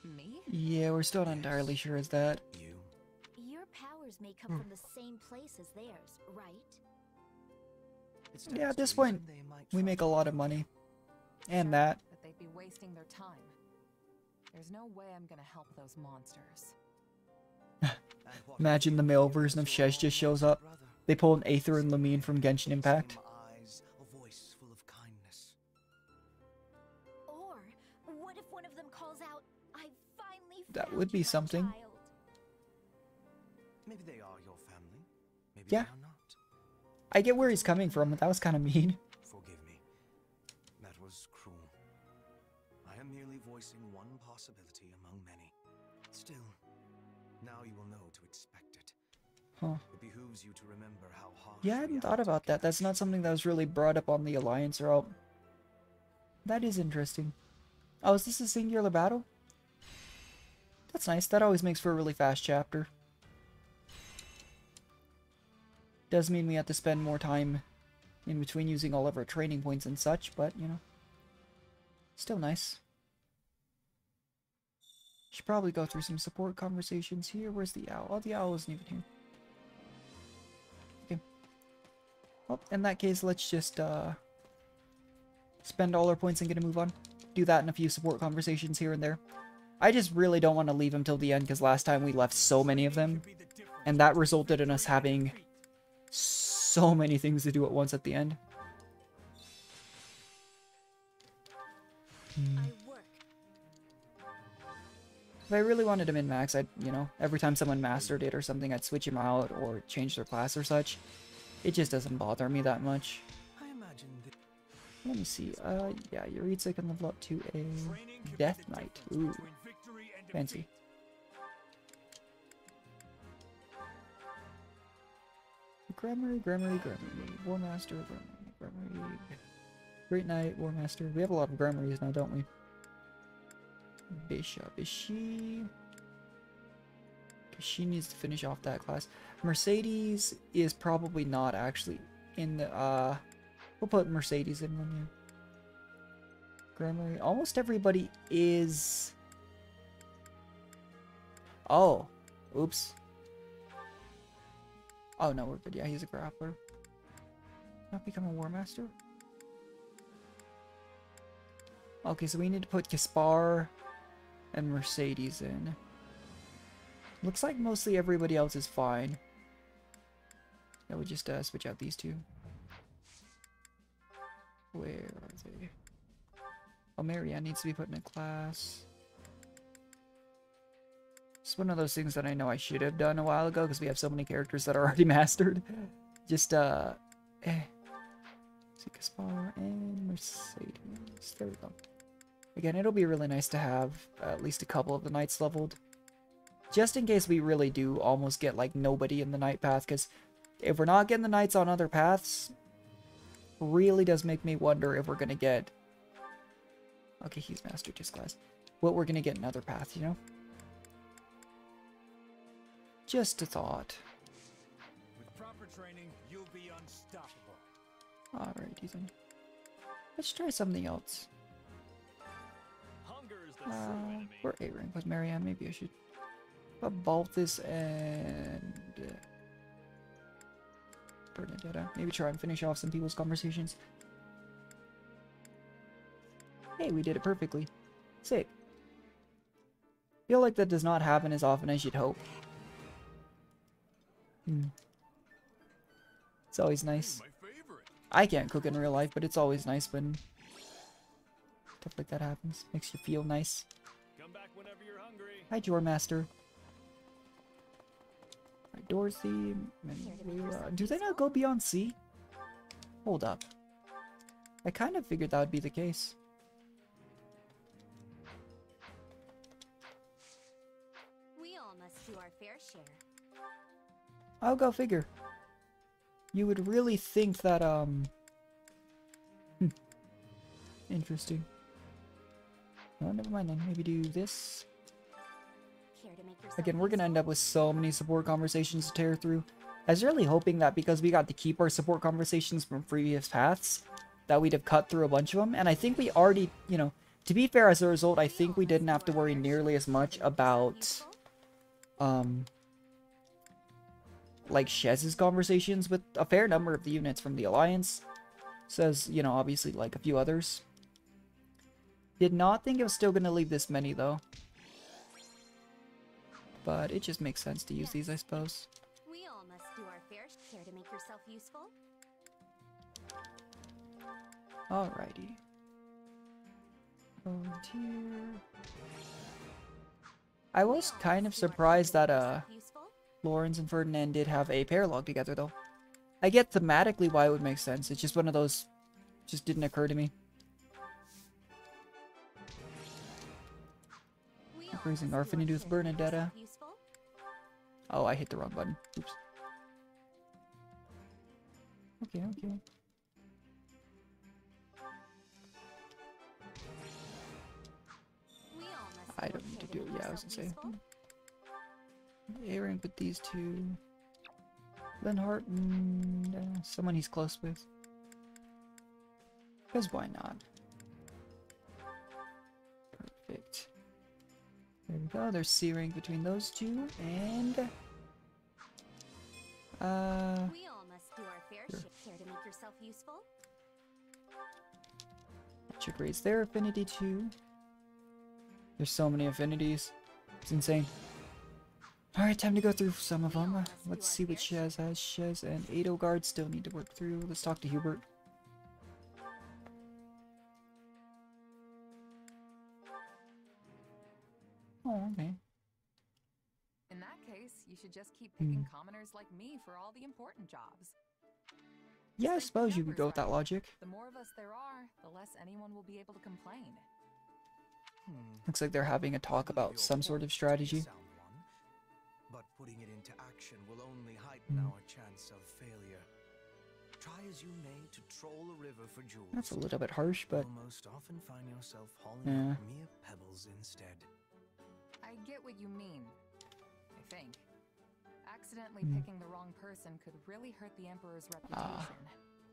Me? Yeah, we're still not entirely sure as that. You? Your powers may come from the same place as theirs, right? It Yeah, at stands this to point, reason they might we try make a to lot of approach money. you. And Sure, that. But they'd be wasting their time. There's no way I'm gonna help those monsters. And what Imagine the if male you version of saw Shesh just shows your up. brother? They pull an Aether and Lamine from Genshin Impact. Same eyes, a voice full of kindness. Or what if one of them calls out, "I finally That found would be you, my something. child." Maybe they are your family. Maybe Yeah. they are not. I get where he's coming from, but that was kind of mean. voicing one possibility among many. Still, now you will know to expect it. Huh. It behooves you to remember how harsh. Yeah, I hadn't thought about that. That's not something that was really brought up on the Alliance route. That is interesting. Oh, is this a singular battle? That's nice. That always makes for a really fast chapter. Does mean we have to spend more time in between using all of our training points and such, but, you know, still nice. Should probably go through some support conversations here. Where's the owl? Oh, the owl isn't even here. Okay. Well, in that case, let's just, spend all our points and get a move on. Do that in a few support conversations here and there. I just really don't want to leave them till the end, because last time we left so many of them, and that resulted in us having so many things to do at once at the end. If I really wanted to min-max, I'd, you know, every time someone mastered it or something, I'd switch them out or change their class or such. It just doesn't bother me that much. Let me see. Yeah, Yuritsa can level up to a Death Knight. Ooh, fancy. Grammary, War Master, Grammary, Great Knight, War Master. We have a lot of Grammaries now, don't we? Bishop. Is she... She needs to finish off that class. Mercedes is probably not actually in the... We'll put Mercedes in one, yeah. Grammary. Almost everybody is... Oh. Oops. Oh, no, we're good. Yeah, he's a grappler. Not become a War Master? Okay, so we need to put Gaspar and Mercedes in. Looks like mostly everybody else is fine. Yeah, we just switch out these two. Where are they? Oh, Marianne needs to be put in a class. It's one of those things that I know I should have done a while ago because we have so many characters that are already mastered. Just, See, Gaspar and Mercedes. There we go. Again, it'll be really nice to have at least a couple of the knights leveled. Just in case we really do almost get, like, nobody in the knight path, because if we're not getting the knights on other paths, really does make me wonder if we're going to get... Okay, he's mastered his class. What we're going to get in other paths, you know? Just a thought. With proper training, you'll be unstoppable. Alrighty then. Let's try something else. Hunger is the true enemy. We're A rank with Marianne. Maybe I should put Balthus and Bernadetta. Maybe try and finish off some people's conversations. Hey, we did it perfectly. Sick. Feel like that does not happen as often as you'd hope. It's always nice. I can't cook in real life, but it's always nice when stuff like that happens. Makes you feel nice. Come back whenever you're hungry. Hi, Jormaster. Hi, Dorothy. Do they not go beyond sea? Hold up. I kind of figured that would be the case. We all must do our fair share. I'll go figure. You would really think that, Interesting. Oh, never mind then. Maybe do this. Again, we're gonna end up with so many support conversations to tear through. I was really hoping that because we got to keep our support conversations from previous paths, that we'd have cut through a bunch of them. And I think we already, you know, to be fair, as a result, I think we didn't have to worry nearly as much about, like Shez's conversations with a fair number of the units from the Alliance. Says, you know, obviously like a few others. Did not think it was still going to leave this many though. But it just makes sense to use these, I suppose. We all must do our fair share to make yourself useful. Alrighty. Volunteer. I was kind of surprised that Lawrence and Ferdinand did have a paralog together though. I get thematically why it would make sense. It's just one of those just didn't occur to me. Increasing our affinity with Bernadetta. Oh, I hit the wrong button. Oops. Okay, okay. I don't need to do it. Yeah, I was gonna say. A-rank with these two. Linhart and someone he's close with. Because why not? Perfect. There we go. There's C-rank between those two, and we all must do our fair share. Care to make yourself useful? that should raise their affinity too. There's so many affinities. It's insane. Alright, time to go through some of them. Let's see what Shez has. Shez and Edelgard still need to work through. Let's talk to Hubert. Oh, okay. In that case, you should just keep picking commoners like me for all the important jobs. Yeah, I suppose you could go with that logic. The more of us there are, the less anyone will be able to complain. Looks like they're having a talk about some sort of strategy. But putting it into action will only heighten our chance of failure. Try as you may to troll a river for jewels. That's a little bit harsh, but you'll most often find yourself hauling yeah. up mere pebbles instead. I get what you mean, I think. Accidentally picking the wrong person could really hurt the Emperor's reputation.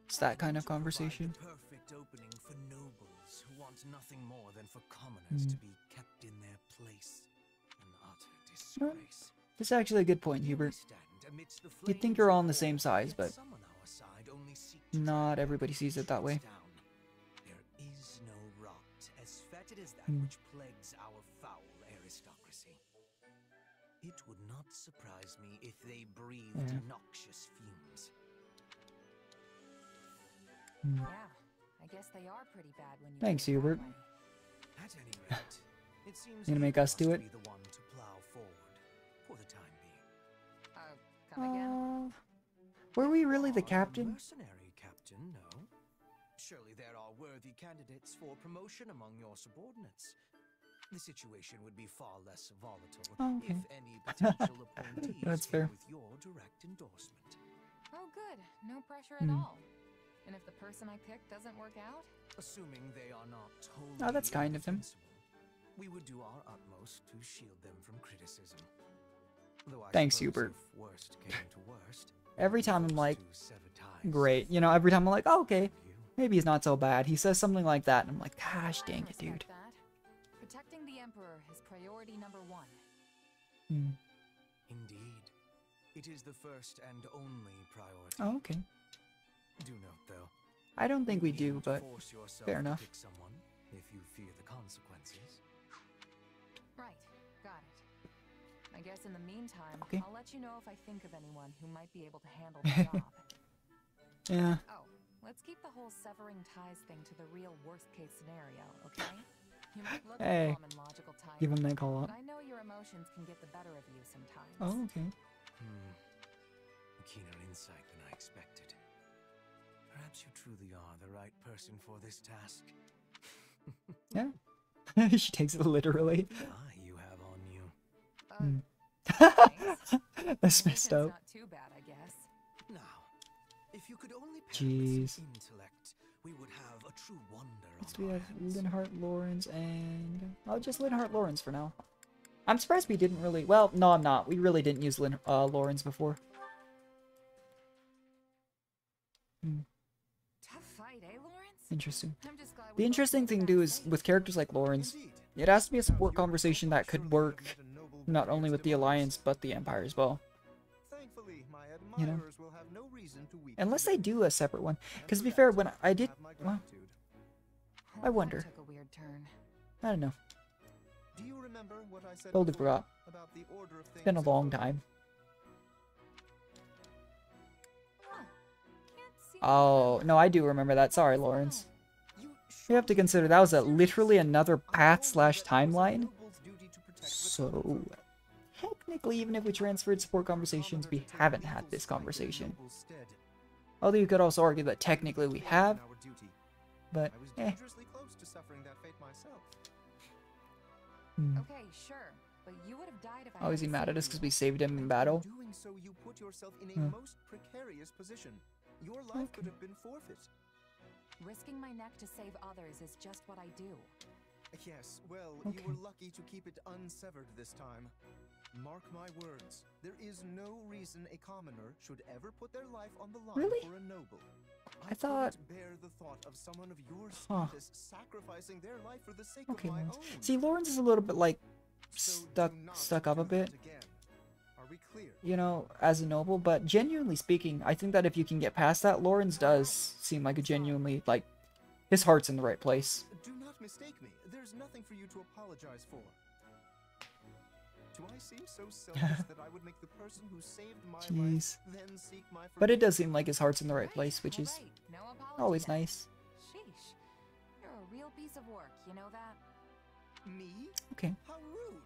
It's that kind of conversation. The perfect opening for nobles who want nothing more than for commoners to be kept in their place. An utter disgrace. That's actually a good point, Hubert. You'd think you're all on the same size, but not everybody sees it that way. There is no rot as fetid as that which plagues our foul aristocracy. It would not surprise me if they breathed noxious fumes. Yeah, I guess they are pretty bad when you. Thanks, Hubert. At any rate, it seems you gonna make us do it? be the one to plow forward for the time being. Come again? Were we really the captain? Mercenary captain, no. Surely there are worthy candidates for promotion among your subordinates. The situation would be far less volatile if any potential appointees That's fair. with your direct endorsement. Oh, good. No pressure at all. And if the person I pick doesn't work out? Assuming they are not totally Oh, that's kind of him. We would do our utmost to shield them from criticism. Thanks, Hubert. Worst came to worst, every time I'm like, great. You know, every time I'm like, oh, okay, maybe he's not so bad. He says something like that, and I'm like, gosh dang it, dude. Protecting the Emperor is priority number one. Indeed. It is the first and only priority. Oh, okay. Do note, though. I don't think we do, but fair enough. Pick someone if you fear the consequences. Right. Got it. I guess in the meantime, I'll let you know if I think of anyone who might be able to handle the job. Yeah. Oh, let's keep the whole severing ties thing to the real worst-case scenario, okay? You might look hey, calm and logical type, give him that call up. but I know your emotions can get the better of you sometimes. Oh, okay. A keener insight than I expected. Perhaps you truly are the right person for this task. Yeah. She takes it literally. You have on you. That's messed up. Not too bad, I guess. Now, if you could only Jeez. intellect, we would have a true wonder. Next we have Linhart Lawrence and I'll just Linhart Lawrence for now. I'm surprised we didn't really. Well, no, I'm not. We really didn't use Lawrence before. Tough fight, eh, Lawrence? Interesting. I'm just glad The interesting thing too is with characters like Lawrence, it has to be a support conversation that could work not only with the Alliance but the Empire as well. You know, unless they do a separate one. Because to be fair, when I did, well, I wonder. I don't know. Totally forgot. It's been a long time. Oh, no, I do remember that. Sorry, Lawrence. You have to consider that was literally another path/timeline. So, technically, even if we transferred support conversations, we haven't had this conversation. Although you could also argue that technically we have, but Okay, sure. But you would have died if I Oh, is he hadn't mad at saved us because you. we saved him in battle? Doing so, you put yourself in a most precarious position. Your life could have been forfeit. Risking my neck to save others is just what I do. Yes, well, you were lucky to keep it unsevered this time. Mark my words, there is no reason a commoner should ever put their life on the line Really? for a noble. I thought... couldn't bear the thought of someone of your status sacrificing their life for the sake of my Lawrence. own. See, Lawrence is a little bit, like, stuck up a bit. Are we clear? You know, as a noble, but genuinely speaking, I think that if you can get past that, Lawrence does seem like a genuinely, like, his heart's in the right place. Do not mistake me. There's nothing for you to apologize for. Do I seem so selfish that I would make the person who saved my life then seek my forgiveness? But it does seem like his heart's in the right place, which is always nice. Sheesh. You're a real piece of work, you know that? Me? Okay. How rude.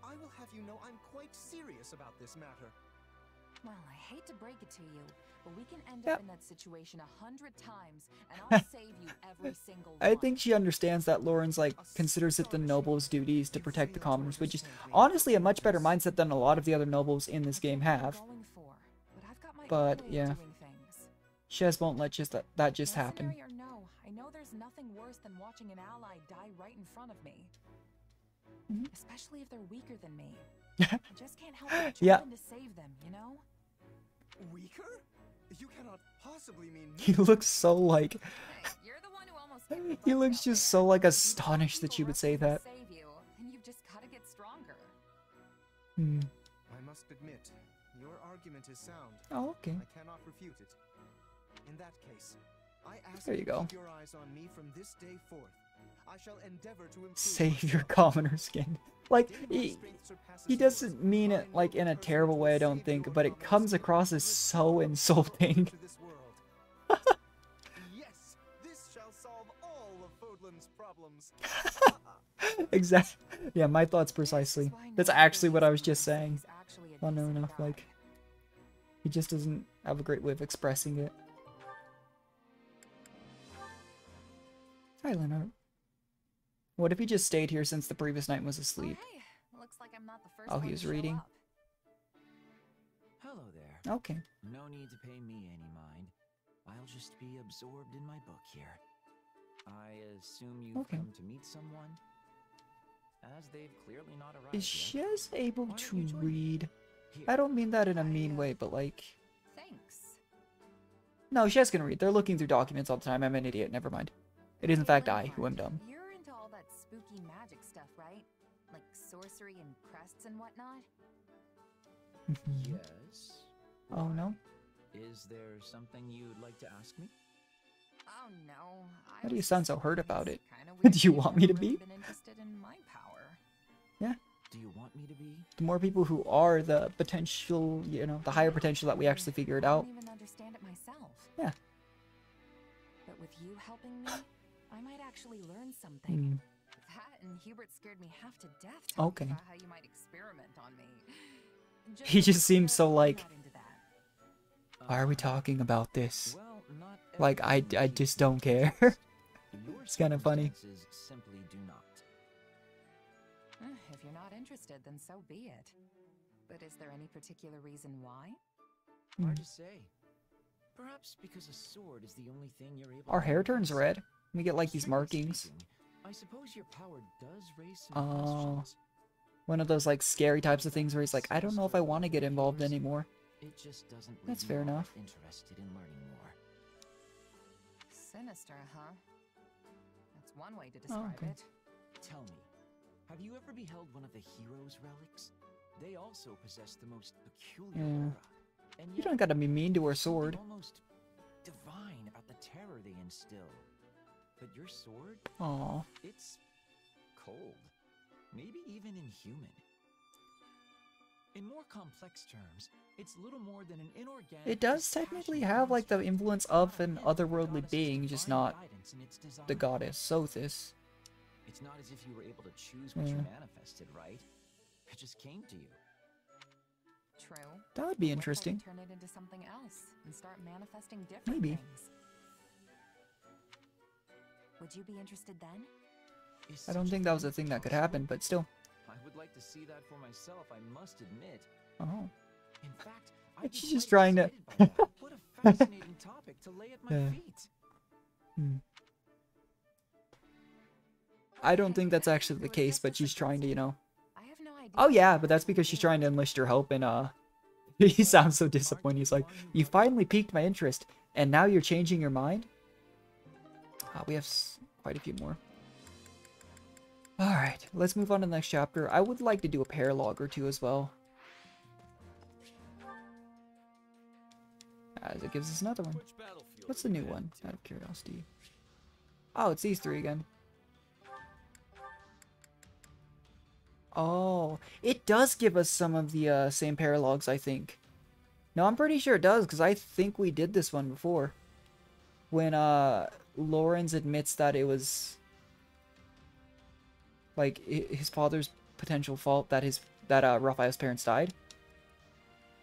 I will have you know I'm quite serious about this matter. Well, I hate to break it to you, but we can end up in that situation 100 times, and I'll save you every single one. I think she understands that Lawrence, like, considers it the noble's duties to protect the commoners, which is honestly a much better mindset than a lot of the other nobles in this game have. But, yeah. She just won't let that just happen. Or no, I know there's nothing worse than watching an ally die right in front of me. Especially if they're weaker than me. I just can't help but jump in to save them, you know? Weaker? You cannot possibly mean me. He looks so, like... You're the one who almost hit me. He looks just so, like, astonished that you would say that. Save you, and you've just gotta get stronger. I must admit, your argument is sound. Oh, okay. I cannot refute it. In that case, I ask There you go. keep your eyes on me from this day forth. I shall endeavor to improve Save your commoner skin. Like, he doesn't mean it, like, in a terrible way, I don't think, but it comes across as so insulting. Yes, this shall solve all of Fodlan's problems. Exactly. Yeah, my thoughts precisely. That's actually what I was just saying. Well, no, enough, like, he just doesn't have a great way of expressing it. Hi, Leonard. What if he just stayed here since the previous night was asleep? Hey, looks like I'm not the first Oh, one he to was show reading. up. Hello there. Okay. No need to pay me any mind. I'll just be absorbed in my book here. I assume you've come to meet someone? As they've clearly not arrived Is yet. Shez able to read? I don't mean that in a mean way, but like... Thanks. No, Shez can read. They're looking through documents all the time. I'm an idiot. Never mind. It is in fact I who am dumb. You're into all that spooky magic stuff, right? Like sorcery and crests and whatnot? Yes. Oh, no? Is there something you'd like to ask me? Oh no. Why do you sound so hurt about it? Kinda Do you want me to be? been interested in my power. Yeah. Do you want me to be? The more people who are the potential, you know, the higher potential that we actually figure it out. I don't even understand it myself. Yeah. But with you helping me, I might actually learn something. That and Hubert scared me half to death talking about how you might experiment on me. He just seems so like, not into that. why are we talking about this? Well, not Like, I just don't care. It's kind of funny. Simply do not. If you're not interested, then so be it. But is there any particular reason why? Hard to say. Perhaps because a sword is the only thing you're able Our to hair turns red. We get like these Strictly markings. speaking, I suppose your power does raise some Oh. questions. One of those like scary types of things where he's like, I don't know if I want to get involved anymore. It just doesn't leave That's me fair all enough. interested in learning more. Sinister, huh? That's one way to describe okay. it. Tell me, have you ever beheld one of the hero's relics? They also possess the most peculiar Yeah. aura. And You yet, don't gotta be mean to her something sword. almost divine about the terror they instill. But your sword? Aw. It's cold. Maybe even inhuman. In more complex terms, it's little more than an inorganic... It does technically have like the influence of an otherworldly being, just not the goddess Sothis. It's not as if you were able to choose what you manifested, right? It just came to you. True. That would be What if I interesting. could turn it into something else and start manifesting different Maybe. things? Would you be interested then? I don't think that was a thing that could happen, but still. I would like to see that for myself, I must admit. Oh. In fact, I'd She's just trying to. What a fascinating topic to lay at my feet. I don't think that's actually the case, but she's trying to, you know. Oh yeah, but that's because she's trying to enlist your hope, and he sounds so disappointed. He's like, "You finally piqued my interest, and now you're changing your mind?" We have quite a few more. Alright, let's move on to the next chapter. I would like to do a paralog or two as well. As it gives us another one. What's the new one, out of curiosity? Oh, it's these three again. Oh, it does give us some of the same paralogs, I think. No, I'm pretty sure it does, because I think we did this one before. When Lawrence admits that it was like his father's potential fault that Raphael's parents died.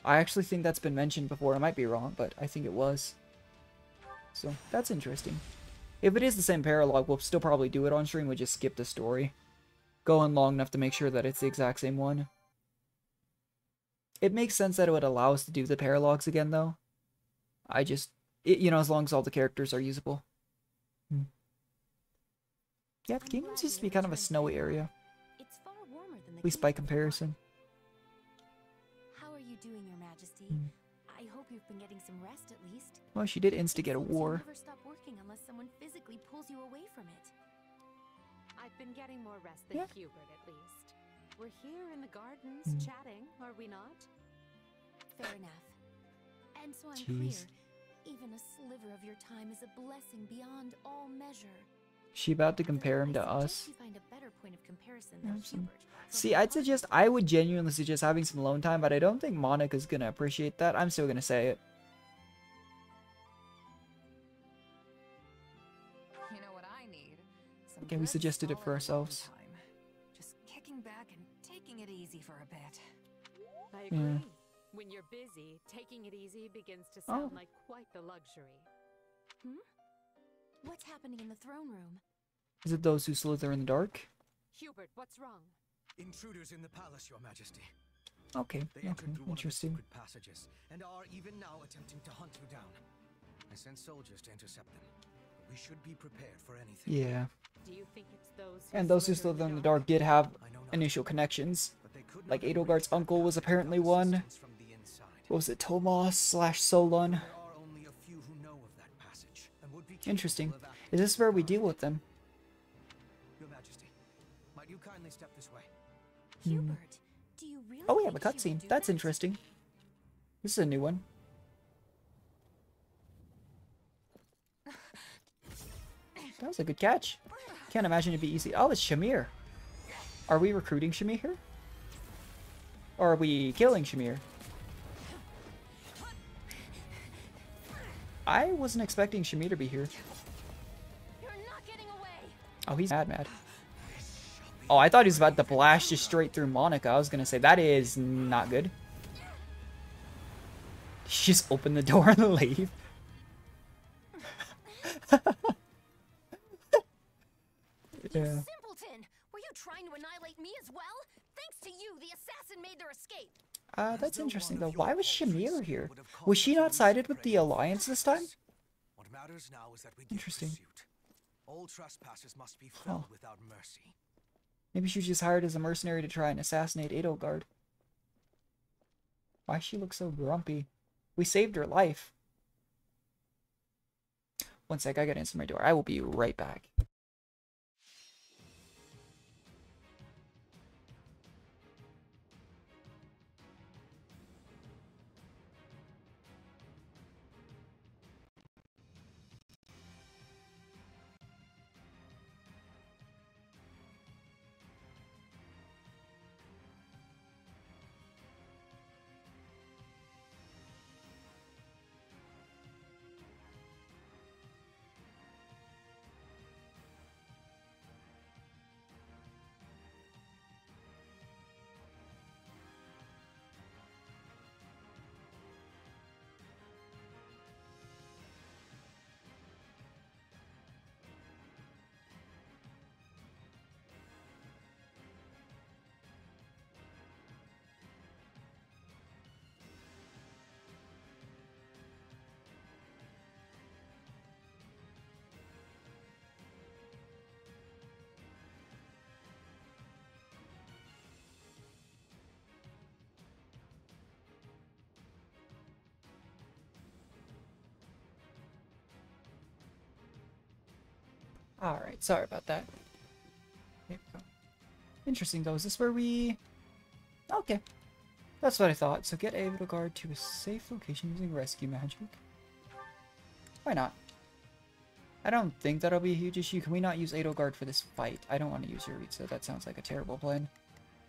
I actually think that's been mentioned before. I might be wrong, but I think it was. So that's interesting. If it is the same paralog, we'll still probably do it on stream. We'll just skip the story. Go on long enough to make sure that it's the exact same one. It makes sense that it would allow us to do the paralogs again, though. You know, as long as all the characters are usable. Yeah, the game seems to be kind of a snowy area. It's far warmer than At least by comparison. How are you doing, Your Majesty? I hope you've been getting some rest at least. Well, she did instigate a war. Never stop working unless someone physically pulls you away from it. I've been getting more rest than Hubert, at least. We're here in the gardens, chatting, are we not? Fair enough. And so I'm clear, even a sliver of your time is a blessing beyond all measure. She about to compare him to us. You find a better point of comparison than Hubert. See, I would genuinely suggest having some alone time, but I don't think Monica's gonna appreciate that. I'm still gonna say it. You know what I need? Okay, we suggested it for ourselves. Just kicking back and taking it easy for a bit. I agree. When you're busy, taking it easy begins to sound like quite the luxury. What's happening in the throne room? Is it those who slither in the dark? Hubert, what's wrong? Intruders in the palace, Your Majesty. Okay, They entered through interesting. one of the secret passages and are even now attempting to hunt you down. I sent soldiers to intercept them. But we should be prepared for anything. Yeah. Do you think it's those And those who slither in the dark did have initial connections. Like Edelgard's uncle was apparently one. What was it, Tomas/Solon? Interesting. Is this where we deal with them? Your Majesty, might you kindly step this way? Hubert, do you really Oh, we have a cutscene. That's interesting. This is a new one. That was a good catch. Can't imagine it'd be easy. Oh, it's Shamir. Are we recruiting Shamir here? Or are we killing Shamir? I wasn't expecting Shamir to be here. You're not getting away. Oh, he's mad. Oh, I thought he was about to blast just straight through Monica. I was gonna say, that is not good. She just opened the door and leave. You simpleton! Were you trying to annihilate me as well? Thanks to you, the assassin made their escape. That's interesting though. Why was Shamir here? Was she not sided with the Alliance this time? What matters now is that we Interesting. all trespassers must be felled without mercy. Maybe she was just hired as a mercenary to try and assassinate Edelgard. Why she look so grumpy? We saved her life. One sec, I gotta answer my door. I will be right back. Alright, sorry about that. There we go. Interesting though, is this where we... Okay. That's what I thought. So get Edelgard to a safe location using rescue magic. Why not? I don't think that'll be a huge issue. Can we not use Edelgard for this fight? I don't want to use Yuritsa. That sounds like a terrible plan.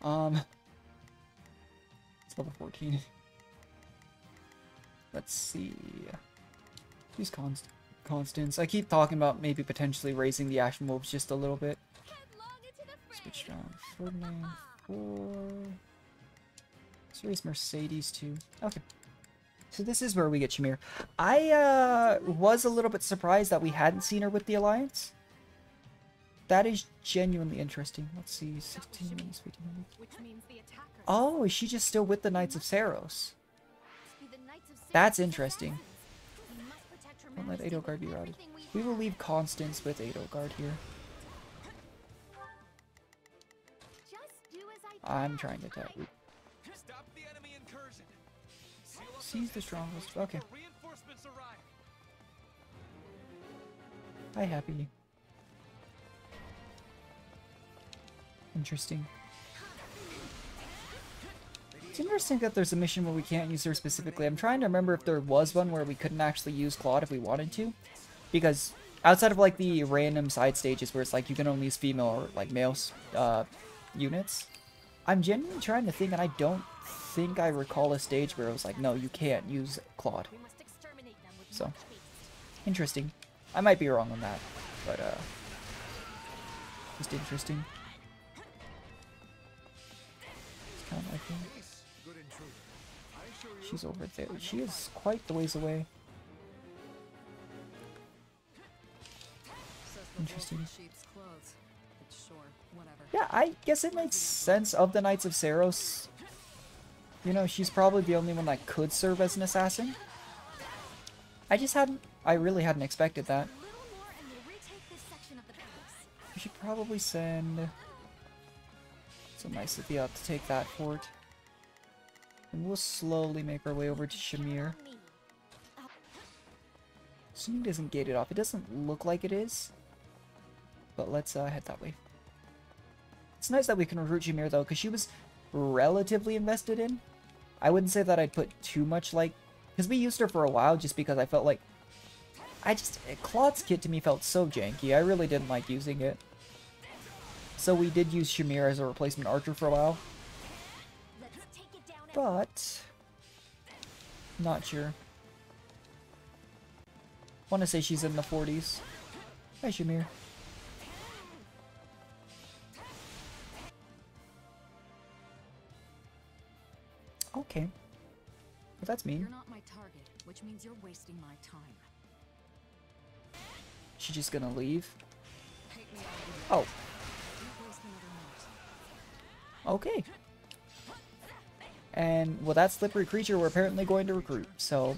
It's level 14. Let's see. Use Constance. I keep talking about maybe potentially raising the Ashen Wolves just a little bit. Switch down. Ferdinand. 4. Let's raise Mercedes too. Okay. So this is where we get Shamir. I was a little bit surprised that we hadn't seen her with the Alliance. That is genuinely interesting. Let's see, 16 minutes, 15 minutes. Oh, is she just still with the Knights of Saros? That's interesting. Don't let Edelgard be routed. We will leave Constance with Edelgard here. I'm trying to attack. Seize the strongest. Okay. Hi, Happy. Interesting. It's interesting that there's a mission where we can't use her specifically. I'm trying to remember if there was one where we couldn't actually use Claude if we wanted to. Because outside of like the random side stages where it's like you can only use female or like male units, I'm genuinely trying to think, and I don't think I recall a stage where it was like, no, you can't use Claude. So, interesting. I might be wrong on that, but just interesting. It's kind of like she's over there. She is quite the ways away. Interesting. Yeah, I guess it makes sense of the Knights of Saros. You know, she's probably the only one that could serve as an assassin. I really hadn't expected that. We should probably send some Nicephia to take that fort. And we'll slowly make our way over to Shamir. Assuming it isn't gated off. It doesn't look like it is. But let's head that way. It's nice that we can recruit Shamir though, because she was relatively invested in. I wouldn't say that I'd put too much like... Because we used her for a while just because I felt like... Claude's kit to me felt so janky. I really didn't like using it. So we did use Shamir as a replacement archer for a while. But... not sure. Want to say she's in the 40s. Hi, Shamir. Okay. Well, that's mean. You're not my target, which means you're wasting my time. She's just gonna leave? Oh. Okay. And, well, that slippery creature we're apparently going to recruit, so...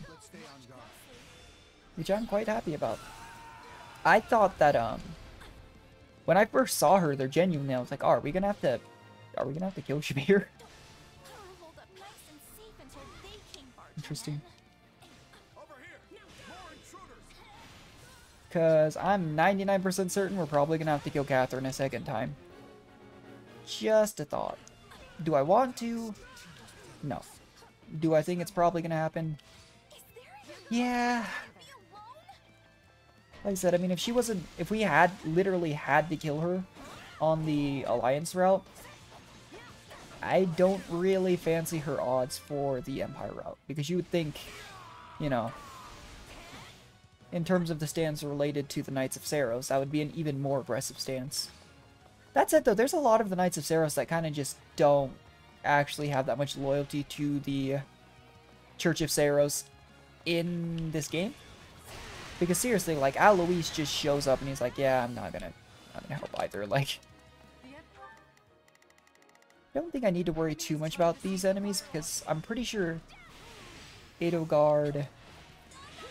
which I'm quite happy about. I thought that, when I first saw her, they're genuinely, I was like, oh, are we gonna have to kill Shamir? Interesting. Because I'm 99% certain we're probably going to have to kill Catherine a second time. Just a thought. Do I want to? No. Do I think it's probably going to happen? Yeah. Like I said, I mean, if we had literally had to kill her on the Alliance route, I don't really fancy her odds for the Empire route, because you would think, you know, in terms of the stance related to the Knights of Saros, that would be an even more aggressive stance. That said, though, there's a lot of the Knights of Saros that kind of just don't actually have that much loyalty to the Church of Saros in this game. Because seriously, like, Alois just shows up and he's like, yeah, I'm not gonna help either, like... I don't think I need to worry too much about these enemies, because I'm pretty sure Edelgard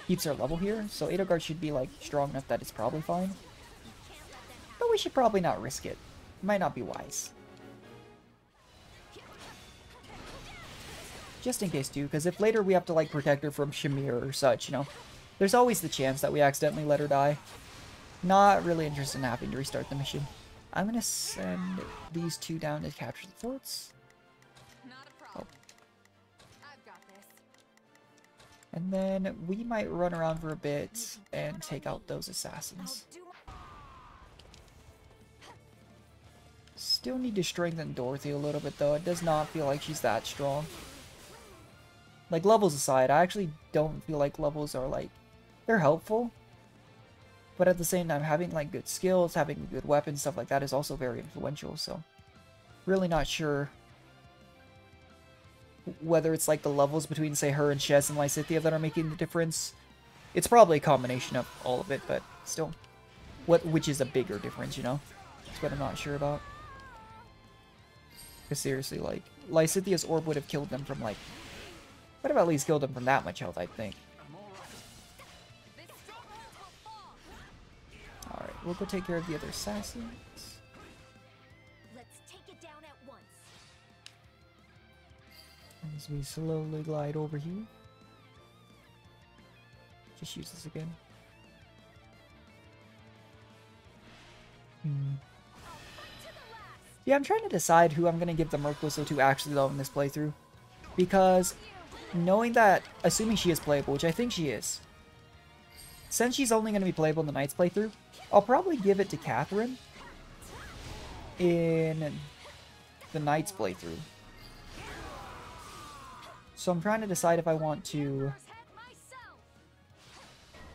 keeps our level here, so Edelgard should be like strong enough that it's probably fine. But we should probably not risk it. It might not be wise. Just in case too, because if later we have to like protect her from Shamir or such, you know, there's always the chance that we accidentally let her die. Not really interested in having to restart the mission. I'm gonna send these two down to capture the forts. Oh. And then we might run around for a bit and take out those assassins. Still need to strengthen Dorothy a little bit though. It does not feel like she's that strong. Like, levels aside, I actually don't feel like levels are like... They're helpful. But at the same time, having like good skills, having good weapons, stuff like that is also very influential, so... Really not sure whether it's like the levels between, say, her and Shez and Lysithea that are making the difference. It's probably a combination of all of it, but still. Which is a bigger difference, you know? That's what I'm not sure about. Because seriously, like, Lysithea's orb would have killed them from like... Would have at least killed them from that much health, I think. Alright, we'll go take care of the other assassins. Let's take it down at once. As we slowly glide over here. Just use this again. Yeah, I'm trying to decide who I'm going to give the Merc Whistle to actually though in this playthrough. Because knowing that, assuming she is playable, which I think she is, since she's only going to be playable in the Knight's playthrough, I'll probably give it to Catherine in the Knight's playthrough. So I'm trying to decide if I want to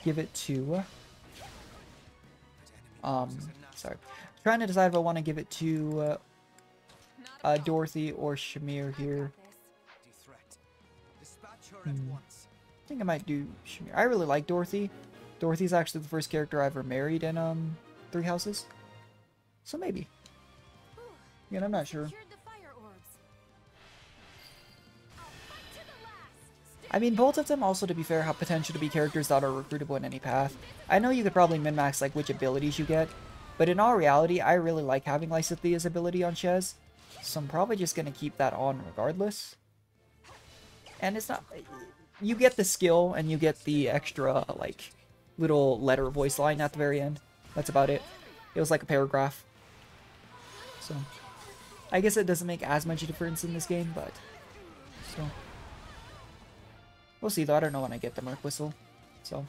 give it to... sorry. Trying to decide if I want to give it to Dorothy or Shamir here. I think I might do Shamir. I really like Dorothy. Dorothy's actually the first character I ever married in Three Houses. So maybe. Yeah, I'm not sure. I mean, both of them also, to be fair, have potential to be characters that are recruitable in any path. I know you could probably min-max like which abilities you get, but in all reality, I really like having Lysithea's ability on Shez, so I'm probably just going to keep that on regardless. And it's not... You get the skill, and you get the extra, like, little letter voice line at the very end. That's about it. It was like a paragraph. So, I guess it doesn't make as much difference in this game, but... So... We'll see, though. I don't know when I get the Merc Whistle. So,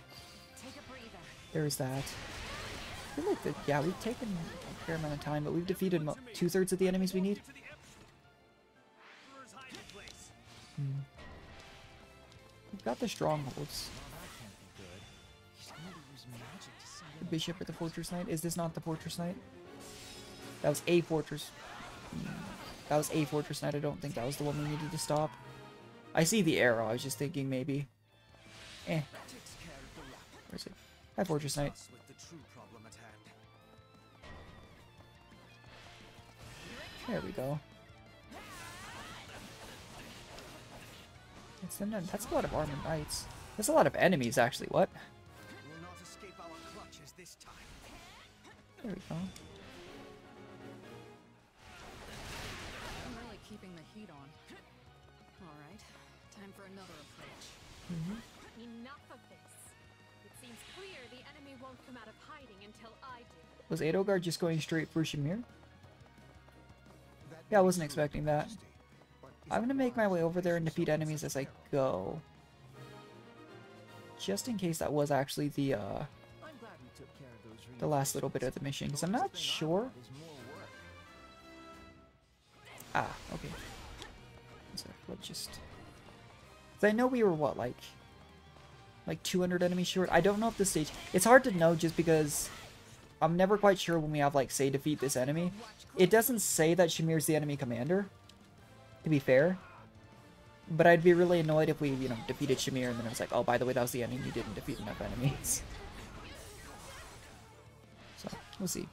there's that. I feel like that, yeah, we've taken a fair amount of time, but we've defeated 2/3 of the enemies we need. We've got the strongholds. The Bishop or the Fortress Knight? Is this not the Fortress Knight? That was a Fortress. That was a Fortress Knight. I don't think that was the one we needed to stop. I see the arrow. I was just thinking maybe. Where is it? Hi, Fortress Knight. There we go. It's that's a lot of armored knights. That's a lot of enemies, actually. What? There we go. I'm really keeping the heat on. All right, time for another approach. Enough of this. It seems clear the enemy won't come out of hiding until I do. Was Edelgard just going straight for Shamir? Yeah, I wasn't expecting that. I'm gonna make my way over there and defeat enemies as I go. Just in case that was actually the last little bit of the mission, because I'm not sure. Ah, okay. So let's just... I know we were, what, like 200 enemies short? I don't know if this stage... It's hard to know just because I'm never quite sure when we have, like, say, defeat this enemy. It doesn't say that Shamir's the enemy commander, to be fair. But I'd be really annoyed if we, you know, defeated Shamir and then it was like, oh, by the way, that was the enemy. You didn't defeat enough enemies. So, we'll see.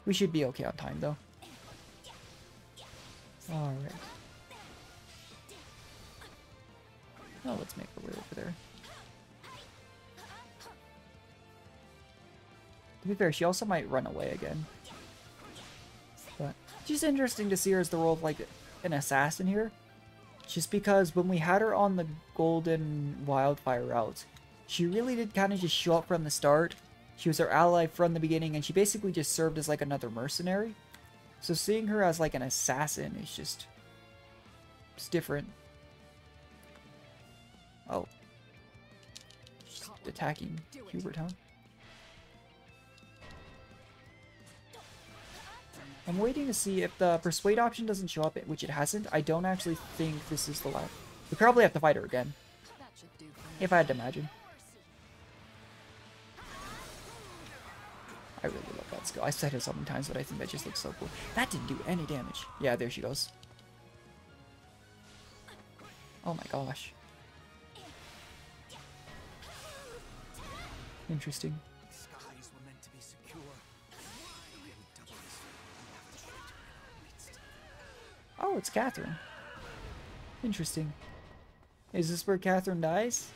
We should be okay on time, though. Alright. Oh, let's make our way over there. To be fair, she also might run away again. But just interesting to see her as the role of, like, an assassin here. Just because when we had her on the Golden Wildfire route, she really did kind of just show up from the start She was our ally from the beginning, and she basically just served as like another mercenary. So seeing her as like an assassin is just... it's different. Oh. She's attacking Hubert, huh? I'm waiting to see if the persuade option doesn't show up, which it hasn't. I don't actually think this is the last. We probably have to fight her again. If I had to imagine. I really love that skill. I said it so many times, but I think that just looks so cool. That didn't do any damage. Yeah, there she goes. Oh my gosh. Interesting. Oh, it's Catherine. Interesting. Is this where Catherine dies?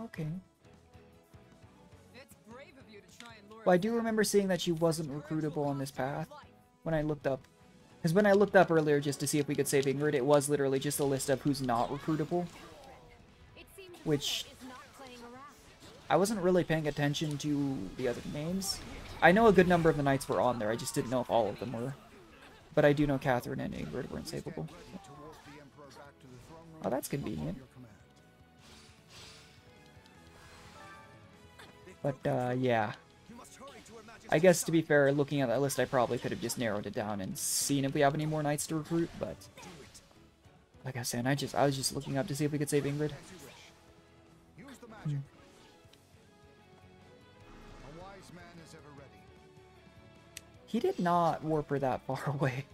Okay. Well, I do remember seeing that she wasn't recruitable on this path when I looked up. Because when I looked up earlier just to see if we could save Ingrid, it was literally just a list of who's not recruitable. Which... I wasn't really paying attention to the other names. I know a good number of the knights were on there, I just didn't know if all of them were. But I do know Catherine and Ingrid weren't savable. Oh, that's convenient. But, yeah. I guess, to be fair, looking at that list, I probably could have just narrowed it down and seen if we have any more knights to recruit, but... like I said, I was just looking up to see if we could save Ingrid. He did not warp her that far away.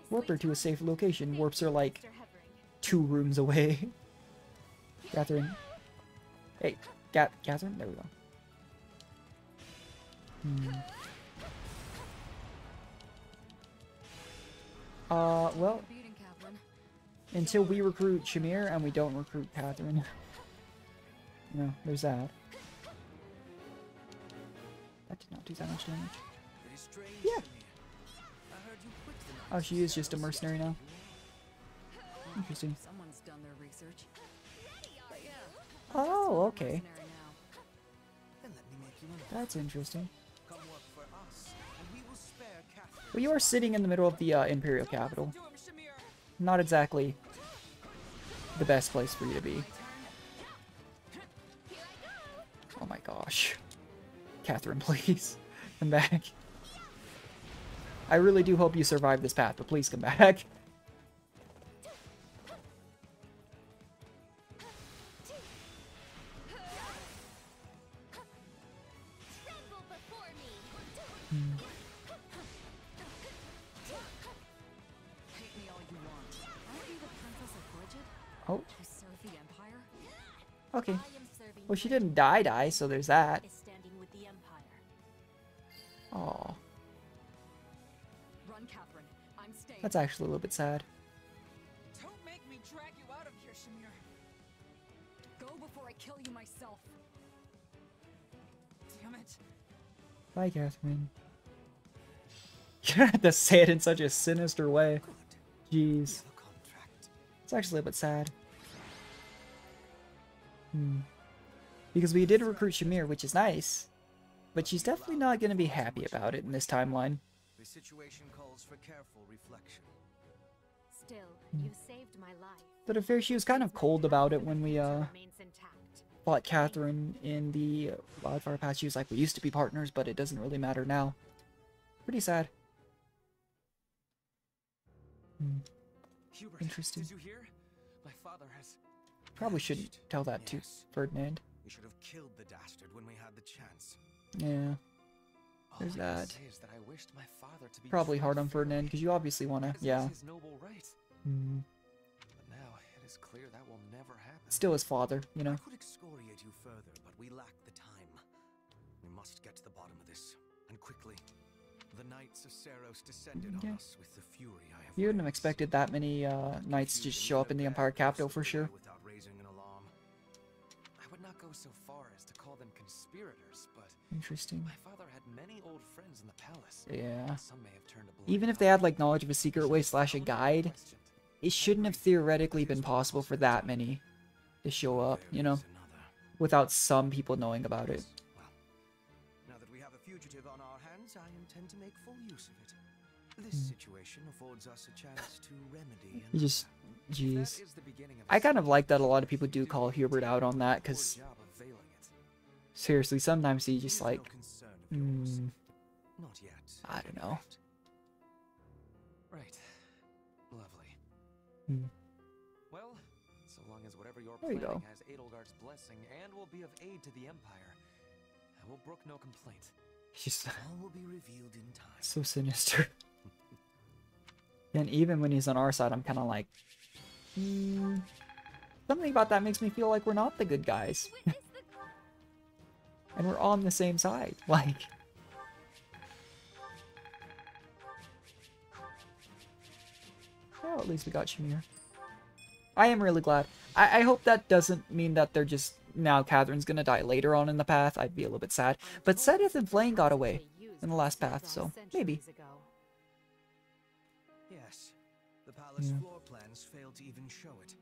Warp her to a safe location. Warps her like 2 rooms away. Catherine. Hey, Catherine? There we go. Well, until we recruit Shamir and we don't recruit Catherine. No, there's that. That did not do that much damage. Yeah. Oh, she is just a mercenary now. Interesting. Oh, okay. That's interesting. Well, you are sitting in the middle of the Imperial capital. Not exactly the best place for you to be. Oh my gosh. Catherine, please. Come back. I really do hope you survive this path, but please come back. Oh. Okay. Well, she didn't die, so there's that. Aww. That's actually a little bit sad. Don't make me drag you out of here, Shamir. Go before I kill you myself. Damn it. Bye, Catherine. You don't have to say it in such a sinister way. Jeez. It's actually a bit sad. Because we did recruit Shamir, which is nice. But she's definitely not going to be happy about it in this timeline. The situation calls for careful reflection. Still, you saved my life. But in fair, she was kind of cold about it when we fought Catherine in the Wildfire Pass. She was like, we used to be partners, but it doesn't really matter now. Pretty sad. Hubert, interesting. Did you hear? My father has... Probably shouldn't tell that to Ferdinand. We should have killed the dastard when we had the chance. Yeah. There's All I can that. say is that I wished my father to be Probably hard on Ferdinand, because you obviously want to, yeah. His noble right. But now it is clear that will never happen. Still his father, you know. I could excoriate you further, but we lack the time. We must get to the bottom of this, and quickly. The Knights of Seros descended on us with the fury I have. You wouldn't have expected that many knights to just show up in the Empire capital for sure. Without raising an alarm. I would not go so far as to call them conspirators, but Interesting. my father had many old friends in the palace. Yeah. Some may have turned a blind Even if they had like knowledge of a secret way / a guide, it shouldn't have theoretically been possible for that many to show up, you know, without some people knowing about it. Well, now that we have a fugitive on our hands, I intend to make full use of it. This situation affords us a chance to remedy. You just, jeez. I kind of like that a lot of people do call Hubert out on that, because seriously, sometimes he just like, I don't know. Right. Lovely. Well, so long as whatever you're There you planning go. has Edelgard's blessing and will be of aid to the Empire, I will brook no complaint. He's All will be revealed in time. so sinister. And even when he's on our side, I'm kind of like, something about that makes me feel like we're not the good guys. And we're on the same side. Like, well, at least we got Shamir. I am really glad. I hope that doesn't mean that they're just, now Catherine's gonna die later on in the path. I'd be a little bit sad. But Sedith and Flame got away in the last path, so maybe. Yes, the palace floor plans failed to even show it.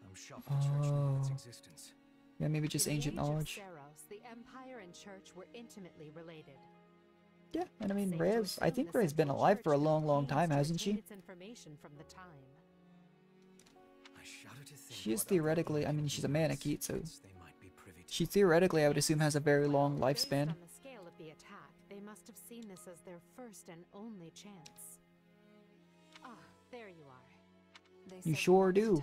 I'm shocked the church knew its existence. Yeah, maybe just ancient knowledge. The Empire and Church were intimately related. Yeah, and I mean, Rey's, I think Rey's been alive for a long, long time, hasn't she? She is theoretically, I mean, she's a Manakete, so she theoretically, I would assume, has a very long lifespan. On the scale of the attack, they must have seen this as their first and only chance. Ah, there you are. You sure do.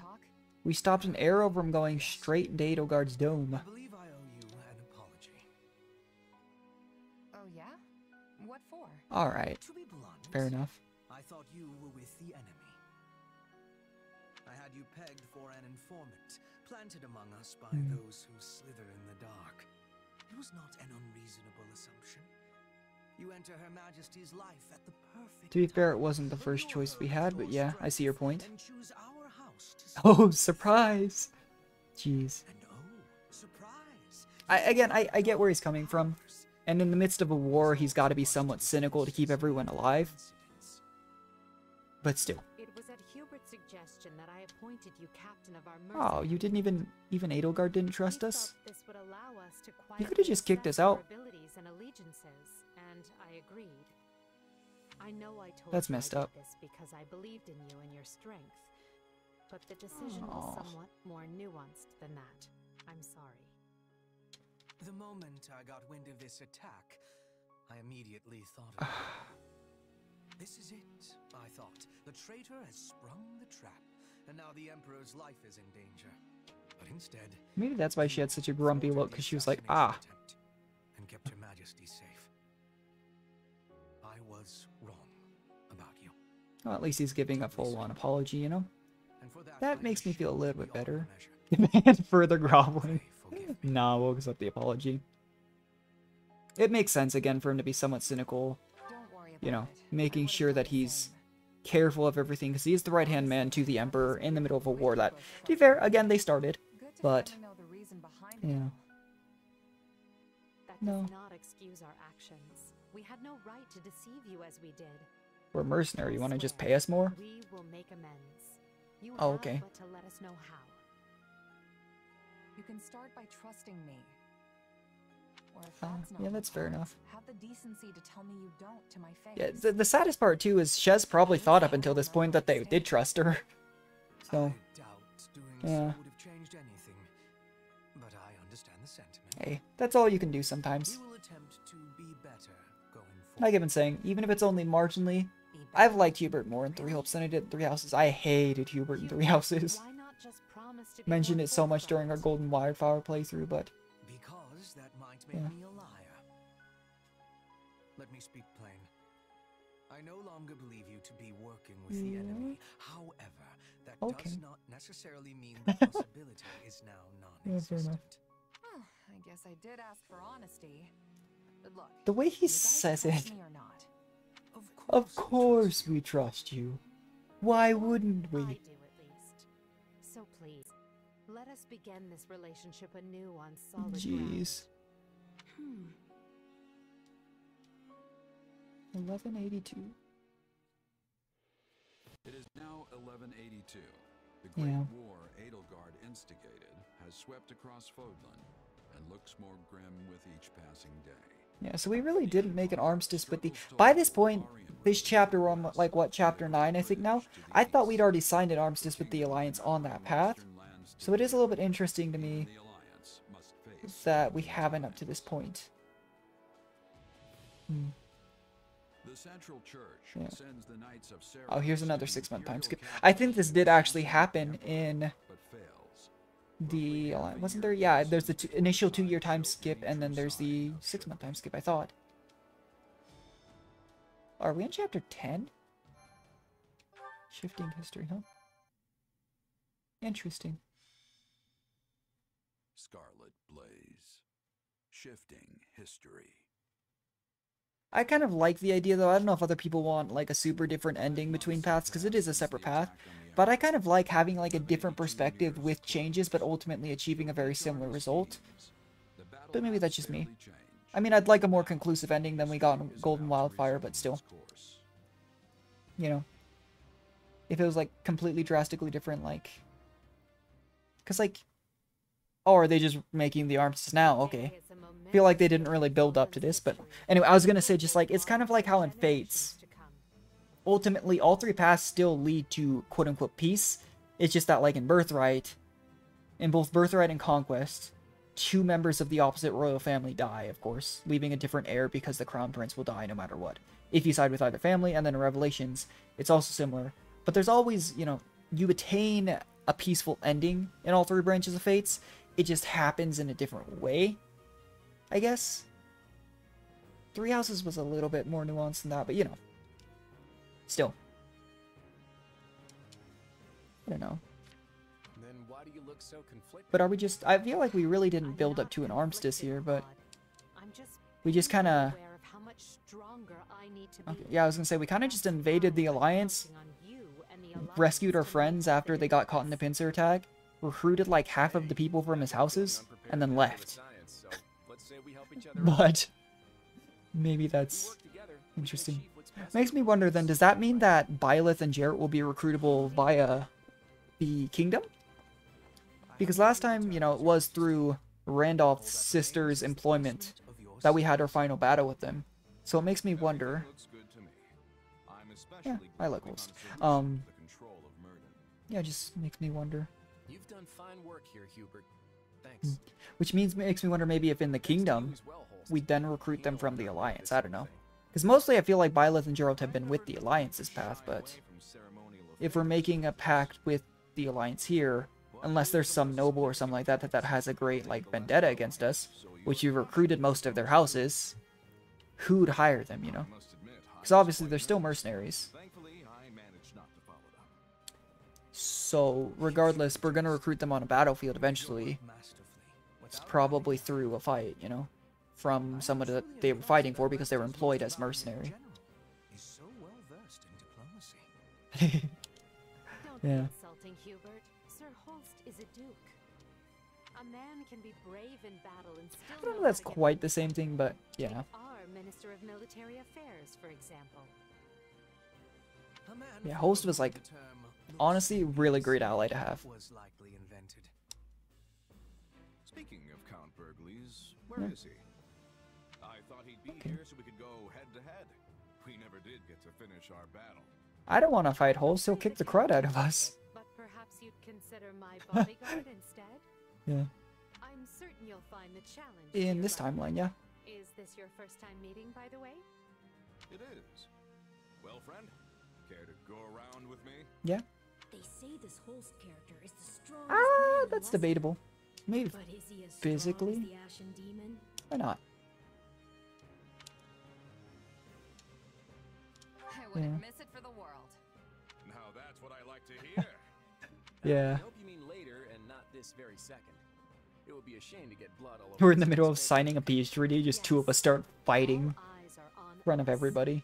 We stopped an arrow from going straight into Edelgard's dome. I believe I owe you an apology. Oh yeah? What for? Alright. To be blunt, Fair enough. I thought you were with the enemy. I had you pegged for an informant, planted among us by those who slither in the dark. It was not an unreasonable assumption. You enter Her Majesty's life at the perfect To be fair, it wasn't the first choice we had, but yeah, I see your point. and choose our house to Oh, surprise! Jeez. and oh, surprise. I get where he's coming from. And in the midst of a war, he's got to be somewhat cynical to keep everyone alive. But still. It was at Hubert's suggestion that I appointed you captain of our Oh, you didn't even Edelgard didn't trust us? This would allow us to You could have just kicked us out. abilities and allegiances, and I agreed. I know I told That's you messed I did up. this because I believed in you and your strength, but the decision was somewhat more nuanced than that. I'm sorry. The moment I got wind of this attack, I immediately thought of it. This is it, I thought. The traitor has sprung the trap, and now the Emperor's life is in danger. But instead, Maybe that's why she had such a grumpy look, because she was like, ah. and kept Your Majesty safe. I was wrong about you. Well, at least he's giving a full-on apology, you know? And for that, That makes me feel a little bit better. Demand further groveling. Nah, we'll accept the apology. It makes sense, again, for him to be somewhat cynical. You know, making sure that he's careful of everything, because he is the right-hand man to the Emperor in the middle of a war that, to be fair, again, they started. But, yeah. That No. does not excuse our actions. We had no right to deceive you as we did. We're mercenary. You want to just pay us more? We will make amends. You Oh, have okay. but to let us know how. You can start by trusting me. Or if that's not Yeah, that's fair enough. have the decency to tell me you don't to my face. Yeah, the saddest part, too, is Shez probably thought up until this point that they did trust her. So, yeah. would have changed anything, but I understand the sentiment. Hey, that's all you can do sometimes. We will attempt to be better going forward. Like I've been saying, even if it's only marginally, I've liked Hubert more in Three Hopes than I did in Three Houses. I hated Hubert in Three Houses. Why not just promise to be Mentioned more it so much forthright? during our Golden Wildfire playthrough, but Because that might make Yeah. me a liar. Let me speak plain. I no longer believe you to be working with the enemy. However, that does not necessarily mean the possibility is now yeah, fair non-existent. enough. Oh, I guess I did ask for honesty. But look, The way he you guys says trust it. me or not? Of course we trust you. Why wouldn't I we? do at least. So please, let us begin this relationship anew on solid Jeez. ground. 1182. It is now 1182. The great war Edelgard instigated has swept across Fodlan and looks more grim with each passing day. Yeah, so we really didn't make an armistice with the... By this point, this chapter, we're on, like, what, chapter 9, I think now? I thought we'd already signed an armistice with the Alliance on that path. So it is a little bit interesting to me that we haven't up to this point. The Central Church sends the Knights of Sarah. Oh, here's another 6-month time skip. I think this did actually happen in the Alliance. Wasn't there? Yeah, there's the initial 2-year time skip, and then there's the 6-month time skip, I thought. Are we in chapter 10? Shifting history, huh? Interesting. Scarlet Blaze. Shifting history. I kind of like the idea, though. I don't know if other people want, like, a super different ending between paths, because it is a separate path. But I kind of like having, like, a different perspective with changes, but ultimately achieving a very similar result. But maybe that's just me. I mean, I'd like a more conclusive ending than we got in Golden Wildfire, but still. You know. If it was, like, completely drastically different, like... Because, like... Oh, are they just making the armistice now? Okay. I feel like they didn't really build up to this, but... Anyway, I was gonna say, just like, it's kind of like how in Fates... Ultimately, all 3 paths still lead to quote-unquote peace. It's just that, like, in Birthright... In both Birthright and Conquest... 2 members of the opposite royal family die, of course, leaving a different heir because the crown prince will die no matter what. If you side with either family, and then in Revelations, it's also similar. But there's always, you know, you attain a peaceful ending in all 3 branches of Fates. It just happens in a different way, I guess. 3 Houses was a little bit more nuanced than that, but you know. Still. I don't know. Then why do you look so conflicted? But are we just... I feel like we really didn't build up to an armistice here, but... We just kind of... Okay, yeah, I was going to say, we kind of just invaded the Alliance, rescued our friends after they got caught in a pincer attack, recruited like half of the people from his houses, and then left. But maybe that's interesting. Makes me wonder then, does that mean that Byleth and Jeralt will be recruitable via the kingdom? Because last time, you know, it was through Randolph's sister's employment that we had our final battle with them. So it makes me wonder. Yeah, I like Holst. Yeah, it just makes me wonder. You've done fine work here, Hubert. Thanks. Which makes me wonder maybe if in the kingdom, we then recruit them from the Alliance. I don't know. Because mostly I feel like Byleth and Jeralt have been with the Alliance's path, but if we're making a pact with the Alliance here, unless there's some noble or something like that that has a great, like, vendetta against us, which you've recruited most of their houses, who'd hire them, you know? Because obviously they're still mercenaries. So, regardless, we're going to recruit them on a battlefield eventually. It's probably through a fight, you know? From someone that they were fighting for because they were employed as mercenary. Don't be Yeah. insulting, Hubert. Sir Holst is a duke. A man can be brave in battle and still I don't know if that's quite the same thing, but yeah. Our Minister of Military Affairs, for example. Yeah, Holst was like, honestly, really great ally to have. Speaking of Count Burgleys, where is he? I thought he'd be here so we could go head to head. We never did get to finish our battle. I don't want to fight Holst, he'll kick the crud out of us. But perhaps you'd consider my bodyguard instead? Yeah. I'm certain you'll find the challenge. In this timeline, yeah. Is this your first time meeting, by the way? It is. Well, friend, care to go around with me? Yeah. They say this Holst character is the strongest Ah, man that's in debatable. Maybe But is he as strong as physically? the Ashen Demon? Why not? I wouldn't Yeah. miss it for the world. Now that's what I like to hear. Yeah. I hope you mean later and not this very second. It would be a shame to get blood all over. We're in the middle of signing a peace treaty, just 2 of us start fighting in front of everybody.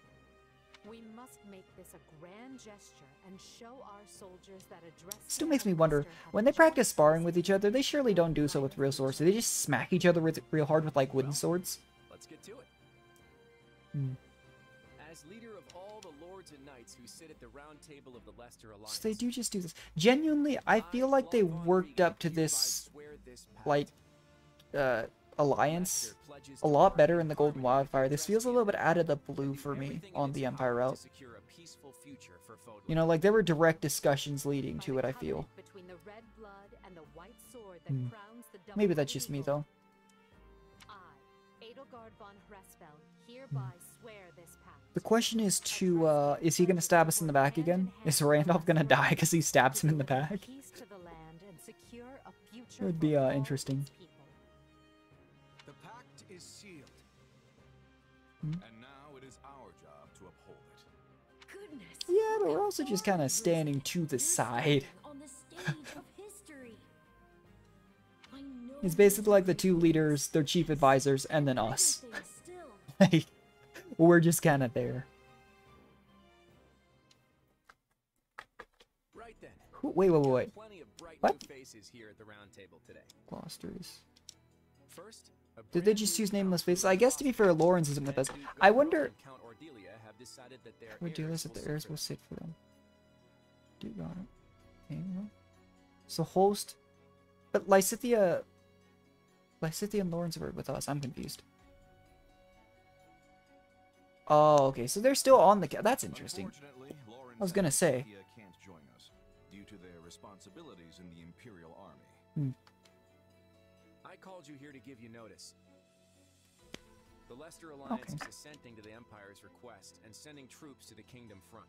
We must make this a grand gesture and show our soldiers that address. Still makes me wonder, when they practice sparring with each other, they surely don't do so with real swords. Do they just smack each other with real hard with, like, wooden swords? Let's get to it. As As leader of all the lords and knights who sit at the round table of the Leicester Alliance. So they do just do this. Genuinely, I feel like they worked up to this, like, alliance a lot better in the Golden Wildfire. This feels a little bit out of the blue for me on the Empire route. You know, like, there were direct discussions leading to it, I feel. Maybe that's just me, though. The question is is he gonna stab us in the back again? Is Randolph gonna die because he stabs him in the back? It would be interesting. The pact is sealed. And now it is our job to uphold it. Goodness. Yeah, but we're also just kind of standing to the side. On the stage of history. It's basically like the two leaders, their chief advisors, and then us. Like, we're just kind of there. Right then. Wait. Plenty of bright What? new faces here at the round table today. Gloucester's. First, Did they just use nameless faces? I guess to be fair, Lawrence isn't the best. I wonder. Count Cordelia have decided that their Ridiculous if the heirs will sit for them. Do got it. Okay, well. So host, but Lysithea and Lawrence were with us. I'm confused. Oh, okay. So they're still on the. That's interesting. I was gonna say. Can't join us due to their responsibilities in the Imperial Army. I called you here to give you notice. The Leicester Alliance is assenting to the Empire's request and sending troops to the Kingdom front.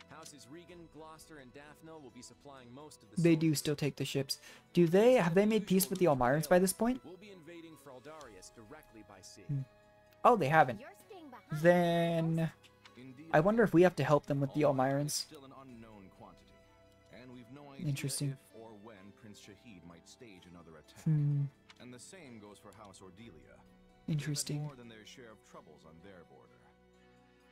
Houses Regan, Gloucester, and Daphne will be supplying most of the. They do still take the ships. Have they made peace with the Almirans by this point? We'll be invading Fraldarius directly by sea. Oh, they haven't. Then I wonder if we have to help them with the Almirans. Still an unknown quantity, and we've no idea Interesting. if or when Prince Shahid might stage another attack. And the same goes for House Ordelia. Interesting. More than their share of troubles on their border.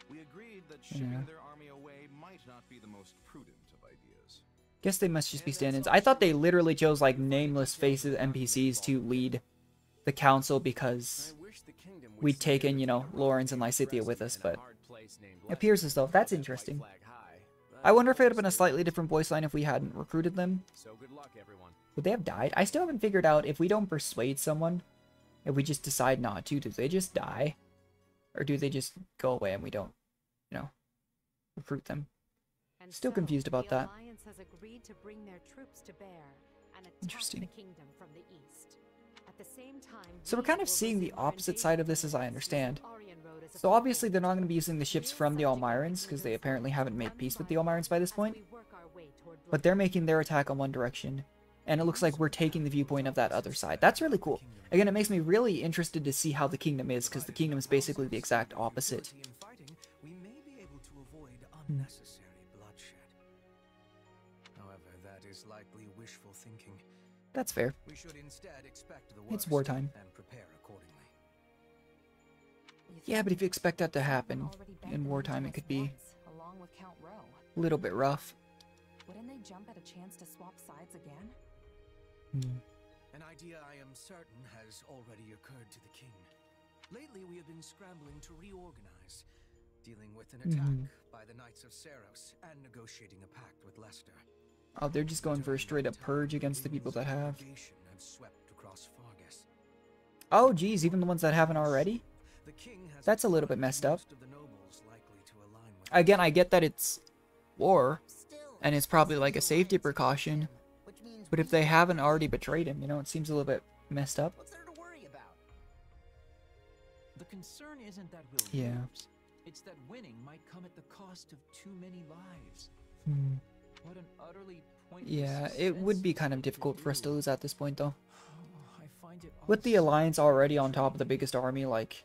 We agreed that shipping their army away might not be the most prudent of ideas. Guess they must just be stand-ins. I thought they literally chose like nameless faces NPCs to lead the council because we'd taken, you know, Lawrence and Lysithea with us, but it appears as though that's interesting. I wonder if it would have been a slightly different voice line if we hadn't recruited them. So good luck, everyone. Would they have died? I still haven't figured out if we don't persuade someone, if we just decide not to, do they just die? Or do they just go away and we don't, you know, recruit them? Still confused about that. Alliance has agreed to bring their troops to bear and attack Interesting. the kingdom from the east. At the same time, So we're kind of seeing the opposite side of this as I understand. So obviously they're not going to be using the ships from the Almirans, because they apparently haven't made peace with the Almirans by this point. But they're making their attack on one direction, and it looks like we're taking the viewpoint of that other side. That's really cool. Again, it makes me really interested to see how the kingdom is, because the kingdom is basically the exact opposite. We may be able to avoid unnecessary bloodshed. However, that is likely wishful thinking. That's fair. We should instead expect the It's worst wartime. and prepare accordingly. Yeah, but if you expect that to happen in wartime, it could be along with Count Rowe. a little bit rough. Wouldn't they jump at a chance to swap sides again? An idea I am certain has already occurred to the king. Lately, we have been scrambling to reorganize, dealing with an attack by the Knights of Seros and negotiating a pact with Leicester. Oh, they're just going for a straight up purge against the people that have. Swept across Fargus. Oh, geez, even the ones that haven't already? That's a little bit messed up. Again, I get that it's war, and it's probably like a safety precaution, but if they haven't already betrayed him, you know, it seems a little bit messed up. What's there to worry about? The concern isn't that we'll lose. It's that winning might come at the cost of too many lives. What an utterly pointless Yeah, it would be kind of difficult for us to lose at this point, though. I find it With the Alliance already on top of the biggest army, like,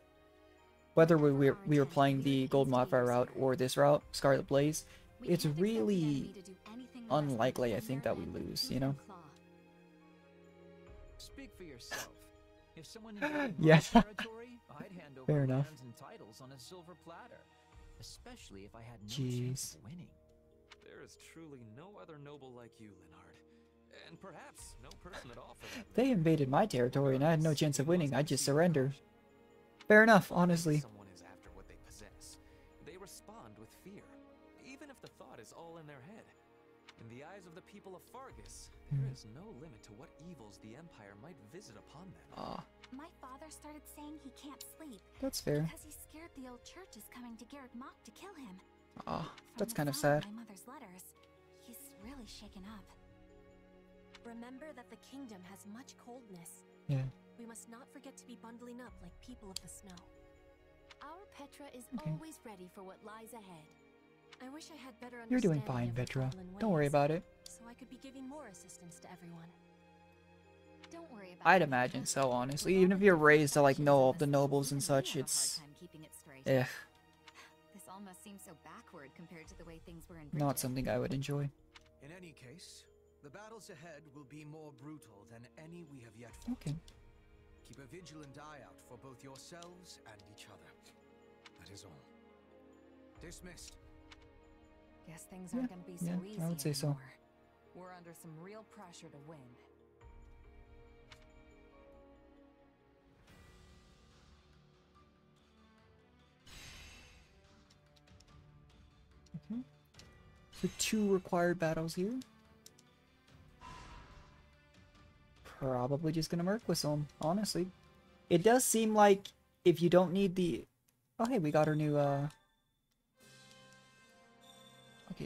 whether we were playing the Golden Wildfire route or this route, Scarlet Blaze, it's really unlikely, I think, that we lose, you know? Speak for yourself. If someone invaded Yeah. my territory, I'd hand over Fair enough. lands and titles on a silver platter, especially if I had no Jeez. chance of winning. There is truly no other noble like you, Linhard. And perhaps no person at all for that. They invaded my territory and I had no chance of winning. I'd just surrender. Fair enough, honestly. Someone is after what they possess. fear, even if the thought is all in their head. In the eyes of the people of Fargus, there is no limit to what evils the Empire might visit upon them. My father started saying he can't sleep. That's fair. Because he's scared the old church is coming to Garrett Mock to kill him. That's kind of sad. My mother's letters, he's really shaken up. Remember that the kingdom has much coldness. Yeah. We must not forget to be bundling up like people of the snow. Our Petra is always ready for what lies ahead. I wish I had better You're doing understanding fine, of the Petra. Goblin Don't worry ways, about it. So I could be giving more assistance to everyone. Don't worry about I'd imagine so, honestly. Even if you're raised to like know all the nobles and such, it's This almost seems so backward compared to the way things were in Britain. not something I would enjoy. In any case, the battles ahead will be more brutal than any we have yet fought. Okay. Keep a vigilant eye out for both yourselves and each other. That is all. Dismissed. Guess things aren't gonna be so easy I would say so. anymore. We're under some real pressure to win. So 2 required battles here. Probably just gonna Merc Whistle him, honestly. It does seem like if you don't need the... Oh hey, we got our new Okay,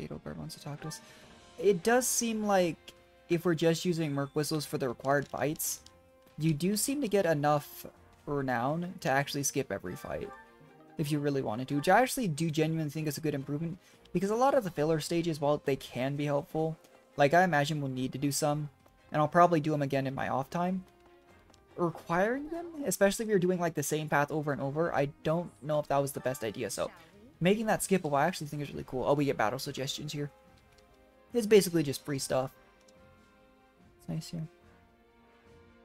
Edelgard wants to talk to us. It does seem like if we're just using Merc Whistles for the required fights, you do seem to get enough renown to actually skip every fight. If you really wanted to, which I actually do genuinely think is a good improvement. Because a lot of the filler stages, while they can be helpful, like I imagine we'll need to do some, and I'll probably do them again in my off time. Requiring them, especially if you're doing like the same path over and over, I don't know if that was the best idea. So making that skippable, I actually think is really cool. Oh, we get battle suggestions here. It's basically just free stuff. It's nice here.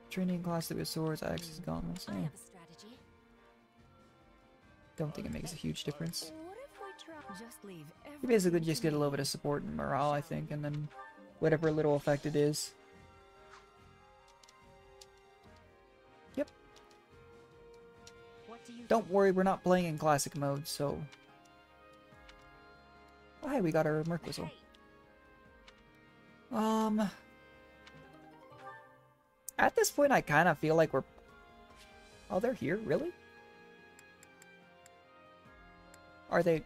Training class with swords, axes, gauntlets. I have a strategy. Don't think it makes a huge difference. What if we try just leave You basically just get a little bit of support and morale, I think, and then whatever little effect it is. Yep. Don't worry, we're not playing in classic mode, so... Oh, hey, we got our Merc Whistle. At this point, I kind of feel like we're... Oh, they're here? Really? Are they...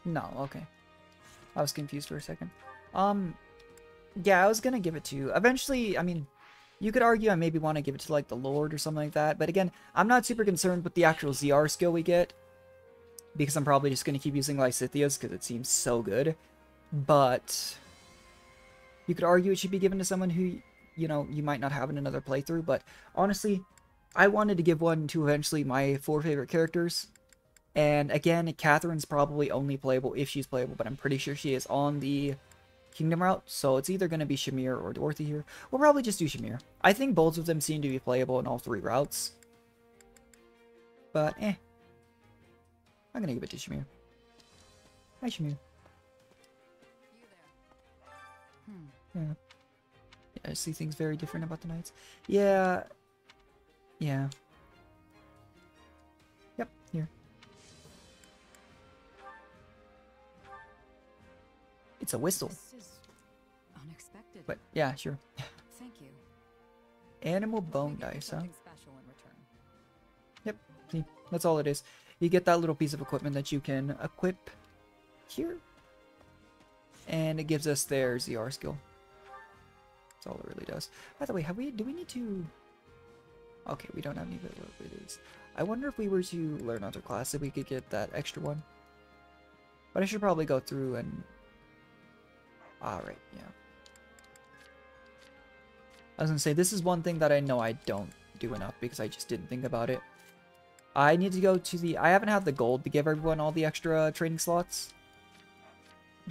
No, okay. I was confused for a second. Yeah, I was gonna give it to... Eventually, I mean, you could argue I maybe want to give it to, like, the Lord or something like that. But again, I'm not super concerned with the actual ZR skill we get. Because I'm probably just gonna keep using Lysithia's because it seems so good. But... You could argue it should be given to someone who, you know, you might not have in another playthrough. But honestly, I wanted to give one to eventually my 4 favorite characters. And again, Catherine's probably only playable if she's playable, but I'm pretty sure she is on the Kingdom route. So it's either going to be Shamir or Dorothy here. We'll probably just do Shamir. I think both of them seem to be playable in all 3 routes. But, I'm going to give it to Shamir. Hi, Shamir. Yeah. I see things very different about the knights. Yeah. Yeah. Yep, here. It's a whistle. This is unexpected. But yeah, sure. Thank you. Animal bone dice, huh? Something special in return. Yep. See, that's all it is. You get that little piece of equipment that you can equip here. And it gives us their ZR skill. That's all it really does. By the way, do we need to... Okay, we don't have any of it is. I wonder if we were to learn other class, if we could get that extra one. But I should probably go through and... Alright, yeah. I was gonna say, this is one thing that I know I don't do enough because I just didn't think about it. I need to go to the... I haven't had the gold to give everyone all the extra training slots.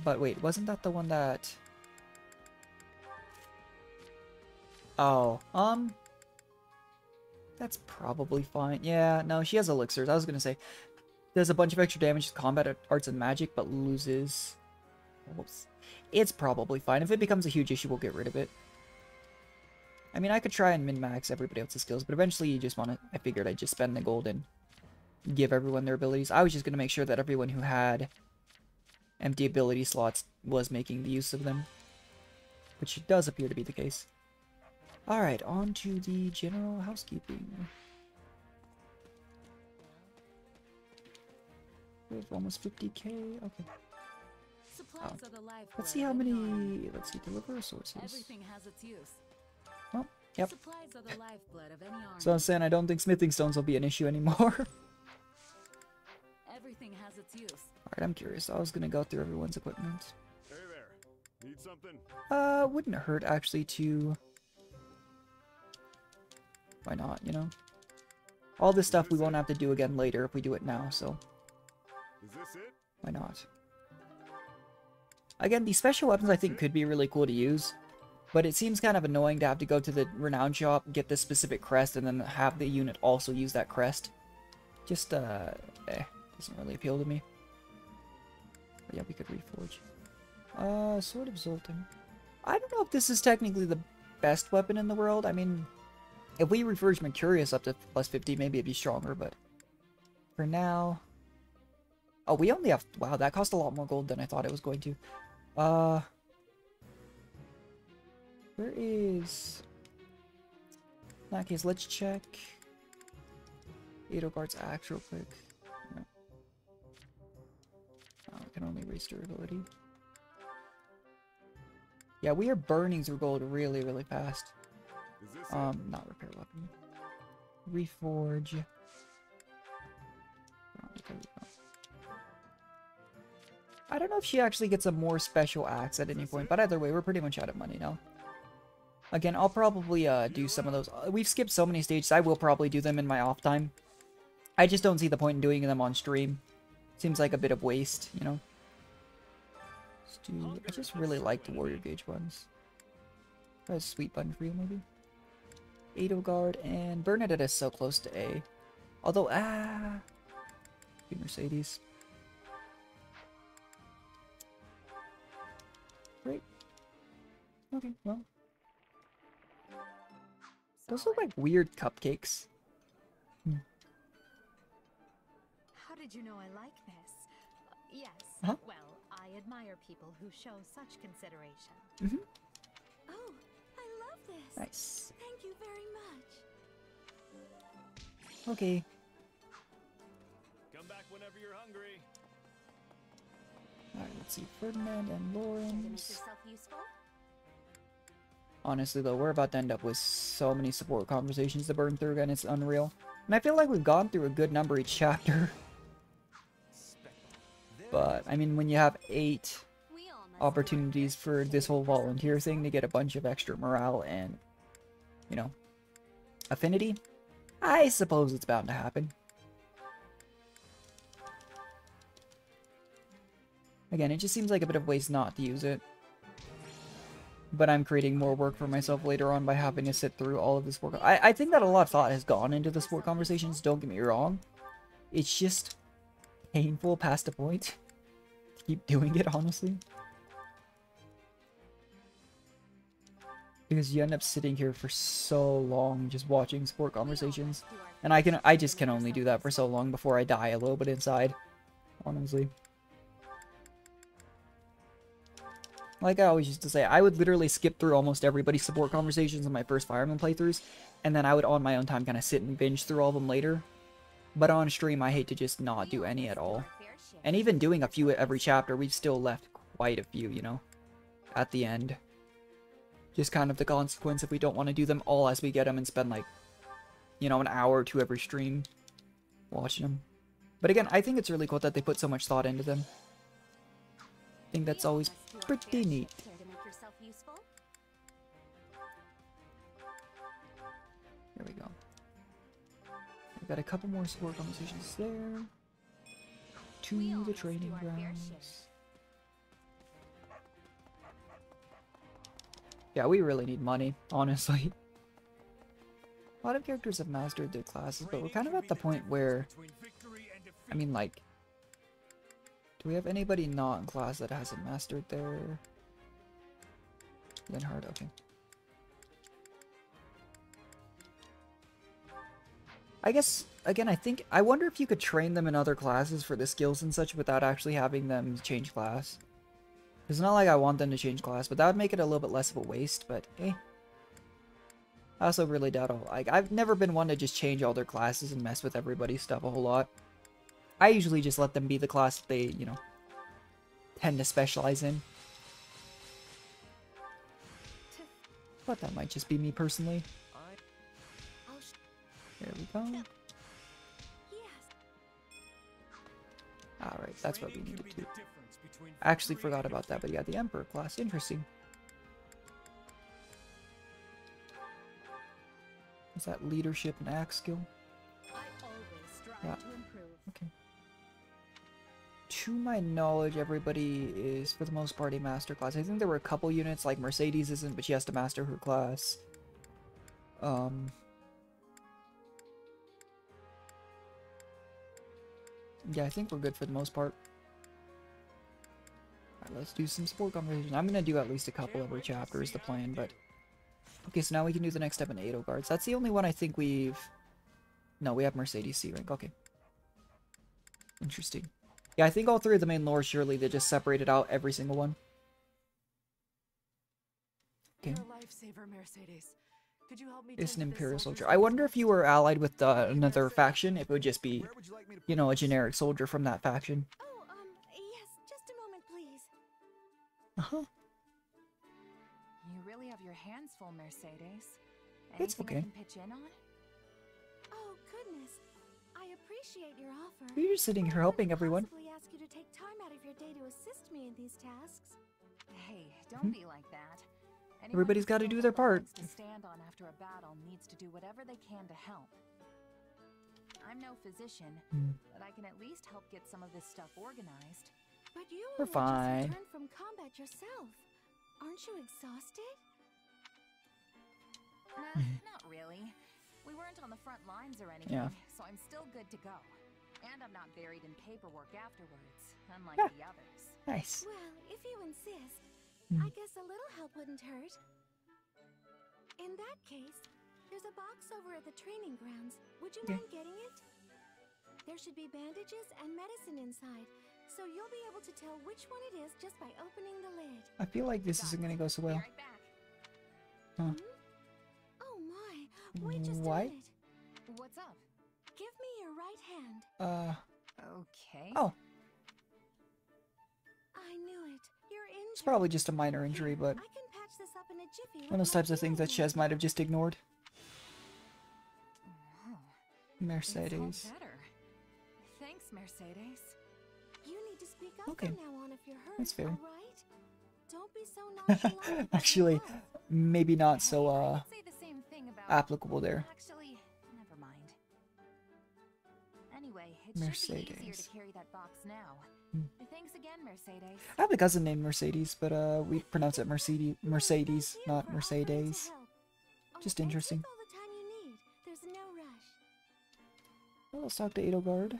But wait, wasn't that the one that... Oh, that's probably fine. Yeah, no, she has elixirs. I was gonna say, does a bunch of extra damage to combat arts and magic, but loses... Whoops. It's probably fine. If it becomes a huge issue, we'll get rid of it. I mean, I could try and min-max everybody else's skills, but eventually you just want to... I figured I'd just spend the gold and give everyone their abilities. I was just going to make sure that everyone who had empty ability slots was making the use of them, which does appear to be the case. Alright, on to the general housekeeping. We have almost 50k, okay. Supplies are the lifeblood Let's see how many, let's see, deliver resources. Everything has its use. Well, yep. Supplies are the lifeblood of any army. So I'm saying I don't think smithing stones will be an issue anymore. Everything has its use. Alright, I'm curious. I was gonna go through everyone's equipment. Hey there. Need something? Wouldn't hurt actually to... Why not, you know? All this stuff we won't have to do again later if we do it now, so... Is this it? Why not? Again, these special weapons I think could be really cool to use, but it seems kind of annoying to have to go to the renown shop, get this specific crest, and then have the unit also use that crest. Just, doesn't really appeal to me. But yeah, we could reforge. Sword of Zoltan. I don't know if this is technically the best weapon in the world. I mean, if we reforge Mercurius up to plus 50, maybe it'd be stronger, but for now... Oh, we only have... Wow, that cost a lot more gold than I thought it was going to. Where is... In that case, let's check... Edelgard's axe real quick. No. Oh, I can only raise durability. Yeah, we are burning through gold really, really fast. Not repair weapon. Reforge. I don't know if she actually gets a more special axe at any point, but either way, we're pretty much out of money now. Again, I'll probably do some of those. We've skipped so many stages, I will probably do them in my off time. I just don't see the point in doing them on stream. Seems like a bit of waste, you know? I just really like the Warrior Gauge ones. Try a sweet button for you, maybe? Edelgard and Bernadette is so close to A. Although, Mercedes. Great. Okay, well. Those look like weird cupcakes. How did you know I like this? Yes. Huh? Well, I admire people who show such consideration. Mm-hmm. Oh, I love this. Nice. Thank you very much. Okay. Come back whenever you're hungry. Alright, let's see. Ferdinand and Lawrence. Yourself useful? Honestly, though, we're about to end up with so many support conversations to burn through, and it's unreal. And I feel like we've gone through a good number each chapter. But, I mean, when you have 8 opportunities for this whole volunteer thing to get a bunch of extra morale and, you know, affinity, I suppose it's bound to happen. Again, it just seems like a bit of waste not to use it. But I'm creating more work for myself later on by having to sit through all of this work. I think that a lot of thought has gone into the sport conversations, don't get me wrong. It's just painful past a point to keep doing it, honestly. Because you end up sitting here for so long just watching sport conversations. And I just can only do that for so long before I die a little bit inside, honestly. Like I always used to say, I would literally skip through almost everybody's support conversations in my first Fireman playthroughs, and then I would on my own time kind of sit and binge through all of them later. But on stream, I hate to just not do any at all. And even doing a few every chapter, we've still left quite a few, you know, at the end. Just kind of the consequence if we don't want to do them all as we get them and spend like, you know, an hour or two every stream watching them. But again, I think it's really cool that they put so much thought into them. I think that's always pretty neat. There we go. We've got a couple more support conversations there. To the training grounds. Yeah, we really need money, honestly. A lot of characters have mastered their classes, but we're kind of at the point where, I mean, like, do we have anybody not in class that hasn't mastered their... Linhard, okay. I guess again, I wonder if you could train them in other classes for the skills and such without actually having them change class. It's not like I want them to change class, but that would make it a little bit less of a waste, but eh. I also really doubt I've never been one to just change all their classes and mess with everybody's stuff a whole lot. I usually just let them be the class that they, you know, tend to specialize in. But that might just be me personally. There we go. Alright, that's what we needed to do. I actually forgot about that, but yeah, the Emperor class. Interesting. Is that leadership and axe skill? Yeah. Okay. To my knowledge, everybody is, for the most part, a master class. I think there were a couple units, like Mercedes isn't, but she has to master her class. Yeah, I think we're good for the most part. Alright, let's do some support conversation. I'm gonna do at least a couple every chapter is the plan, but... Okay, so now we can do the next step in Edelgards. That's the only one I think we've... No, we have Mercedes C rank. Okay. Interesting. Yeah, I think all three of the main lores, surely they just separated out every single one. Okay. It's an Imperial soldier. I wonder if you were allied with another faction, if it would just be, you know, a generic soldier from that faction. Oh, yes, just a moment, please. Uh-huh. You really have your hands full, Mercedes. It's Anything okay. I can pitch in on? Oh, goodness. I appreciate your offer. You're just sitting here helping everyone. I possibly ask you to take time out of your day to assist me in these tasks. Hey, don't be like that. Everybody's got to do their part. To stand on after a battle needs to do whatever they can to help. I'm no physician, but I can at least help get some of this stuff organized. But you We're fine. just returned from combat yourself. Aren't you exhausted? Not really. We weren't on the front lines or anything, so I'm still good to go. And I'm not buried in paperwork afterwards, unlike the others. Nice. Well, if you insist, I guess a little help wouldn't hurt. In that case, there's a box over at the training grounds. Would you mind getting it? There should be bandages and medicine inside, so you'll be able to tell which one it is just by opening the lid. I feel like this isn't going to go so well. Huh. Oh my, wait just a minute. What's up? Give me your right hand. Okay. Oh. I knew it. You're injured. It's probably just a minor injury, but I can patch this up in a jiffy. one of those types of things that Shez might have just ignored. Mercedes. Thanks, Mercedes. You need to speak up Okay. from now on if you're hurt. That's fair. All right? Don't be so nonchalant. Actually, maybe not so Say the same thing about applicable there. Actually, never mind. Anyway, it should be easier to carry that box now. Thanks again, Mercedes. I have a cousin named Mercedes, but we pronounce it Mercedes, not Mercedes. Just interesting. All the time you need. There's no rush. Well, let's talk to Edelgard.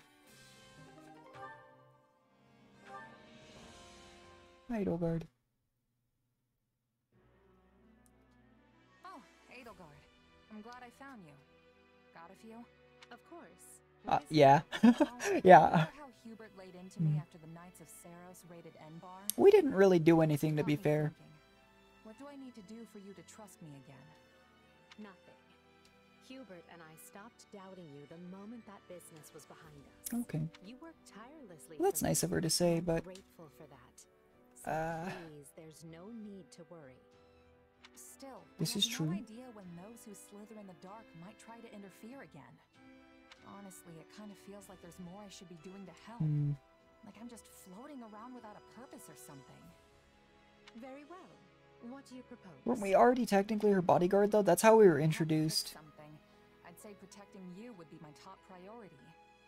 Hi, Edelgard. Oh, Edelgard. I'm glad I found you. Got a few? Of course. Yeah. Yeah. Remember how Hubert laid into me after the Knights of Saros raided Enbar? We didn't really do anything, to be fair. What do I need to do for you to trust me again? Nothing. Hubert and I stopped doubting you the moment that business was behind us. Okay. You worked tirelessly. Well, that's nice of her to say, but... Grateful for that. So please, there's no need to worry. Still, this is true. No idea when those who slither in the dark might try to interfere again. Honestly, it kind of feels like there's more I should be doing to help. Like I'm just floating around without a purpose or something. Very well. What do you propose? Weren't we already technically her bodyguard, though? That's how we were introduced. Something. I'd say protecting you would be my top priority.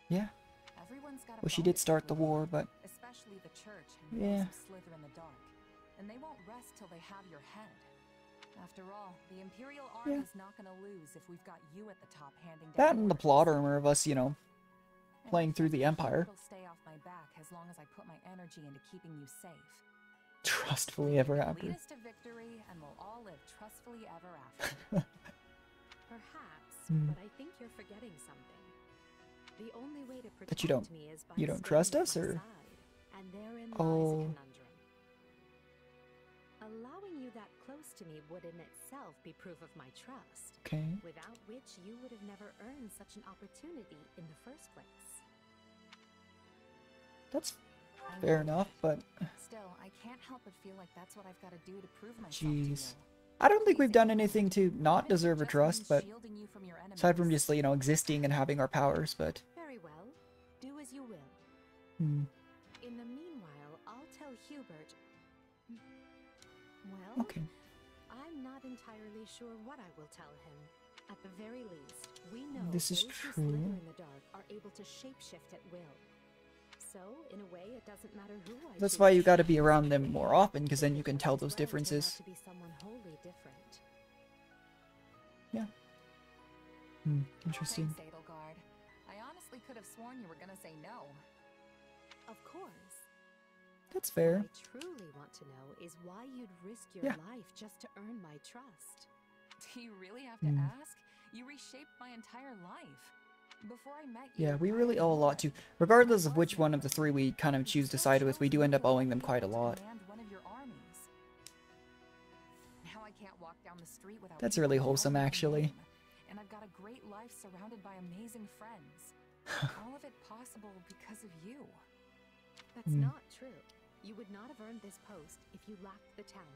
Yeah. Everyone's got a Well, she did start the war, but... Especially the church and yeah. those who slither in the dark. And they won't rest till they have your head. After all, the Imperial Army's not gonna lose if we've got you at the top handing down. That and the plot armor of us, you know, playing through the Empire. It'll stay off my back as long as I put my energy into keeping you safe. Trustfully ever after. Lead us to victory, and we'll all live trustfully ever after. Perhaps, but I think you're forgetting something. The only way to That you don't trust us, or? And therein lies a Oh. conundrum. Allowing you that close to me would in itself be proof of my trust. Okay. Without which you would have never earned such an opportunity in the first place. That's fair enough, but Still, I can't help but feel like that's what I've got to do to prove myself to you. jeez. I don't think we've done anything to not deserve her trust, but aside from just, you know, existing and having our powers, but Very well. Do as you will. hmm. In the meanwhile, I'll tell Hubert. Well, Okay. I'm not entirely sure what I will tell him. At the very least, we know This is those who true. slither in the dark are able to shapeshift at will. So, in a way, it doesn't matter who I That's choose why you to gotta be around them more often, because then you can tell those turn out differences. to be someone wholly different. Yeah. Interesting. Thanks, Edelgard. I honestly could have sworn you were gonna say no. Of course. That's fair. What I truly want to know is why you'd risk your Yeah. life just to earn my trust. Do you really have to ask? You reshaped my entire life. Before I met you, Yeah, we really owe a lot to, regardless of which one of the three we kind of choose to side with, we do end up owing them quite a lot. command one of your armies. Now I can't walk down the street without That's people really knowing wholesome, my actually. name. And I've got a great life surrounded by amazing friends. All of it possible because of you. That's not true. You would not have earned this post if you lacked the talent.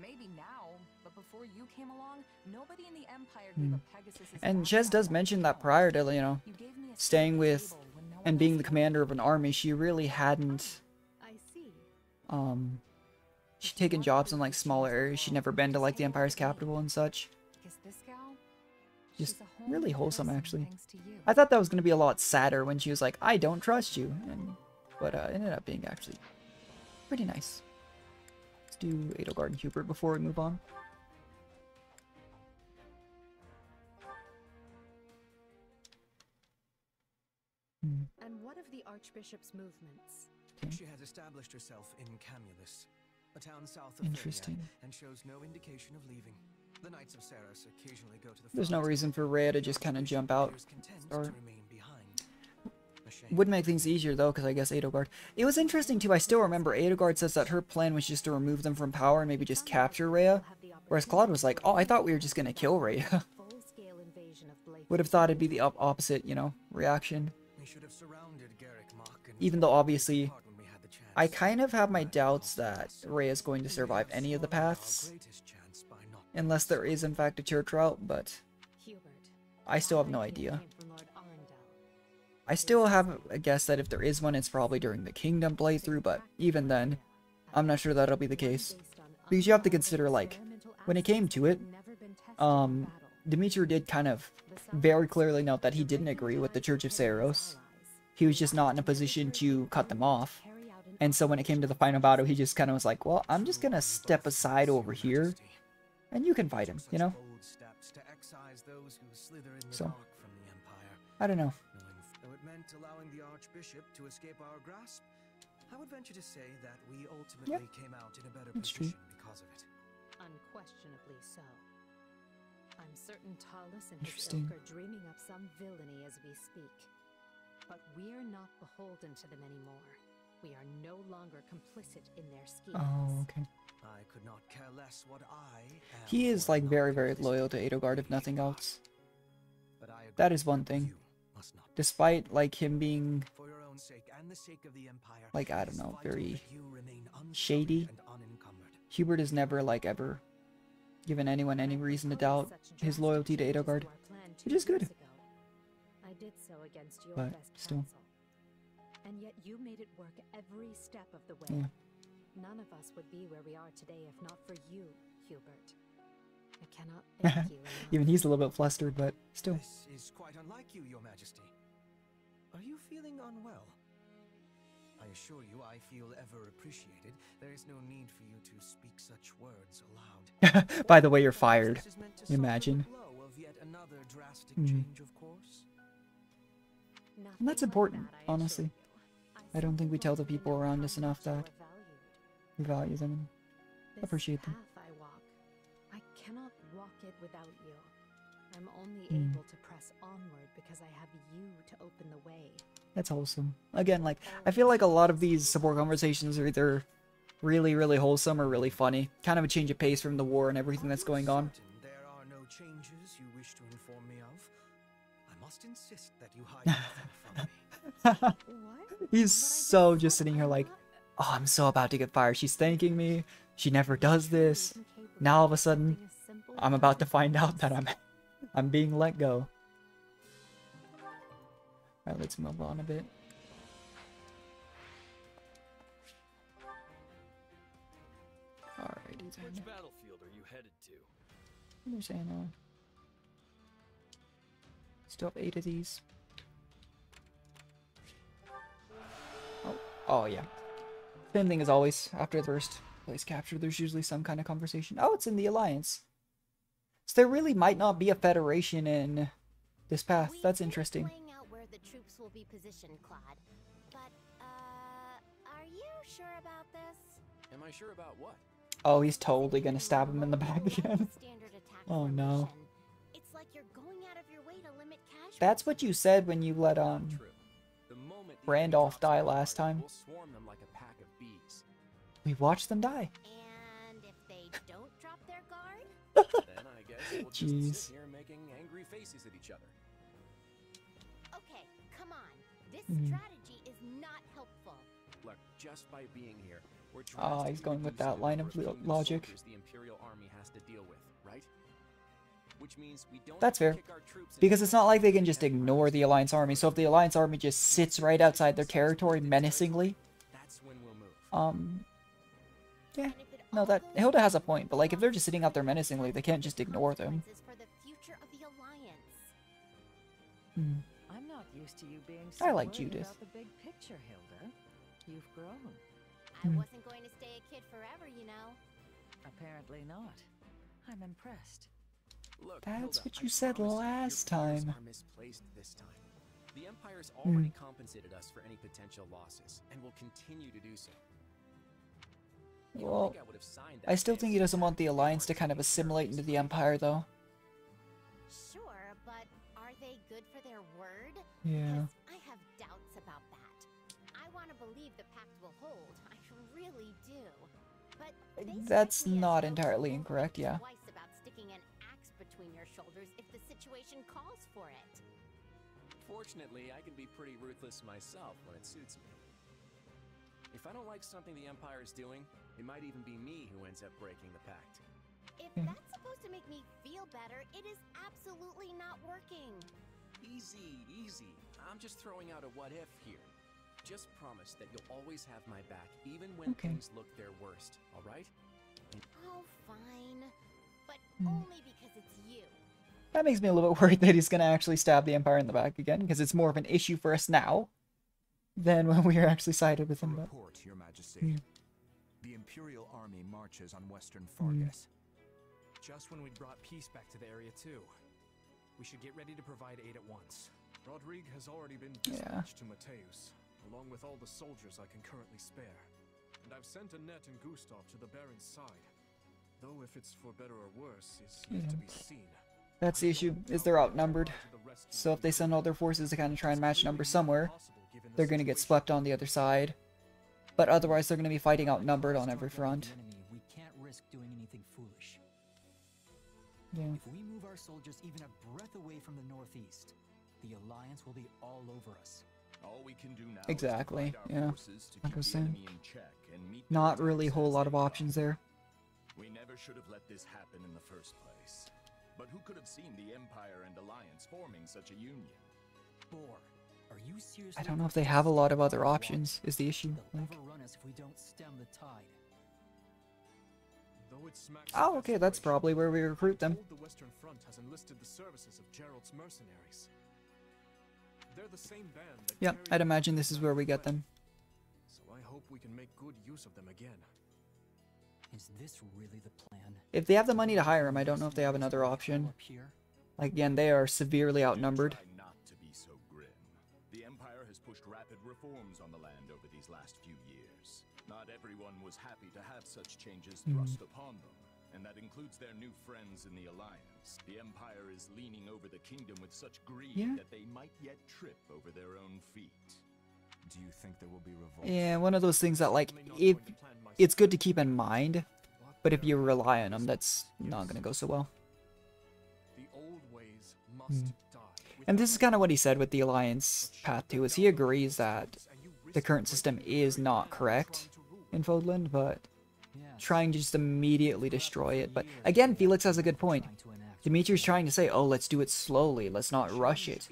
Maybe now, but before you came along, nobody in the Empire gave a Pegasus his And back Ches up. does mention that prior to, you know, You gave me a staying seat at the with table when no one and being else the would. commander of an army, she really hadn't, I see. she'd taken jobs in, like, smaller areas. She'd never been to, like, the Empire's capital and such. Because this gal, Just she's a whole really new wholesome, person actually. thanks to you. I thought that was going to be a lot sadder when she was like, I don't trust you, but it ended up being actually pretty nice. Let's do Edelgard and Hubert before we move on. And what of the Archbishop's movements? She has established herself in Camulus, a town south of Interesting. Feria, and shows no indication of leaving. The Knights of Ceres occasionally go to the There's no front. reason for Rhea to just kind of jump out. Appears content Or to remain behind. A shame. would make things easier though, because I guess Edelgard. It was interesting too. I still remember Edelgard says that her plan was just to remove them from power and maybe just capture Rhea, whereas Claude was like, "Oh, I thought we were just gonna kill Rhea." Full-scale invasion of Blake. Would have thought it'd be the opposite, you know, reaction. We should have surrounded Garrick Mach and Even though obviously, apart when we had the chance. I kind of have my doubts that Rhea's going to survive any of the paths, Greatest chance by not unless there is in fact a church route. But Hubert. I still have no idea. I still have a guess that if there is one, it's probably during the Kingdom playthrough, but even then, I'm not sure that'll be the case. Because you have to consider, like, when it came to it, Dimitri did kind of very clearly note that he didn't agree with the Church of Saros. He was just not in a position to cut them off. And so when it came to the final battle, he just kind of was like, well, I'm just gonna step aside over here, and you can fight him, you know? bold steps to excise those who slither in the So, dark from the Empire. I don't know. Though it meant allowing the Archbishop to escape our grasp, I would venture to say that we ultimately came out in a better that's true. position because of it. Unquestionably so. I'm certain Talus and his Interesting. ilk are dreaming up some villainy as we speak. But we're not beholden to them anymore. We are no longer complicit in their schemes. Oh, okay. I could not care less what I am He is, or like, not very, very at this loyal to point. Edelgard, if nothing else. But I agree That is one thing. you must not. Despite, like, him being, For your own sake and the sake of the Empire, like, I it don't is know, vital very that you remain unsullied shady. and unencumbered. Hubert has never, like, ever given anyone any reason to doubt his loyalty to Edelgard, which is good. I did so against your But best still. counsel. And yet you made it work every step of the way. Yeah. None of us would be where we are today if not for you, Hubert. I cannot thank you enough. Even he's a little bit flustered, but still. This is quite unlike you, Your Majesty. Are you feeling unwell? I assure you I feel ever appreciated. There is no need for you to speak such words aloud. By the way, you're fired. This is meant to soften Imagine. the blow of yet another drastic Mm. change of course. Nothing And that's like important, that, I assure honestly. you. I don't think we tell the people around us enough how that much you are valued. we value them and This appreciate them. path I walk, I cannot walk it without you. I'm only able to press onward because I have you to open the way. That's wholesome. Again, like, I feel like a lot of these support conversations are either really, really wholesome or really funny. Kind of a change of pace from the war and everything that's going on. There are no changes you wish to inform me of. I must insist that you hide nothing from me. He's so just sitting here like, oh, I'm so about to get fired. She's thanking me. She never does this. Now all of a sudden, I'm about to find out that I'm being let go. Alright, let's move on a bit. Alright. Which battlefield are you headed to? There's ammo. Still have 8 of these. Oh yeah. Same thing as always. After the first place capture, there's usually some kind of conversation. Oh, it's in the Alliance. So there really might not be a Federation in this path. That's interesting. Laying out where the troops will be positioned, Claude. But, are you sure about this? Am I sure about what? Oh, he's totally gonna stab him in the back again. Oh no. It's like you're going out of your way to limit casualties. That's what you said when you let Randolph die last time. We'll swarm them like a pack of bees. We watched them die. And if they don't drop their guard? Then I guess we'll just sit here making angry faces at each other. Okay, come on. This strategy is not helpful. Look, just by being here, we're he's going with that line of logic. The Imperial Army has to deal with, right? Which means we don't That's fair. Because it's not like they can just ignore the Alliance army. So if the Alliance army just sits right outside their territory menacingly, that's when we'll move. Yeah. No, that Hilda has a point, but like if they're just sitting out there menacingly, they can't just ignore them. I'm not used to you being so I like worried Judith. about the big picture, Hilda. You've grown. I wasn't going to stay a kid forever, you know. Apparently not. I'm impressed. Look, That's Hilda, what you said last your time. fears are misplaced this time. The Empire's already compensated us for any potential losses, and will continue to do so. Well, I still think he doesn't want the Alliance to kind of assimilate into the Empire, though. Sure, but are they good for their word? Yeah. Because I have doubts about that. I want to believe the pact will hold. I really do. But That's not entirely incorrect, yeah. twice about sticking an axe between your shoulders if the situation calls for it. Fortunately, I can be pretty ruthless myself when it suits me. If I don't like something the Empire's doing, it might even be me who ends up breaking the pact. If that's supposed to make me feel better, it is absolutely not working. Easy, easy. I'm just throwing out a what if here. Just promise that you'll always have my back, even when things look their worst, alright? Oh, fine. But only because it's you. That makes me a little bit worried that he's going to actually stab the Empire in the back again, because it's more of an issue for us now than when we were actually sided with him. Report, Your Majesty. The Imperial Army marches on Western Fargus. Just when we'd brought peace back to the area too. We should get ready to provide aid at once. Rodrigue has already been dispatched to Mateus, along with all the soldiers I can currently spare. And I've sent Annette and Gustav to the Baron's side. Though if it's for better or worse is yet to be seen. That's the issue, is they're outnumbered. So if they send all their forces to kind of try and match numbers somewhere, they're going to get swept on the other side. But otherwise, they're going to be fighting outnumbered on every front. We can't risk doing anything foolish. Yeah. If we move our soldiers even a breath away from the northeast, the Alliance will be all over us. All we can do now Exactly, is to yeah. forces to Like I keep was the saying. enemy in check and meet Not their really a whole attacks lot as of they options come. there. We never should have let this happen in the first place. But who could have seen the Empire and Alliance forming such a union? Boar, are you seriously? I don't know if they have a lot of other options, is the issue. They'll Like, overrun us if we don't stem the tide. Though it smacks oh, of okay, that's desperation, probably where we recruit them. the Western Front has enlisted the services of Jeralt's mercenaries. They're the same band that Yep, carried I'd out imagine the this is where we get them. So I hope we can make good use of them again. Is this really the plan? If they have the money to hire them, I don't know if they have another option. Like, again, they are severely outnumbered. Try not to be so grim. The Empire has pushed rapid reforms on the land over these last few years. Not everyone was happy to have such changes thrust upon them. And that includes their new friends in the Alliance. The Empire is leaning over the kingdom with such greed that they might yet trip over their own feet. Do you think there will be revolt? Yeah, one of those things that, like, if it's good to keep in mind, but if you rely on them, that's not gonna go so well. The old ways must die. And this is kind of what he said with the Alliance path too, is he agrees that the current system is not correct in Fodland, but trying to just immediately destroy it. But again, Felix has a good point. Dimitri's trying to say, oh, let's do it slowly, let's not rush it.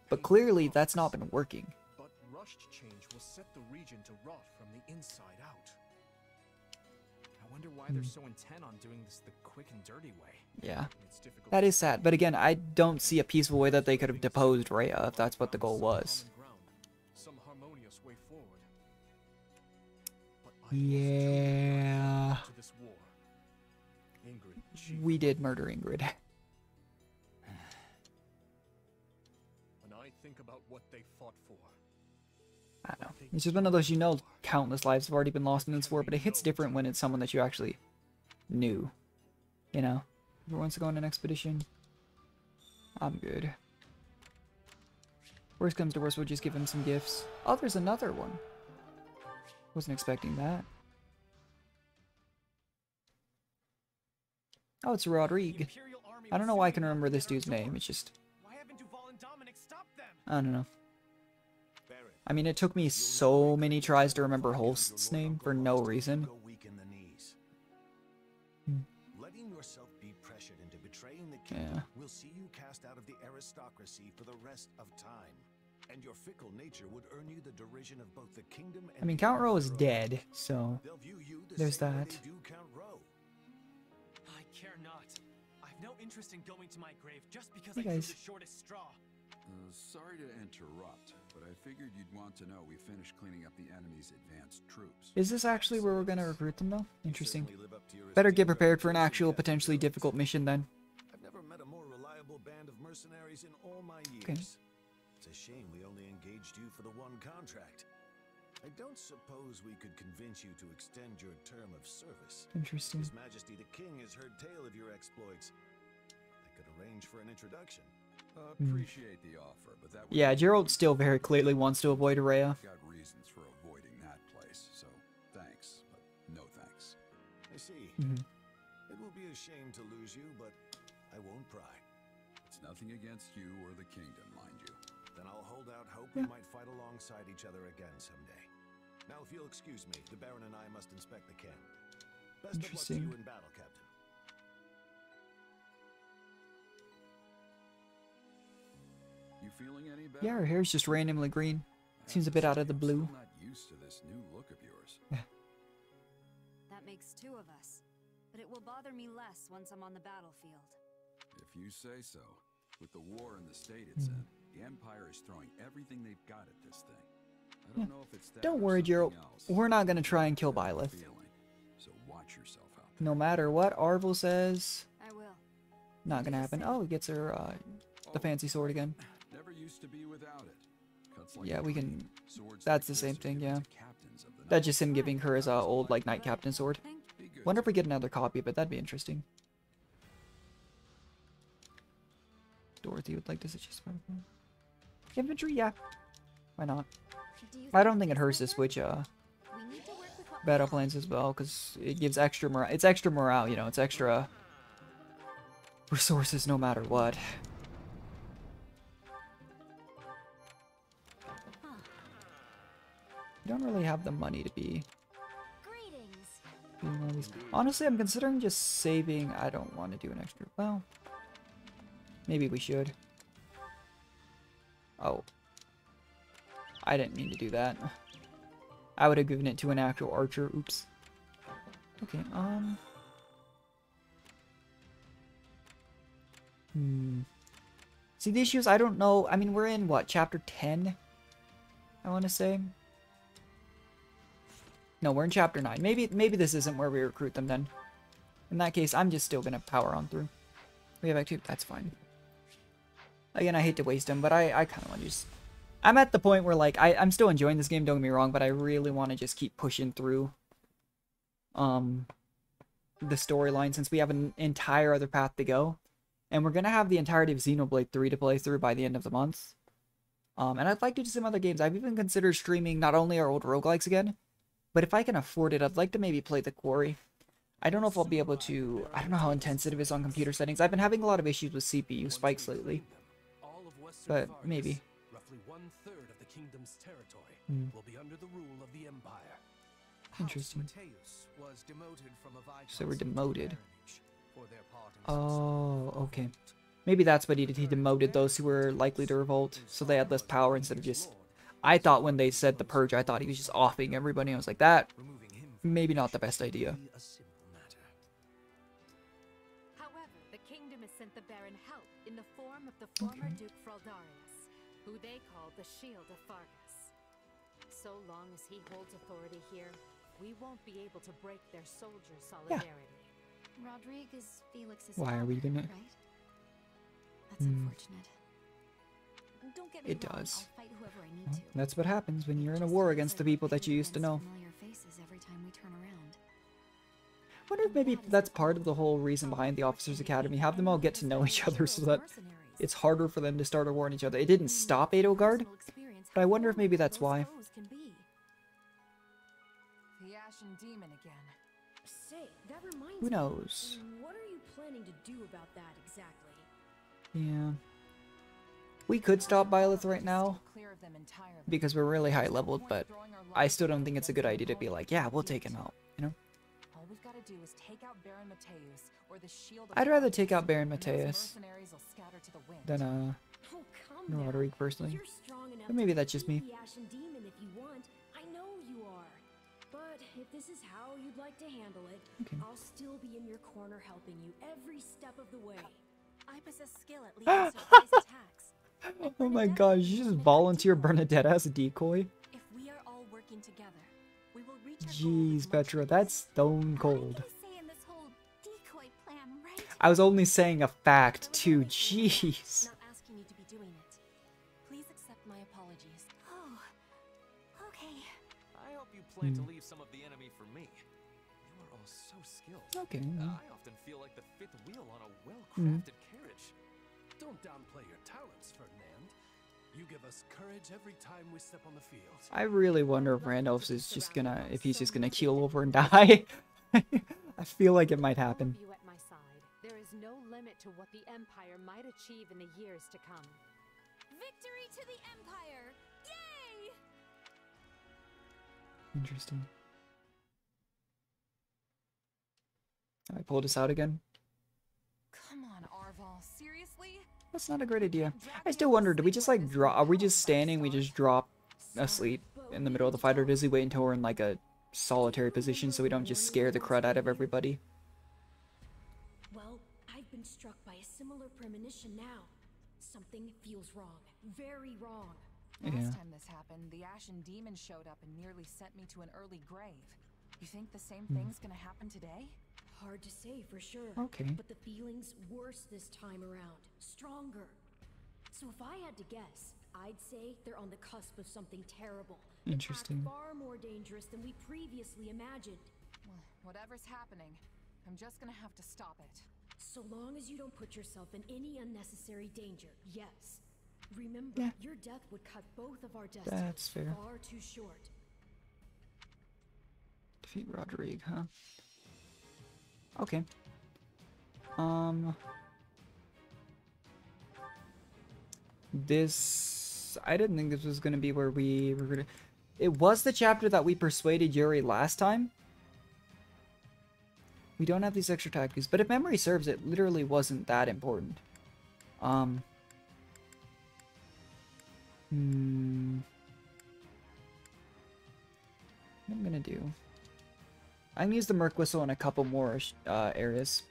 But clearly that's not been working. But rushed change will set the region to rot from the inside out. I wonder why they're so intent on doing this the quick and dirty way. Yeah, that is sad. But again, I don't see a peaceful way that they could have deposed Rhea if that's what the goal was. Some harmonious way forward. Yeah. We did murder Ingrid. When I think about what they fought for. I don't know. It's just one of those, you know, countless lives have already been lost in this war, but it hits different when it's someone that you actually knew. You know? Who wants to go on an expedition? I'm good. Worst comes to worst, we'll just give him some gifts. Oh, there's another one. Wasn't expecting that. Oh, it's Rodrigue. I don't know why I can remember this dude's name. It's just... I don't know. I mean, it took me so many tries to remember Holst's name for no reason. Letting yourself be pressured into betraying the kingdom will see you cast out of the aristocracy for the rest of time. And your fickle nature would earn you the derision of both the kingdom and I mean, Count Rowe is dead, so there's that. I care not. I've no interest in going to my grave just because Hey, I drew guys. the shortest straw. Sorry to interrupt, but I figured you'd want to know we finished cleaning up the enemy's advanced troops. Is this actually where we're gonna recruit them, though? Interesting. Better get prepared for an actual, potentially difficult mission, then. I've never met a more reliable band of mercenaries in all my years. Okay. It's a shame we only engaged you for the one contract. I don't suppose we could convince you to extend your term of service. Interesting. His Majesty the King has heard tale of your exploits. I could arrange for an introduction. Appreciate the offer, but that would Yeah, Jeralt still very clearly wants to avoid Rhea. got reasons for avoiding that place, so thanks, but no thanks. I see. It will be a shame to lose you, but I won't pry. It's nothing against you or the kingdom, mind you. Then I'll hold out hope we might fight alongside each other again someday. Now, if you'll excuse me, the Baron and I must inspect the camp. Best of luck to you in battle, Captain. You feeling any better? Yeah, her hair's just randomly green. Seems a bit out of the blue. I'm not used to this new look of yours. That makes two of us. But it will bother me less once I'm on the battlefield. If you say so. With the war and the state it's in, the Empire is throwing everything they've got at this thing. I don't know if it's that Don't or worry, something Jeralt. else. We're not gonna try and kill Byleth. So watch yourself out. No matter what Arvel says. I will. Not gonna happen. Oh, he gets her, the fancy sword again. Never used to be without it. Cuts like Yeah, we can... swords That's like the same this are thing, given yeah. to captains of the That's just him giving her his old, like, knight captain sword. Wonder if we get another copy of it. That'd be interesting. Dorothy would like to suggest infantry, yeah. Why not? I don't think it hurts to switch battle plans as well, because it gives extra morale. It's extra morale, you know. It's extra resources no matter what. I don't really have the money to be doing all these. Honestly, I'm considering just saving. I don't want to do an extra. Well, maybe we should. Oh. I didn't mean to do that. I would have given it to an actual archer. Oops. Okay, See, the issue is I don't know. I mean, we're in, what, chapter 10? I want to say. No, we're in chapter 9. Maybe this isn't where we recruit them then. In that case, I'm just still going to power on through. We have active. That's fine. Again, I hate to waste them, but I kind of want to just... I'm at the point where, like, I'm still enjoying this game, don't get me wrong, but I really want to just keep pushing through. the storyline since we have an entire other path to go. And we're going to have the entirety of Xenoblade 3 to play through by the end of the month. And I'd like to do some other games. I've even considered streaming not only our old roguelikes again, but if I can afford it, I'd like to maybe play The Quarry. I don't know if I'll be able to... I don't know how intensive it is on computer settings. I've been having a lot of issues with CPU spikes lately. But maybe. Roughly 1/3 of the kingdom's territory will be under the rule of the Empire. Interesting. Was demoted from a So we're demoted. for their part in Oh, okay. Maybe that's what he did. He demoted those who were likely to revolt, so they had less power instead of just... I thought when they said the purge, I thought he was just offing everybody. I was like, that, maybe not the best idea. However, the kingdom has sent the Baron help in the form of the former Duke Fraldarius, who they call the Shield of Fargus. So long as he holds authority here, we won't be able to break their soldier solidarity. Rodrigue is Felix's Why are we gonna... right? That's unfortunate. Don't get me It wrong, does. I'll fight whoever I need to. That's what happens when you're in a war against the people that you used to know. Familiar faces every time we turn around. I wonder if maybe that's part of the whole reason behind the Officers Academy. Have them all get to know each other so that it's harder for them to start a war on each other. It didn't stop Edelgard, but I wonder if maybe that's why. The Ashen Demon again. Say, that reminds Who me. knows? What are you planning to do about that exactly? Yeah. We could stop Byleth right now, because we're really high leveled, but I still don't think it's a good idea to be like, yeah, we'll take him out, you know? All we've got to do is take out Baron Mateus, or the Shield of I'd rather Fargus, take out Baron and those Mateus mercenaries will scatter to the wind. than, Oh, calm down. Roderick, personally. You're strong enough But maybe to that's just me. defeat the Ashen Demon if you want. I know you are. But if this is how you'd like to handle it, I'll still be in your corner helping you every step of the way. I possess skill at leading surprise attacks. Oh my gosh, you just volunteer Bernadette as a decoy? If we are all working together, we will reach our Jeez, Petra, that's stone cold. say in this whole decoy plan, right? I was only saying a fact, too. Jeez. Not asking you to be doing it. Please accept my apologies. Oh, okay. I hope you plan to leave some of the enemy for me. You are all so skilled. Okay. I often feel like the fifth wheel on a well-crafted carriage. Don't downplay your talents, Ferdinand. You give us courage every time we step on the field. I really wonder if Randolph is just gonna, if he's just gonna keel over and die. I feel like it might happen. You at my side. There is no limit to what the Empire might achieve in the years to come. Victory to the Empire! Yay! Interesting. I pulled this out again. Come on, Arval. Seriously? That's not a great idea. I still wonder, do we just like drop, are we just standing, we just drop asleep in the middle of the fight, or does he wait until we're in like a solitary position so we don't just scare the crud out of everybody? Well, I've been struck by a similar premonition now. Something feels wrong. Very wrong. Last time this happened, the Ashen Demon showed up and nearly sent me to an early grave. You think the same thing's gonna happen today? Hard to say for sure. Okay. But the feeling's worse this time around. Stronger. So if I had to guess, I'd say they're on the cusp of something terrible. Interesting. Far more dangerous than we previously imagined. Well, whatever's happening, I'm just gonna have to stop it. So long as you don't put yourself in any unnecessary danger, yes. Remember, your death would cut both of our destinies That's fair. far too short. Defeat Rodrigue, huh? Okay. This... I didn't think this was gonna be where we were gonna... It was the chapter that we persuaded Yuri last time. We don't have these extra tactics, but if memory serves, it literally wasn't that important. What I'm gonna do... I'm gonna use the Merc Whistle in a couple more areas.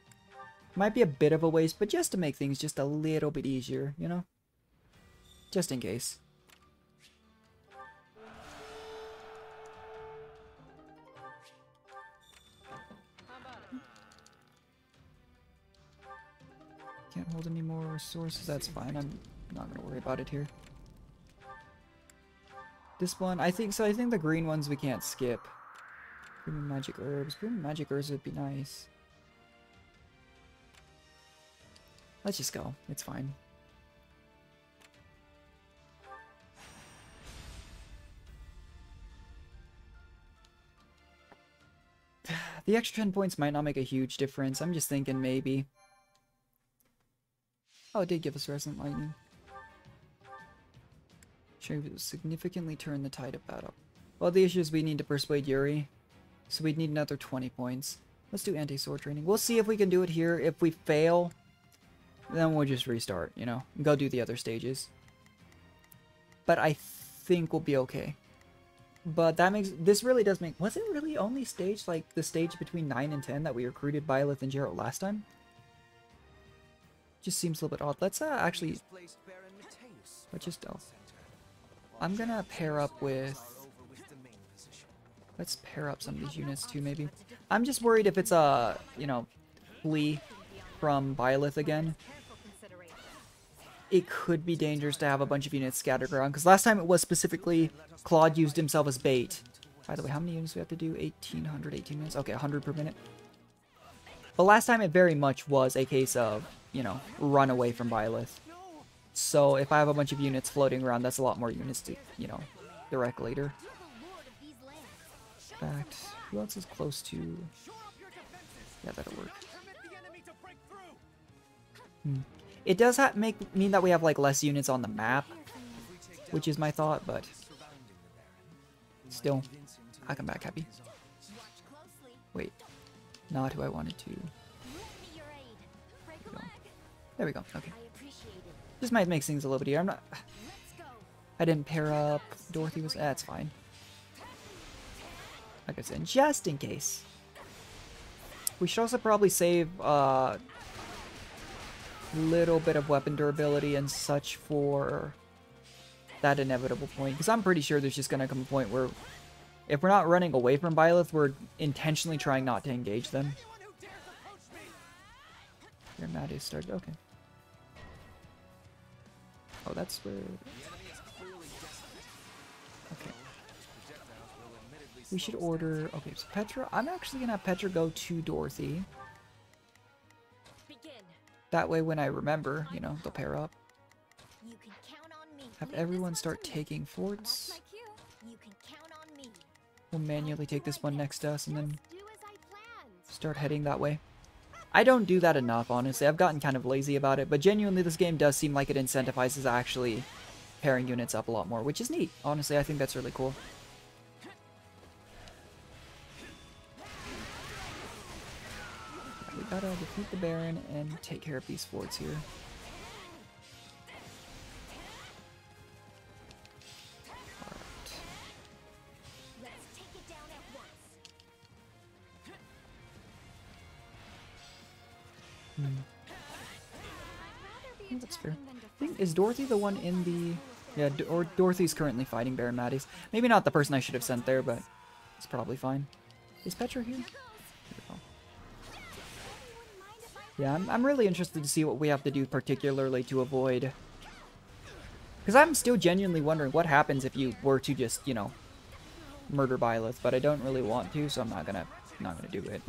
Might be a bit of a waste, but just to make things just a little bit easier, you know? Just in case. Can't hold any more resources, that's fine. I'm not gonna worry about it here. This one, I think the green ones we can't skip. Green magic herbs. Green magic herbs would be nice. Let's just go. It's fine. The extra 10 points might not make a huge difference. I'm just thinking maybe. Oh, it did give us Resonant Lightning. Sure, significantly turn the tide of battle. Well, the issue is we need to persuade Yuri. So we'd need another 20 points. Let's do anti-sword training. We'll see if we can do it here. If we fail, then we'll just restart, you know, and go do the other stages. But I think we'll be okay. But that makes, this really does make, was it really only stage, like the stage between 9 and 10 that we recruited Byleth and Jeralt last time? Just seems a little bit odd. Let's actually, let's just, I'm gonna pair up with, let's pair up some of these units too, maybe. I'm just worried if it's a, you know, flee from Byleth again. It could be dangerous to have a bunch of units scattered around, because last time it was specifically Claude used himself as bait. By the way, how many units do we have to do? 1800, 18 minutes? Okay, 100 per minute. But last time it very much was a case of, you know, run away from Byleth. So if I have a bunch of units floating around, that's a lot more units to, you know, direct later. In fact, who else is close to... Yeah, that'll work. It does mean that we have, like, less units on the map, which is my thought, but still, I come back happy. Wait, not who I wanted to. There we go, okay. This might make things a little bit easier. I'm not... I didn't pair up. Dorothy was... That's fine. Like I said, just in case. We should also probably save little bit of weapon durability and such for that inevitable point, because I'm pretty sure there's just gonna come a point where if we're not running away from Byleth, we're intentionally trying not to engage them. Your Maddie started. Okay. Oh, that's where. Okay. We should order. Okay, so Petra. I'm actually gonna have Petra go to Dorothy. That way, when I remember, you know, they'll pair up. Have everyone start taking forts. We'll manually take this one next to us and then start heading that way. I don't do that enough, honestly. I've gotten kind of lazy about it, but genuinely this game does seem like it incentivizes actually pairing units up a lot more, which is neat. Honestly, I think that's really cool. We gotta defeat the Baron and take care of these forts here. Alright. Let's take it down at once. That's fair. I think, is Dorothy the one in the... Yeah, or Dorothy's currently fighting Baron Maddie's. Maybe not the person I should have sent there, but it's probably fine. Is Petra here? Yeah, I'm really interested to see what we have to do particularly to avoid... Because I'm still genuinely wondering what happens if you were to just, you know, murder Byleth, but I don't really want to, so I'm not gonna do it.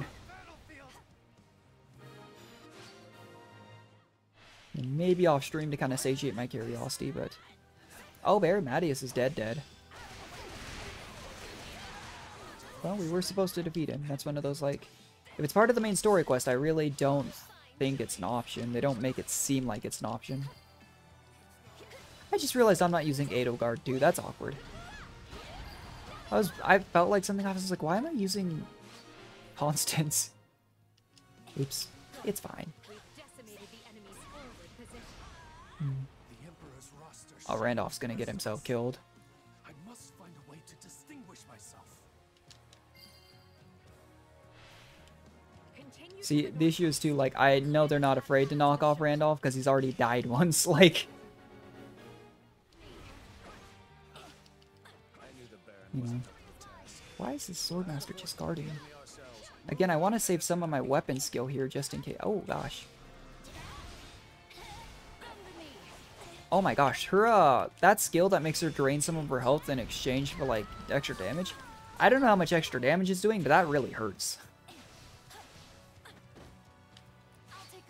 And maybe off stream to kind of satiate my curiosity, but... Oh, Baron Mattias is dead. Well, we were supposed to defeat him. That's one of those, like... If it's part of the main story quest, I really don't think it's an option. They don't make it seem like it's an option. I just realized I'm not using Edelgard too. That's awkward. I felt like something. I was like, why am I using Constance? Oops. It's fine. Oh, Randolph's gonna get himself killed. I must find a way to distinguish myself. See, the issue is too, like, I know they're not afraid to knock off Randolph because he's already died once, like... You know. Why is this Swordmaster just guarding? Again, I want to save some of my weapon skill here just in case. Oh, gosh. Oh my gosh, her, that skill that makes her drain some of her health in exchange for, like, extra damage. I don't know how much extra damage it's doing, but that really hurts.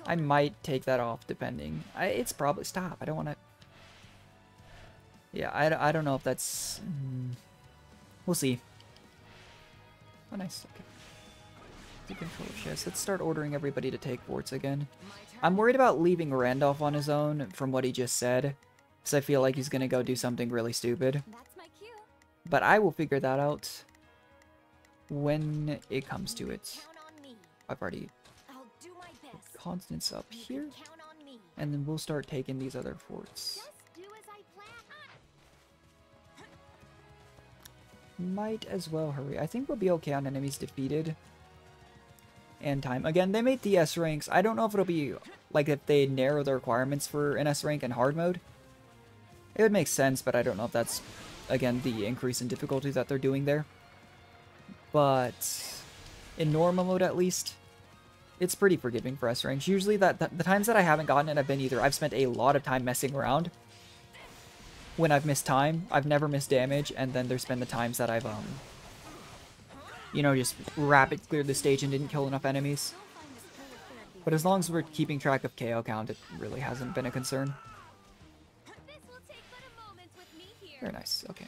I might take that off depending. It's probably... Stop. I don't want to... Yeah, I don't know if that's... We'll see. Oh, nice. Okay. The control shift. Let's start ordering everybody to take forts again. I'm worried about leaving Randolph on his own from what he just said. Because I feel like he's going to go do something really stupid. But I will figure that out when it comes to it. I've already put Constance up here. And then we'll start taking these other forts. Might as well hurry. I think we'll be okay on enemies defeated. And time. Again, they made the S ranks. I don't know if it'll be like if they narrow the requirements for an S rank in hard mode. It would make sense, but I don't know if that's, again, the increase in difficulty that they're doing there. But in normal mode, at least, it's pretty forgiving for S ranks. Usually, the times that I haven't gotten it have been either I've spent a lot of time messing around. When I've missed time, I've never missed damage, and then there's been the times that I've, you know, just rapid cleared the stage and didn't kill enough enemies. But as long as we're keeping track of KO count, it really hasn't been a concern. Very nice, okay.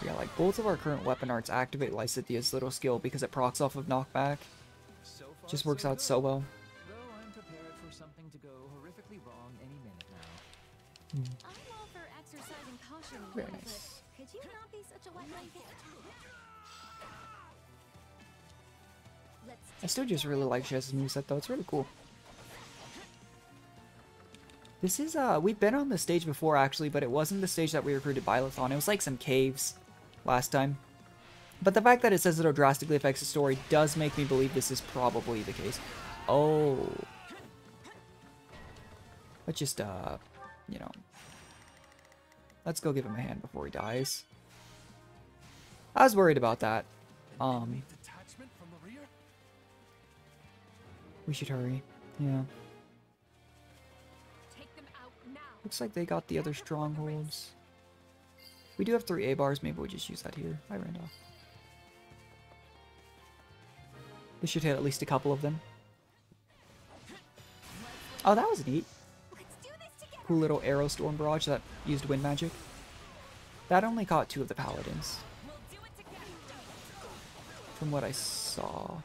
Yeah, like, both of our current weapon arts activate Lysithia's little skill because it procs off of knockback. Just works out so well. I'm all for exercising caution a Very little nice. bit. Could you not be such a wet blanket? I still just really like Shez's moveset though, it's really cool. This is, we've been on this stage before actually, but it wasn't the stage that we recruited Byleth on. It was like some caves last time. But the fact that it says it'll drastically affect the story does make me believe this is probably the case. Oh. Let's just, you know. Let's go give him a hand before he dies. I was worried about that. We should hurry. Yeah. Looks like they got the other strongholds. We do have 3 A bars. Maybe we'll just use that here. Hi, Randolph. This should hit at least a couple of them. Oh, that was neat. Cool little arrow storm barrage that used wind magic. That only caught 2 of the paladins. From what I saw.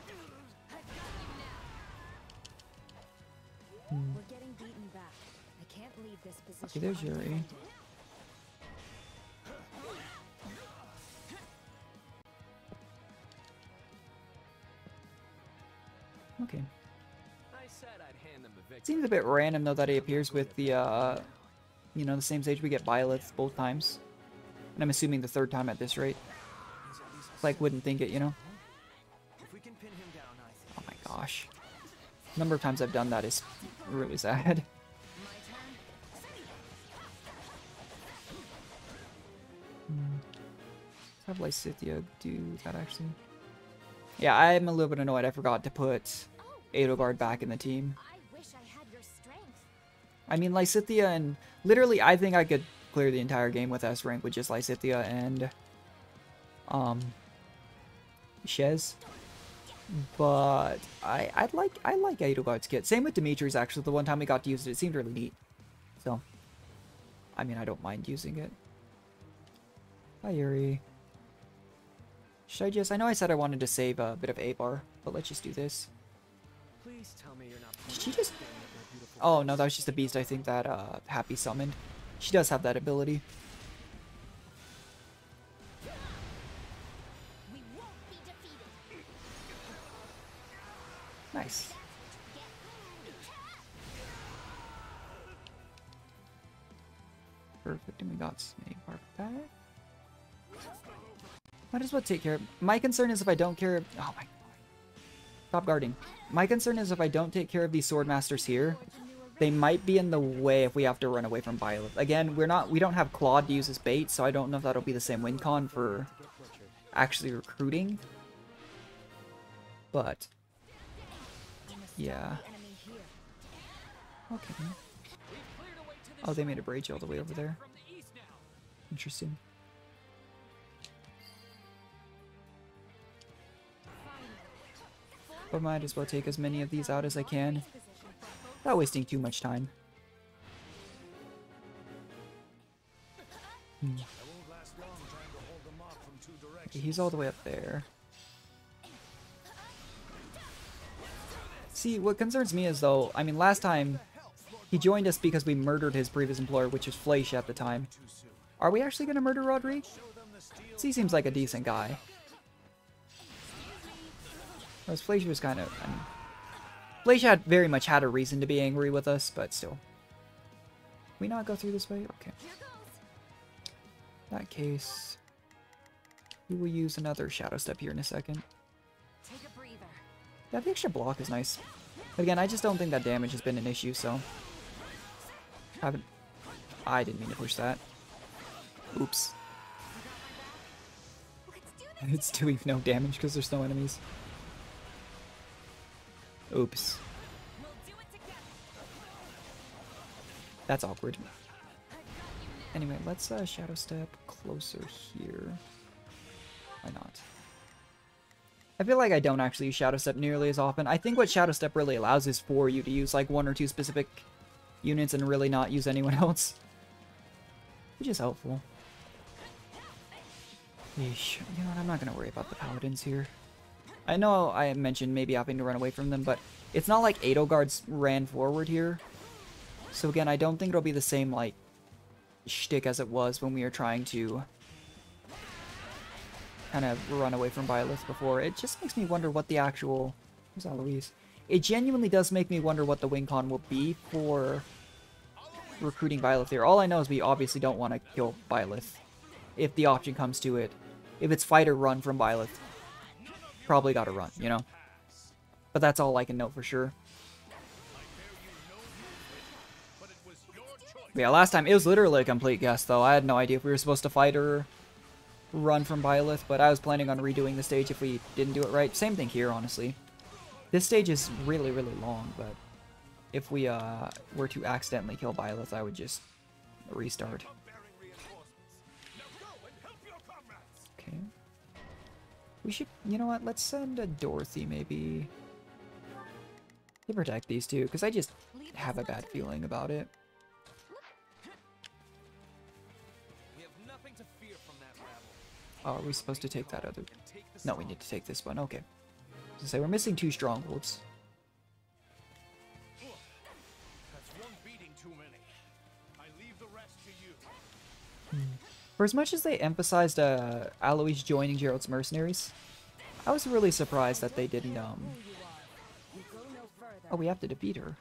We're getting beaten back. I can't leave this position. Okay, there's Yuri. Okay. Seems a bit random though that he appears with the, you know, the same stage we get Byleth both times. And I'm assuming the 3rd time at this rate. Like, wouldn't think it, you know? Oh my gosh. The number of times I've done that is really sad. Let's have Lysithia do that actually. Yeah, I'm a little bit annoyed I forgot to put Edelgard back in the team. I mean, Lysithia and... Literally, I think I could clear the entire game with S rank with just Lysithia and... Shez. But I like Edelgard's kit. Same with Dimitri's actually. The one time we got to use it, it seemed really neat. So, I mean, I don't mind using it. Hi, Yuri. Should I just... I know I said I wanted to save a bit of A-bar, but let's just do this. Please tell me you're not. Did she just... Oh, no, that was just a beast I think that Happy summoned. She does have that ability. Nice. Perfect, and we got Snake Bark back. Might as well take care of... My concern is if I don't care... Oh my... Stop guarding. My concern is if I don't take care of these Swordmasters here, they might be in the way if we have to run away from Byleth. Again, we don't have Claude to use as bait, so I don't know if that'll be the same win con for actually recruiting. But... yeah. Okay. Oh, they made a bridge all the way over there. Interesting. But might as well take as many of these out as I can, without wasting too much time. Okay, he's all the way up there. See, what concerns me is though, I mean, last time he joined us because we murdered his previous employer, which was Fleisch at the time. Are we actually going to murder Rodrigue? He seems like a decent guy. Whereas Fleisch was kind of... I mean, Fleisch had very much had a reason to be angry with us, but still. Can we not go through this way? Okay. In that case, we will use another Shadow Step here in a second. Yeah, the extra block is nice. But again, I just don't think that damage has been an issue, so... I didn't mean to push that. Oops. It's doing no damage because there's no enemies. Oops. That's awkward. Anyway, let's Shadow Step closer here. Why not? I feel like I don't actually use Shadow Step nearly as often. I think what Shadow Step really allows is for you to use like 1 or 2 specific units and really not use anyone else. Which is helpful. Yeesh. You know what, I'm not going to worry about the Paladins here. I know I mentioned maybe having to run away from them, but it's not like Edelgard's ran forward here. So again, I don't think it'll be the same, like, shtick as it was when we were trying to kind of run away from Byleth before. It just makes me wonder what the actual... Where's Aloise? It genuinely does make me wonder what the win con will be for recruiting Byleth here. All I know is we obviously don't want to kill Byleth if the option comes to it. If it's fight or run from Byleth, probably gotta run, you know? But that's all I can know for sure. But yeah, last time, it was literally a complete guess, though. I had no idea if we were supposed to fight or run from Byleth, but I was planning on redoing the stage if we didn't do it right. Same thing here, honestly. This stage is really, really long, but if we were to accidentally kill Byleth, I would just restart. Okay. We should, you know what, let's send a Dorothy, maybe, to protect these two, because I just have a bad feeling about it. Oh, are we supposed to take that other... No, we need to take this one. Okay. So say we're missing 2 strongholds. For as much as they emphasized Aloise joining Jeralt's mercenaries, I was really surprised that they didn't, Oh, we have to defeat her.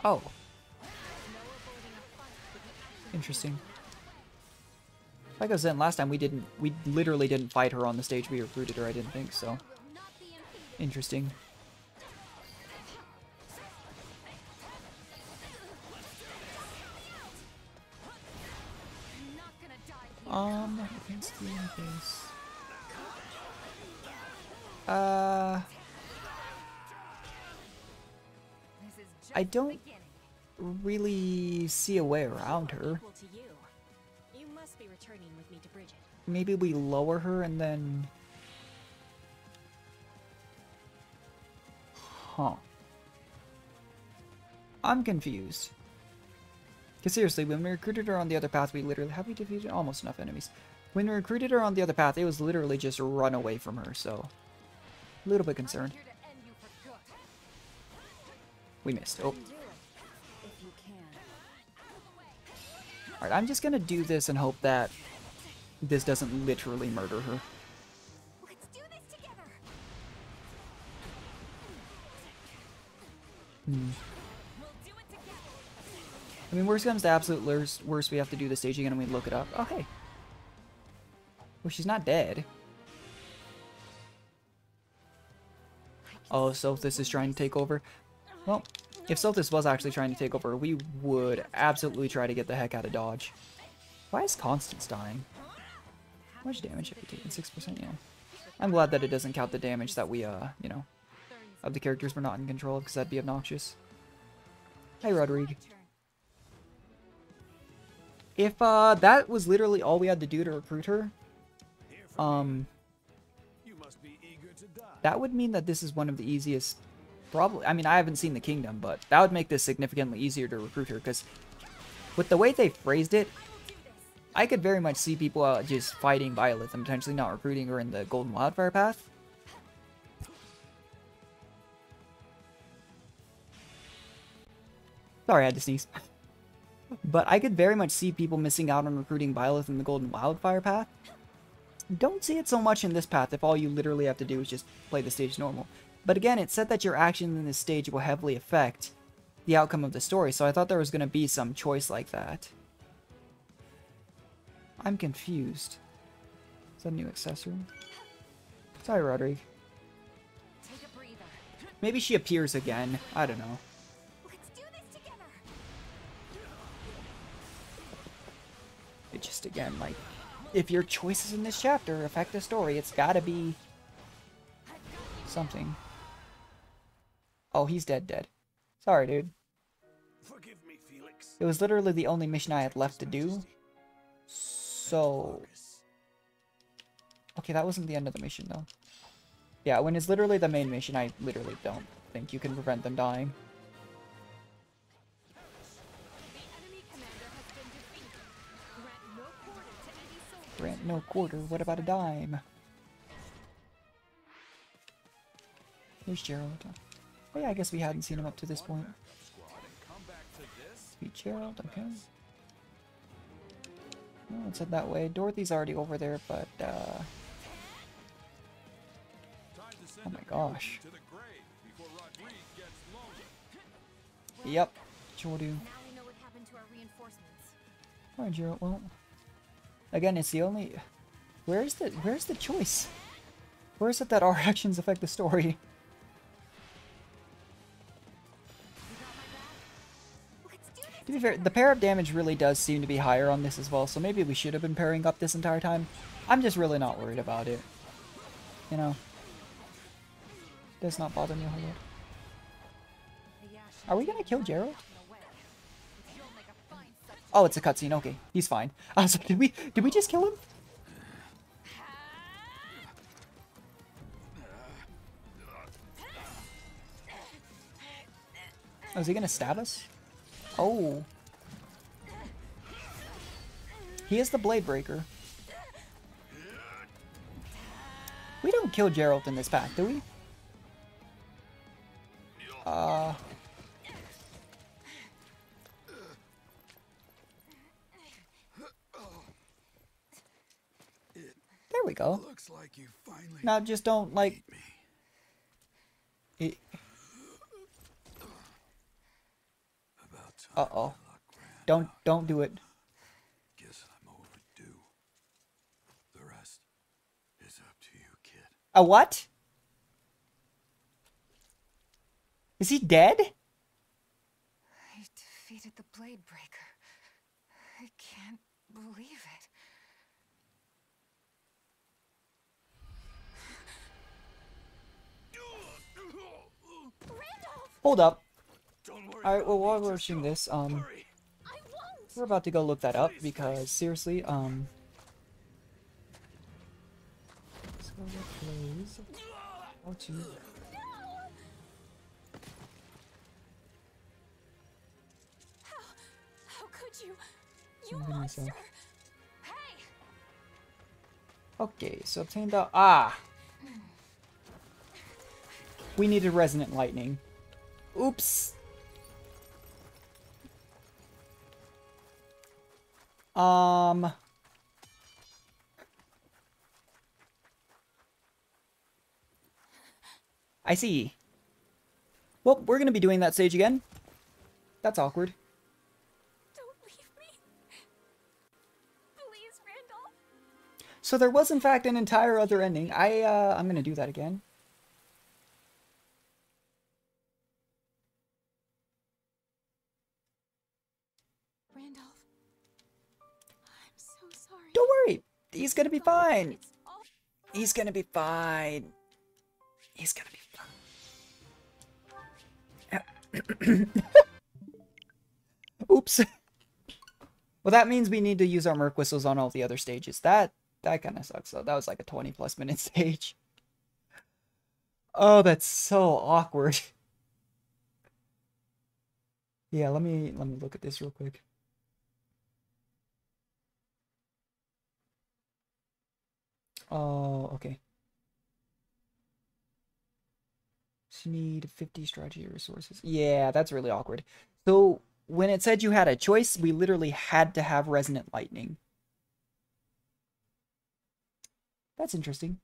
Oh. Interesting. Like I was saying last time, we literally didn't fight her on the stage we recruited her, I didn't think, so. Interesting. Against the base. I don't really see a way around her. Maybe we lower her and then... Huh. I'm confused. Because seriously, when we recruited her on the other path, we literally... Have we defeated almost enough enemies? When we recruited her on the other path, it was literally just run away from her, so... A little bit concerned. We missed. Oh. Alright, I'm just gonna do this and hope that this doesn't literally murder her. Let's do this together. I mean, worst comes to absolute worst, we have to do the stage again and we look it up. Oh, hey. Well, she's not dead. Oh, Sothis is trying to take over. Well, if Sothis was actually trying to take over, we would absolutely try to get the heck out of Dodge. Why is Constance dying? How much damage have we taken? 6%? Yeah. I'm glad that it doesn't count the damage that we, you know, of the characters we're not in control of, because that'd be obnoxious. Hey, Rodrigue. If, that was literally all we had to do to recruit her, that would mean that this is one of the easiest... Probably, I mean, I haven't seen the kingdom, but that would make this significantly easier to recruit her, because with the way they phrased it, I could very much see people just fighting Violet and potentially not recruiting her in the Golden Wildfire path. Sorry, I had to sneeze. But I could very much see people missing out on recruiting Violet in the Golden Wildfire path. Don't see it so much in this path if all you literally have to do is just play the stage normal. But again, it said that your actions in this stage will heavily affect the outcome of the story, so I thought there was going to be some choice like that. I'm confused. Is that a new accessory? Sorry, Roderick. Take a breather. Maybe she appears again. I don't know. Let's do this together. It just, again, like, if your choices in this chapter affect the story, it's gotta be something. Oh, he's dead. Sorry, dude. Forgive me, Felix. It was literally the only mission I had left to do. So... Okay, that wasn't the end of the mission, though. Yeah, when it's literally the main mission, I literally don't think you can prevent them dying. Grant no quarter. What about a dime? Here's Jeralt. Oh yeah, I guess we hadn't seen him up to this point. Sweet Jeralt, okay. Well, let's head that way. Dorothy's already over there, but oh my gosh. Yep, sure do. Alright, Jeralt, well. Again, it's the only... Where's the choice? Where is it that our actions affect the story? To be fair, the pair-up damage really does seem to be higher on this as well, so maybe we should have been pairing up this entire time. I'm just really not worried about it. You know? Does not bother me a whole lot. Are we gonna kill Jeralt? Oh, it's a cutscene. Okay, he's fine. I was like, did we just kill him? Oh, is he gonna stab us? Oh. He is the Blade Breaker. We don't kill Jeralt in this pack, do we? There we go. Looks like you finally Now just don't like it. Uh-oh. Don't do it. Guess I'm overdue. The rest is up to you, kid. A what? Is he dead? I defeated the Blade Breaker. I can't believe it. Hold up. Alright, well, while we're watching this, we're about to go look that up, because, seriously, Scarlet Blaze. How to... How could you? You I'm gonna monster! myself. Hey! Okay, so obtain the... Ah! We needed Resonant Lightning. Oops! I see. Well, we're gonna be doing that stage again. That's awkward. Don't leave me. Please, Randolph. So there was in fact an entire other ending. I'm gonna do that again. Randolph. I'm so sorry. Don't worry. He's gonna be fine. He's gonna be fine. He's gonna be fine. Oops. Well, that means we need to use our Merc Whistles on all the other stages. That kind of sucks, though. That was like a 20+ minute stage. Oh, that's so awkward. Yeah, let me look at this real quick. Oh, okay. So you need 50 strategy resources. Yeah, that's really awkward. So when it said you had a choice, we literally had to have Resonant Lightning. That's interesting.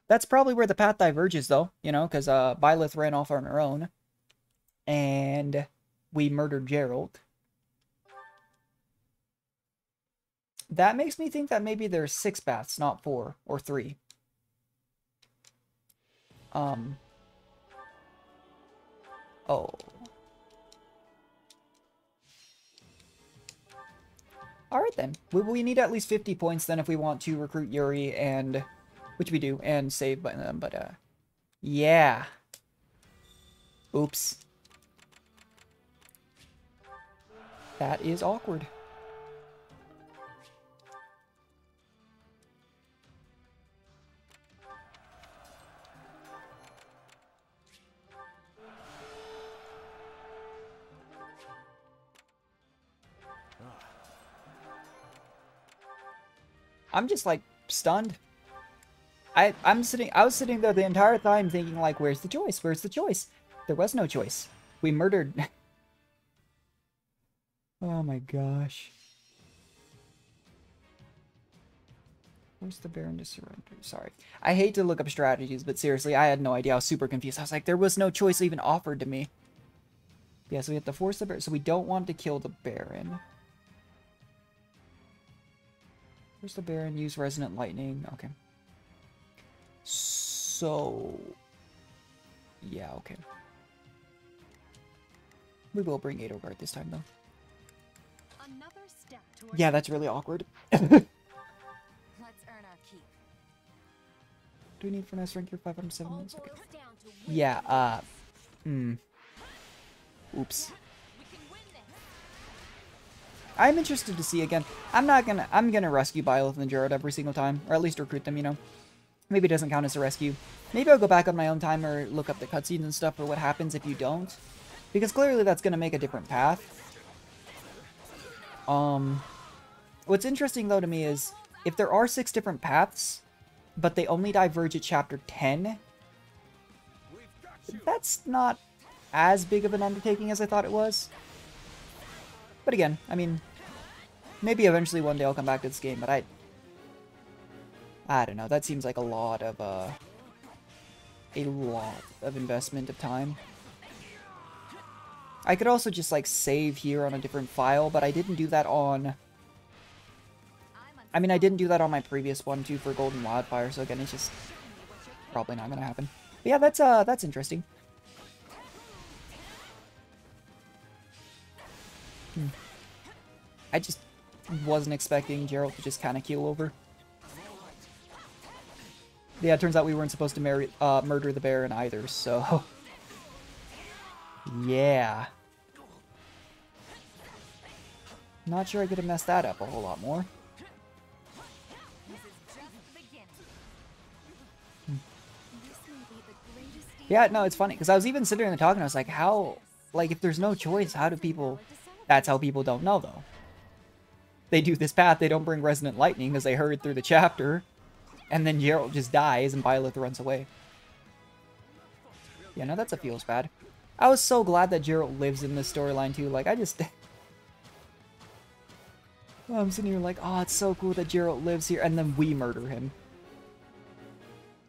That's probably where the path diverges, though, you know, because Byleth ran off on her own. And we murdered Jeralt. That makes me think that maybe there's 6 paths, not 4 or 3. Oh. Alright then. We need at least 50 points then if we want to recruit Yuri and... Which we do, and save by them, but yeah. Oops. That is awkward. I'm just like stunned. I was sitting there the entire time thinking like, where's the choice? Where's the choice? There was no choice. We murdered. Oh my gosh. Where's the Baron to surrender? Sorry. I hate to look up strategies, but seriously, I had no idea. I was super confused. I was like, there was no choice even offered to me. Yeah, so we have to force the Baron. So we don't want to kill the Baron. Where's the Baron? Use Resonant Lightning. Okay. So... yeah, okay. We will bring Edelgard this time, though. Yeah, that's really awkward. Let's earn our keep. Do we need finesse rank here? 507 minutes? Okay. Yeah, oops. I'm interested to see again. I'm gonna rescue Byleth and Jeralt every single time. Or at least recruit them, you know. Maybe it doesn't count as a rescue. Maybe I'll go back on my own time or look up the cutscenes and stuff for what happens if you don't. Because clearly that's gonna make a different path. What's interesting though to me is, if there are 6 different paths, but they only diverge at chapter 10, that's not as big of an undertaking as I thought it was. But again, I mean, maybe eventually one day I'll come back to this game, but I don't know, that seems like a lot of investment of time. I could also just, like, save here on a different file, but I didn't do that on... I mean, I didn't do that on my previous one, too, for Golden Wildfire, so again, it's just probably not gonna happen. But yeah, that's interesting. I just wasn't expecting Jeralt to just kind of keel over. Yeah, it turns out we weren't supposed to murder the Baron either, so... yeah. Not sure I could have messed that up a whole lot more. Yeah, no, it's funny, because I was even sitting there talking, and I was like, how... like, if there's no choice, how do people... That's how people don't know, though. They do this path, they don't bring Resonant Lightning, because they hurried through the chapter, and then Jeralt just dies, and Byleth runs away. Yeah, no, that's a feels bad. I was so glad that Jeralt lives in this storyline, too. Like, I just... I'm sitting here like, oh, it's so cool that Jeralt lives here, and then we murder him.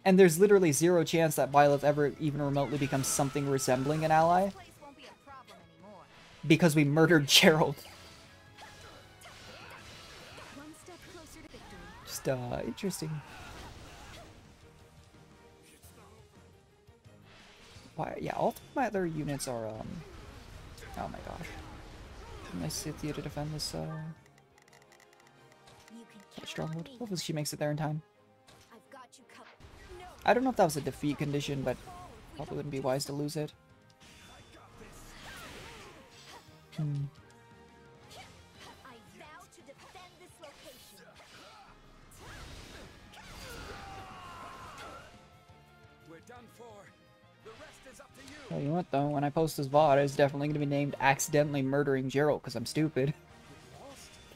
And there's literally 0 chance that Byleth ever even remotely becomes something resembling an ally. Because we murdered Jeralt. Just, interesting. Why? Yeah, all 3 of my other units are, oh my gosh. Nice Scythia to defend this, stronghold. Hopefully she makes it there in time. I don't know if that was a defeat condition, but probably wouldn't be wise to lose it. We're done for. Well, you know what, though? When I post this VOD, it's definitely going to be named Accidentally Murdering Jeralt, because I'm stupid.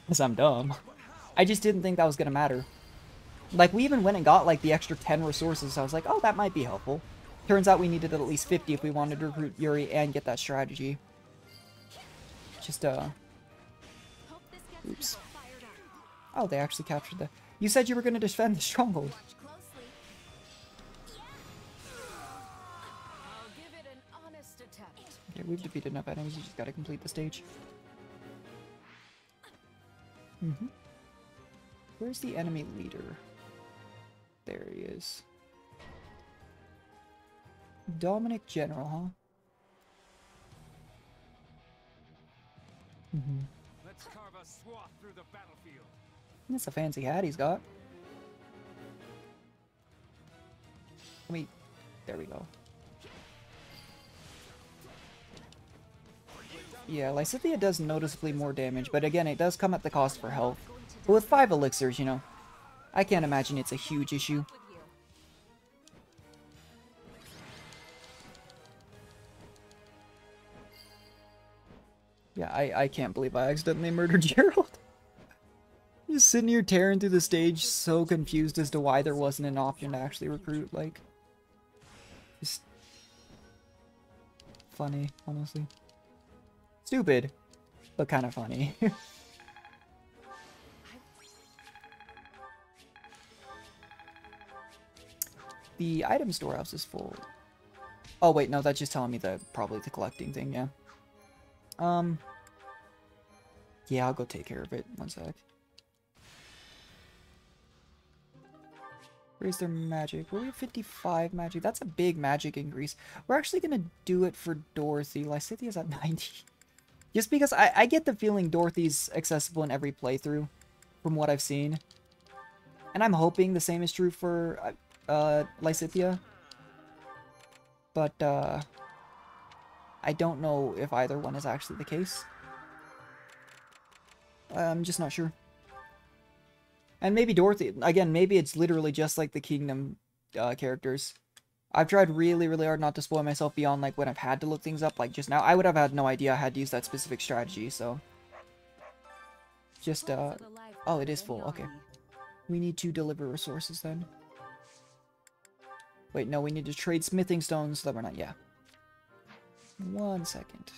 Because I'm dumb. I just didn't think that was going to matter. Like, we even went and got, like, the extra 10 resources, so I was like, oh, that might be helpful. Turns out we needed at least 50 if we wanted to recruit Yuri and get that strategy. Just, oops. Oh, they actually captured the... You said you were going to defend the stronghold. Okay, we've defeated enough enemies, you just gotta complete the stage. Where's the enemy leader? There he is. Dominic General, huh? Let's carve a swath through the battlefield. That's a fancy hat he's got. There we go. Yeah, Lysithea does noticeably more damage, but again, it does come at the cost for health. But with 5 elixirs, you know, I can't imagine it's a huge issue. Yeah, I can't believe I accidentally murdered Jeralt. Just sitting here tearing through the stage, so confused as to why there wasn't an option to actually recruit, like... Just... funny, honestly. Stupid, but kind of funny. The item storehouse is full. Oh wait, no, that's just telling me probably the collecting thing, yeah. Yeah, I'll go take care of it. One sec. Raise their magic. Well, we have 55 magic. That's a big magic increase. We're actually gonna do it for Dorothy. Lysithea's at 90. Just because I get the feeling Dorothy's accessible in every playthrough, from what I've seen. And I'm hoping the same is true for Lysithea. But I don't know if either one is actually the case. I'm just not sure. And maybe Dorothy, again, maybe it's literally just like the Kingdom characters. I've tried really, really hard not to spoil myself beyond, like, when I've had to look things up, like just now. I would have had no idea I had to use that specific strategy, so... Just, oh, it is full, okay. We need to deliver resources, then. Wait, no, we need to trade smithing stones so that we're not, yeah. 1 second.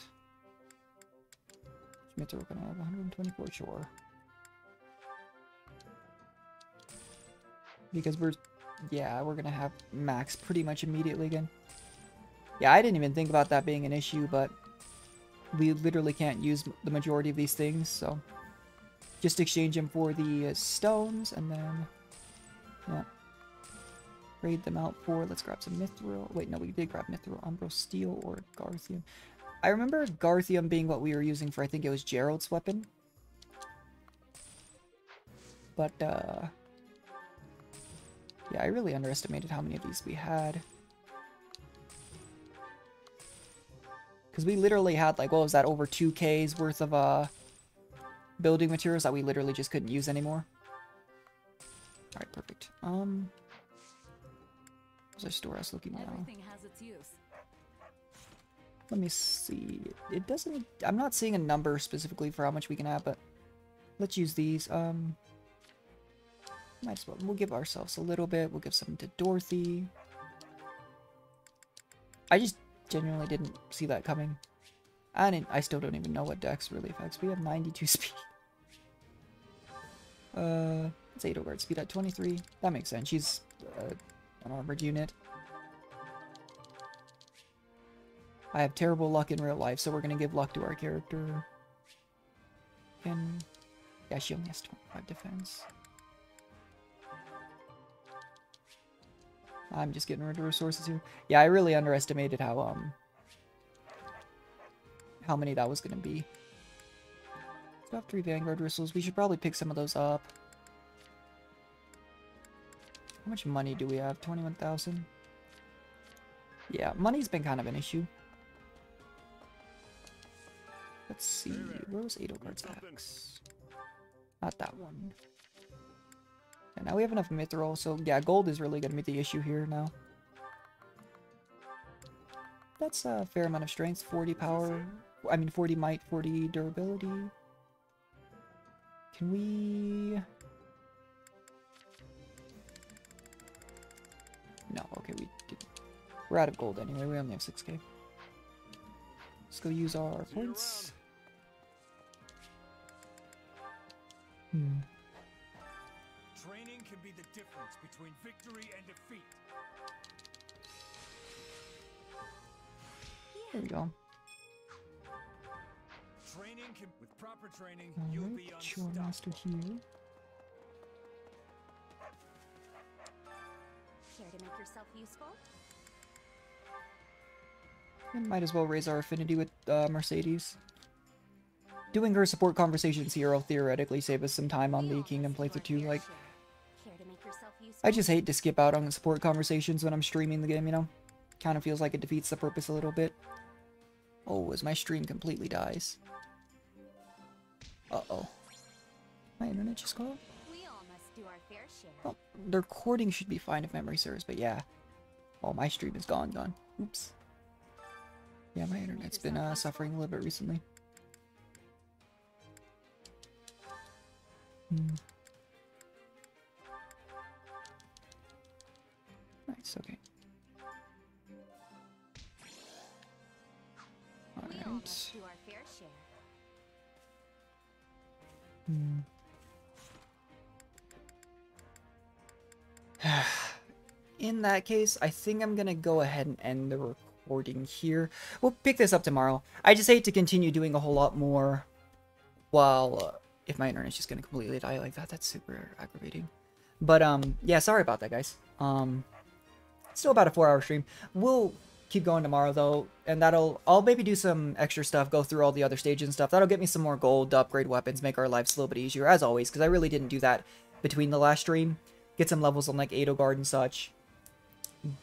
Smiths are gonna have 124, sure. Because we're gonna have max pretty much immediately again. Yeah, I didn't even think about that being an issue, but we literally can't use the majority of these things, so just exchange them for the stones, and then, yeah, trade them out for, let's grab some Mithril. Wait, no, we did grab Mithril, Umbro Steel, or Garthium. I remember Garthium being what we were using for, I think it was Jeralt's weapon. But, yeah, I really underestimated how many of these we had. Because we literally had, like, what was that, over 2K's worth of, building materials that we literally just couldn't use anymore. Alright, perfect. How's our storehouse looking now? Everything has its use. Let me see. It doesn't... I'm not seeing a number specifically for how much we can have, but let's use these. Might as well. We'll give ourselves a little bit. We'll give some to Dorothy. I just genuinely didn't see that coming. I still don't even know what Dex really affects. We have 92 speed. It's 8 guard speed at 23. That makes sense. She's an armored unit. I have terrible luck in real life, so we're gonna give luck to our character. And yeah, she only has 25 defense. I'm just getting rid of resources here. Yeah, I really underestimated how many that was gonna be. So I have 3 Vanguard whistles. We should probably pick some of those up. How much money do we have? 21,000. Yeah, money's been kind of an issue. Let's see. Where was Edelgard's axe? Not that one. And now we have enough Mithril, so yeah, gold is really going to be the issue here now. that's a fair amount of strength. 40 power, I mean 40 might, 40 durability. Can we... No, okay, we're out of gold anyway, we only have 6k. Let's go use our points. Training can be the difference between victory and defeat. There we go. Training can, with proper training, All you'll right, be Chore unstoppable. Master here. Care to make yourself useful? And might as well raise our affinity with Mercedes. Doing her support conversations here will theoretically save us some time on the Kingdom playthrough too. Like, I just hate to skip out on support conversations when I'm streaming the game, you know? Kind of feels like it defeats the purpose a little bit. Oh, as my stream completely dies. Uh-oh. My internet just got off? We all must do our fair share. Oh, the recording should be fine if memory serves, but yeah. Oh, my stream is gone. Oops. Yeah, my internet's been suffering a little bit recently. Nice, okay. Alright. Do our fair share. In that case, I think I'm gonna go ahead and end the recording here. We'll pick this up tomorrow. I just hate to continue doing a whole lot more while, if my internet's just gonna completely die like that, that's super aggravating. But, yeah, sorry about that, guys. Still about a 4-hour stream. We'll keep going tomorrow, though, and I'll maybe do some extra stuff, go through all the other stages and stuff. That'll get me some more gold to upgrade weapons, make our lives a little bit easier, as always, because I really didn't do that between the last stream. Get some levels on, like, Edelgard and such.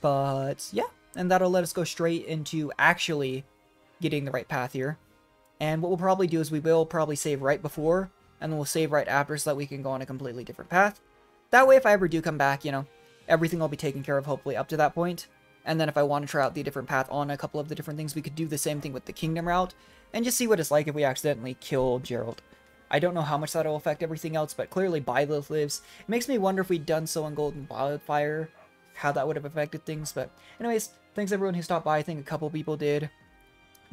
But, yeah, and that'll let us go straight into actually getting the right path here. And what we'll probably do is we will probably save right before, and then we'll save right after so that we can go on a completely different path. That way, if I ever do come back, you know, everything will be taken care of, hopefully, up to that point. And then if I want to try out the different path on a couple of the different things, we could do the same thing with the Kingdom route, and just see what it's like if we accidentally kill Jeralt. I don't know how much that'll affect everything else, but clearly Byleth lives. It makes me wonder if we'd done so on Golden Wildfire, how that would have affected things. But anyways, thanks everyone who stopped by. I think a couple people did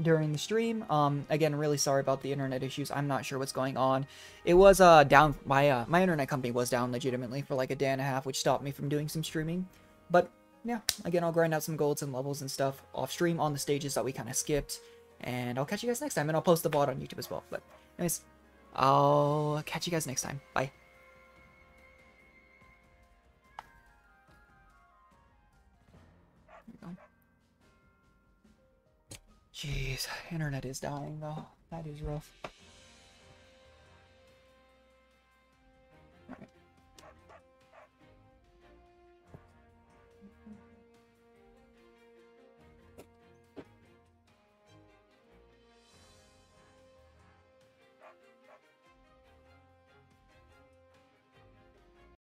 during the stream. Again, really sorry about the internet issues. I'm not sure what's going on. It was down. My internet company was down legitimately for like a day and a half, which stopped me from doing some streaming. But yeah, again, I'll grind out some golds and levels and stuff off stream on the stages that we kind of skipped. And I'll catch you guys next time, and I'll post the VOD on YouTube as well. But anyways, I'll catch you guys next time. Bye. There we go. Jeez, internet is dying though. That is rough.